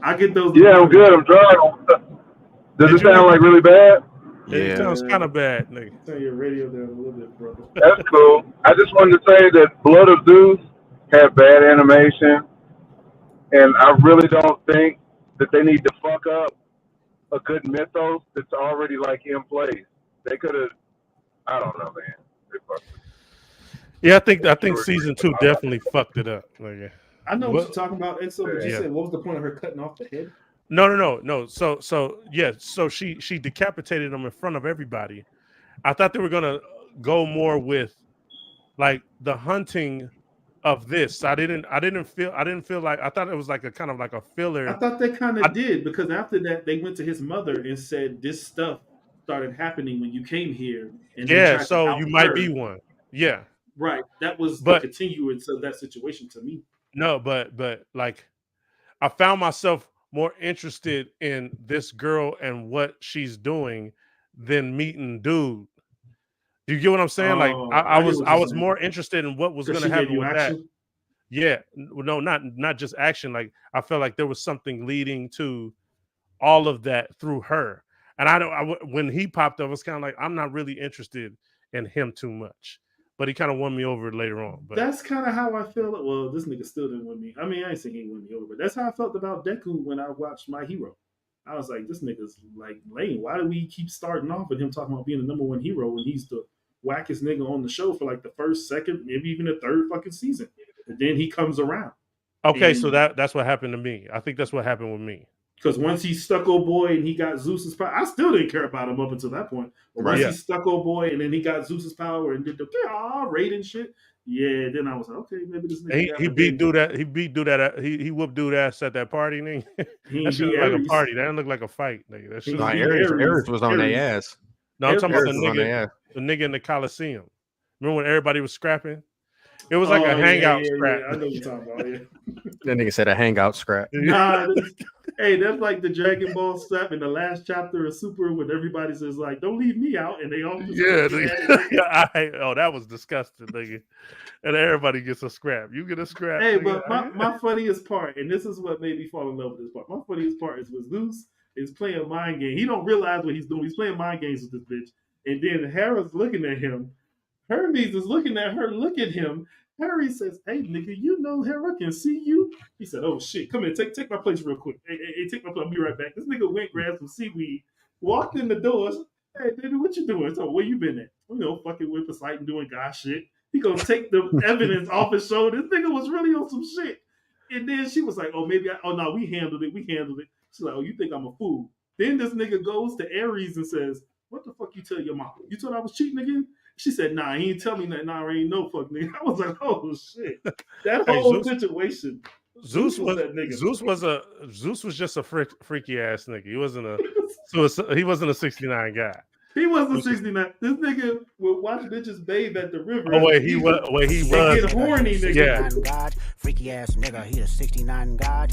I get those. Yeah, I'm good. I'm driving. Does it sound like really bad? Yeah, it sounds kind of bad, nigga. Turn your radio down a little bit, brother. That's cool. I just wanted to say that Blood of Zeus had bad animation, and I really don't think that they need to fuck up a good mythos that's already like in place. They could have. I don't know, man. Yeah, I think season 2 definitely fucked it up. Like, I know what you're talking about. And so, but you said, what was the point of her cutting off the head? No. So she decapitated them in front of everybody. I thought they were gonna go more with like the hunting of this. I didn't feel like, I thought it was like a kind of like a filler. I thought they kind of did, because after that they went to his mother and said this stuff started happening when you came here. And so you might be one. Yeah. Right. That was the continuance of that situation to me. No, but like I found myself more interested in this girl and what she's doing than meeting dude. Do you get what I'm saying? Like I was more interested in what was going to happen with that. Yeah, no, not just action. Like I felt like there was something leading to all of that through her. And when he popped up, I was kind of like, I'm not really interested in him too much. But he kind of won me over later on. But that's kind of how I feel. Well, this nigga still didn't win me. I mean, I ain't saying he won me over, but that's how I felt about Deku when I watched My Hero. I was like, this nigga's like lame. Why do we keep starting off with him talking about being the #1 hero when he's the wackest nigga on the show for like the first, second, maybe even the third fucking season? And then he comes around. Okay, so that's what happened to me. I think that's what happened with me. Because once he Stucco Boy and he got Zeus's power, I still didn't care about him up until that point. But once he Stucco Boy and then he got Zeus's power and did the raid and shit, yeah, then I was like, okay, maybe this nigga he beat dude that he whooped dude ass at that party, nigga. That shit looked like a party. That didn't look like a fight, nigga. That shit Ares was on their ass. No, I'm talking about the nigga in the Coliseum. Remember when everybody was scrapping? It was like a hangout scrap. Yeah, I know what you're talking about. Yeah. That nigga said a hangout scrap. Nah, that's like the Dragon Ball scrap in the last chapter of Super when everybody says like, "Don't leave me out," and they all just that was disgusting, nigga. And everybody gets a scrap. You get a scrap. Hey, nigga. but my funniest part, and this is what made me fall in love with this part. My funniest part is when Zeus is playing mind game. He don't realize what he's doing. He's playing mind games with this bitch, and then Hera's looking at him. Hermes is looking at her. Look at him. Harry says, "Hey, nigga, you know Hera can see you." He said, "Oh shit, come here, take my place real quick. Hey, take my place. I'll be right back." This nigga went, grabbed some seaweed, walked in the doors. "Hey, nigga, what you doing?" So, where you been at? You know, fucking with Poseidon doing God shit. He gonna take the evidence off his shoulder. This nigga was really on some shit. And then she was like, "Oh, maybe no, we handled it. She's like, "Oh, you think I'm a fool?" Then this nigga goes to Ares and says, "What the fuck you tell your mom? You told I was cheating again?" She said, "Nah, he ain't tell me that. Nah, I ain't no fuck nigga." I was like, "Oh shit!" That whole situation. Zeus was just a freaky ass nigga. He wasn't a 69 guy. He wasn't 69. This nigga would watch bitches bathe at the river. Oh wait, he was. Get horny, nigga. Yeah. God, freaky ass nigga. He a 69 god.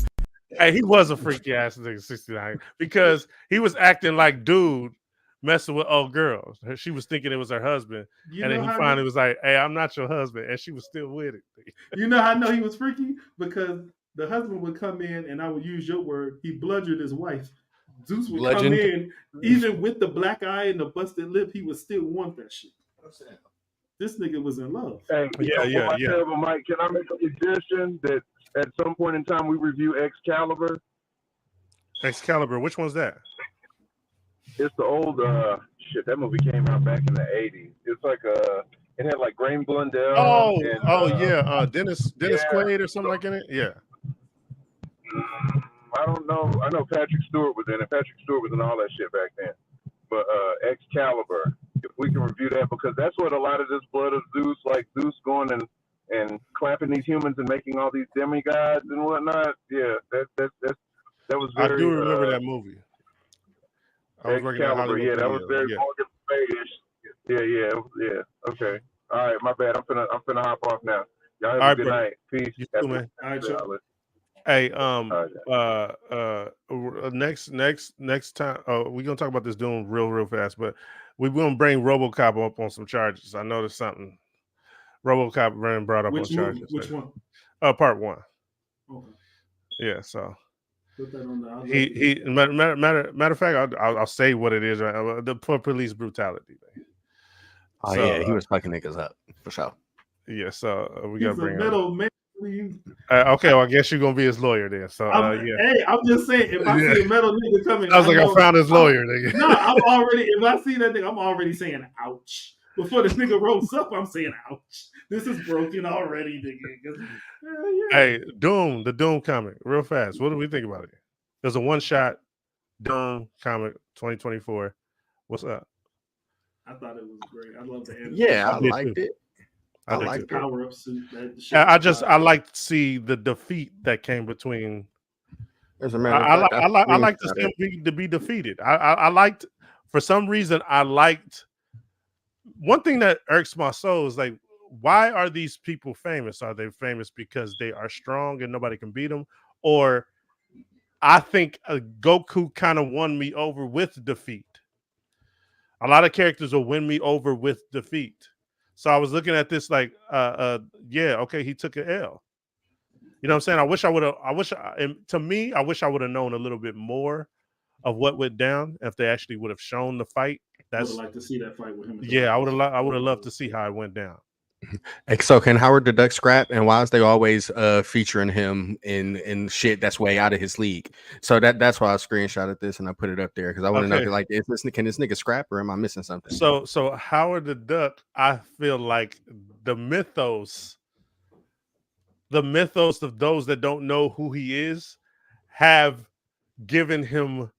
Hey, he was a freaky ass nigga, 69, because he was acting like dude messing with old girls. She was thinking it was her husband, and then he finally was like, "Hey, I'm not your husband," and she was still with it. You know how I know he was freaky? Because the husband would come in, and I would use your word, he bludgeoned his wife. Zeus would come in, even with the black eye and the busted lip, he would still want that shit. This nigga was in love. Hey, yeah. Mike, can I make a suggestion that at some point in time we review Excalibur? Excalibur, which one's that? It's the old shit. That movie came out back in the 80s. It's like it had like Graham Blundell. Dennis Quaid or something like in it. Yeah. I don't know. I know Patrick Stewart was in it. Patrick Stewart was in all that shit back then. But Excalibur, if we can review that, because that's what a lot of this blood of Zeus, like Zeus going and clapping these humans and making all these demigods and whatnot. Yeah, that was very. I do remember that movie. Excalibur, yeah, that was very Morgan Spade-ish. Yeah. Okay. All right, my bad. I'm finna hop off now. Y'all have a good night. Peace. You too, man. All right, sure. Hey, next time, we're gonna talk about this Doom real fast, but we're gonna bring RoboCop up on some charges. I noticed something. RoboCop ran brought up on charges. Which one? Part 1. Okay. Yeah, so put that on the. He matter of fact, I'll say what it is. Right? The police brutality thing. Oh so, yeah, he was fucking niggas up for sure. Yeah, so we gotta bring metal man. Okay, well, I guess you're gonna be his lawyer then. So yeah. Hey, I'm just saying, if I see a metal nigga coming, I was I found his lawyer, nigga. No, I'm already. If I see that nigga, I'm already saying ouch. Before this nigga rolls up, I'm saying ouch. This is broken already, nigga. Hey, the Doom comic, real fast. What do we think about it? There's a one-shot Doom comic 2024. What's up? I thought it was great. I love the anime. Yeah, I liked it. I liked the power up suit. I like to see the defeat that came between. As a matter of fact, I like to see him to be defeated. I liked, for some reason, I liked. One thing that irks my soul is like, why are these people famous? Are they famous because they are strong and nobody can beat them? Or I think Goku kind of won me over with defeat. A lot of characters will win me over with defeat. So I was looking at this like, okay, he took an L. You know what I'm saying? I wish I would have known a little bit more of what went down if they actually would have shown the fight. I would like to see that fight with him. Yeah, I would have loved to see how it went down. So can Howard the Duck scrap? And why is they always featuring him in shit that's way out of his league? So that's why I screenshotted this and I put it up there because I want to know, like, can this nigga scrap or am I missing something? So Howard the Duck, I feel like the mythos of those that don't know who he is have giving him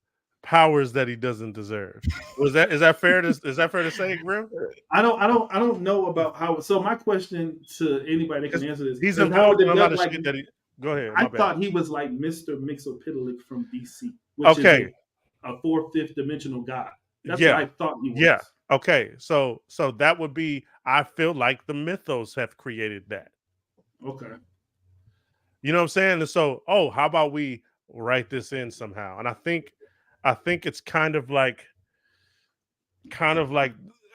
powers that he doesn't deserve. Is that fair to say, Grim? I don't know about Howard. So my question to anybody that can answer this: he's does involved Howard in the a lot Duck of like? shit that he. Go ahead. I My bad. thought he was like Mr. Mixophilic from DC, which Okay. is a 4/5 dimensional god. That's Yeah. what I thought he was. Yeah. Okay. So that would be. I feel like the mythos have created that. Okay. You know what I'm saying? And so, how about we write this in somehow? And I think it's kind of like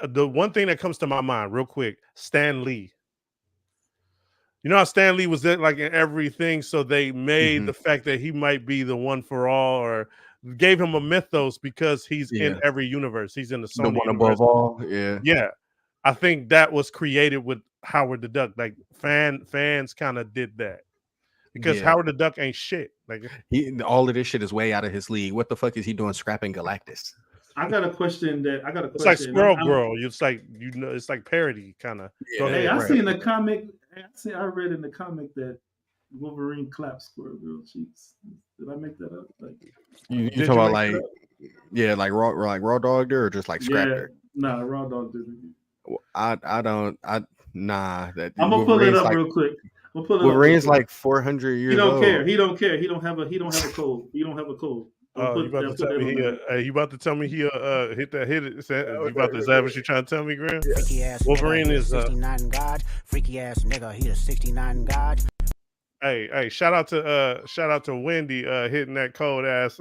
the one thing that comes to my mind real quick, Stan Lee. You know how Stan Lee was in, like in everything, so they made the fact that he might be the one for all, or gave him a mythos because he's in every universe. He's in the Sony The one universe. above all. Yeah. Yeah. I think that was created with Howard the Duck. Like fans kind of did that. Because Howard the Duck ain't shit. Like all of this shit is way out of his league. What the fuck is he doing scrapping Galactus? I got a question. It's like Squirrel Girl. It's like it's like parody kind of. Hey, I see in the comic. I read in the comic that Wolverine claps Squirrel Girl cheeks. Did I make that up? Like you talking about like raw dogged her or just like scrapped her? Nah, raw dog didn't. Nah. That I'm gonna pull it up real quick. Wolverine's like 400 years old. He don't care. He don't have a code. He don't have a code. Oh, you about to tell me you about to tell me he hit it? Is that what you trying to tell me, Graham? Yeah. Wolverine is 69 God. Freaky ass nigga, he the 69 God. Hey, shout out to Wendy hitting that cold ass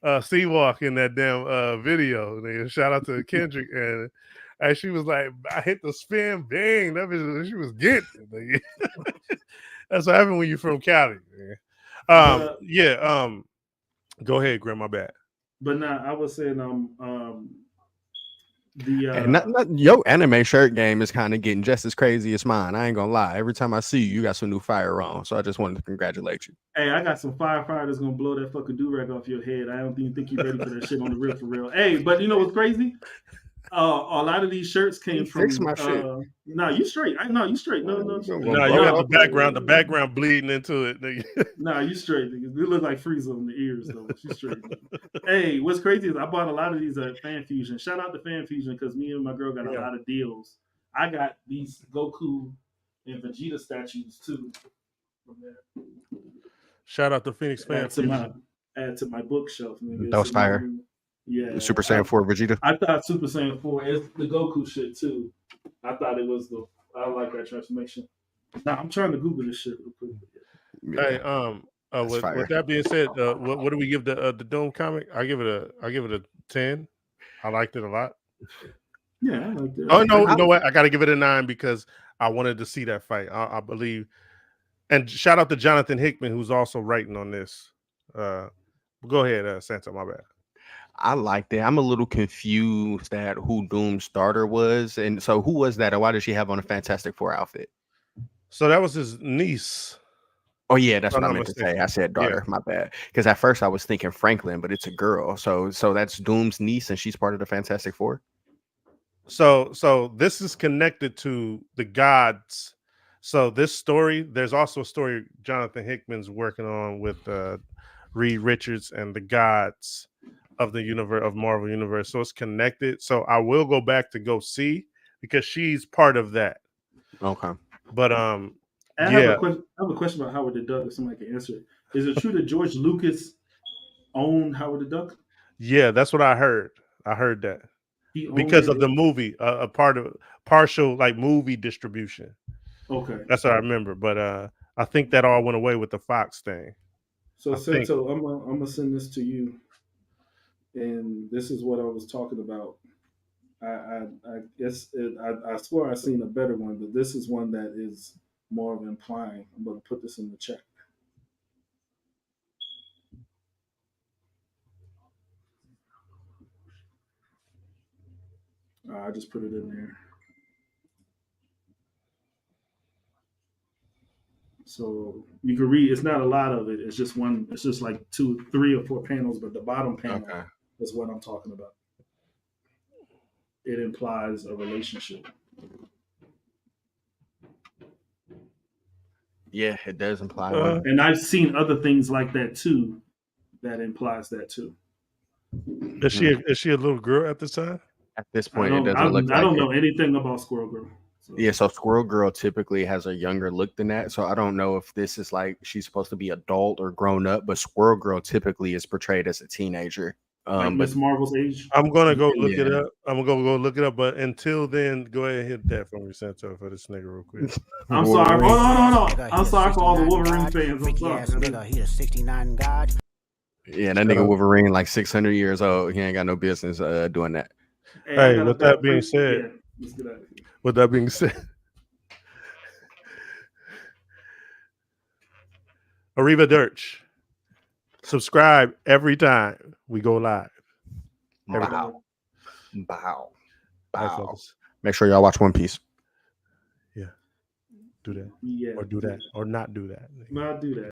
Seawalk in that damn video. Nigga. Shout out to Kendrick and she was like, I hit the spin, bang. That was she was getting it. That's what happened when you're from Cali. Man. Go ahead, Graham. My bad. But now I was saying your anime shirt game is kind of getting just as crazy as mine. I ain't gonna lie. Every time I see you, you got some new fire on. So I just wanted to congratulate you. Hey, I got some fire that's gonna blow that fucking do-rag off your head. I don't even think you're ready for that shit on the real for real. Hey, but you know what's crazy? A lot of these shirts came from. Fix my shit. No, you straight. You straight. No. No, you got the background bleeding into it. Nigga. Nah, you straight. Nigga. You look like Frieza on the ears though. You straight. Hey, what's crazy is I bought a lot of these at Fan Fusion. Shout out to Fan Fusion because me and my girl got a lot of deals. I got these Goku and Vegeta statues too. From there. Shout out to Phoenix Fan Fusion. Add to my bookshelf. Nigga. That was fire. Yeah, the Super Saiyan 4 Vegeta. I thought Super Saiyan 4 is the Goku shit too. I thought it was I like that transformation. Now I'm trying to Google this shit real quick. Hey, with that being said, what do we give the Doom comic? I give it a 10. I liked it a lot. Yeah, I liked it. Oh no, you know what? I got to give it a 9 because I wanted to see that fight. I believe. And shout out to Jonathan Hickman, who's also writing on this. Go ahead, Santa. My bad. I liked it. I'm a little confused at who Doom's starter was. And so who was that? And why did she have on a Fantastic Four outfit? So that was his niece. Oh, yeah, that's what I meant to say. I said daughter. Yeah. My bad. Because at first I was thinking Franklin, but it's a girl. So that's Doom's niece and she's part of the Fantastic Four? So this is connected to the gods. So this story, there's also a story Jonathan Hickman's working on with Reed Richards and the gods of the universe of Marvel Universe. So it's connected. So I will go back to go see because she's part of that. Okay. But I have a question about Howard the Duck if somebody can answer it. Is it true that George Lucas owned Howard the Duck? Yeah, that's what I heard. I heard that. Because of the movie, a partial like movie distribution. Okay. That's what I remember. But I think that all went away with the Fox thing. So Santo, I'm gonna send this to you. And this is what I was talking about. I guess I swear I've seen a better one, but this is one that is more of implying. I'm going to put this in the chat. I just put it in there. So you can read. It's not a lot of it. It's just one. It's just like 2, 3, or 4 panels, but the bottom panel is what I'm talking about. It implies a relationship. Yeah, it does imply one. And I've seen other things like that too. that implies that too. Is she a little girl at the time? At this I point, it don't, doesn't look I like don't it. know anything about Squirrel Girl. So. Yeah, so Squirrel Girl typically has a younger look than that. So I don't know if this is like she's supposed to be adult or grown up, but Squirrel Girl typically is portrayed as a teenager. Like But Miss Marvel's age. I'm gonna go look it Yeah. up. I'm gonna go look it up. But until then, go ahead and hit that for me, Santo, for this nigga real quick. I'm sorry. Hold on. Nigga, I'm he sorry a for all the 69 Wolverine God. fans. I'm Freaky sorry. ass nigga, he a 69 God. Yeah, that nigga Wolverine, like 600 years old. He ain't got no business doing that. Hey, with that being said, yeah, let's get out of here. with that being said, Arrivederci. Subscribe every time we go live. Bow. All right, fellas. Make sure y'all watch One Piece. Yeah. Do that. Yeah. Or do that. Or not do that. Not do that.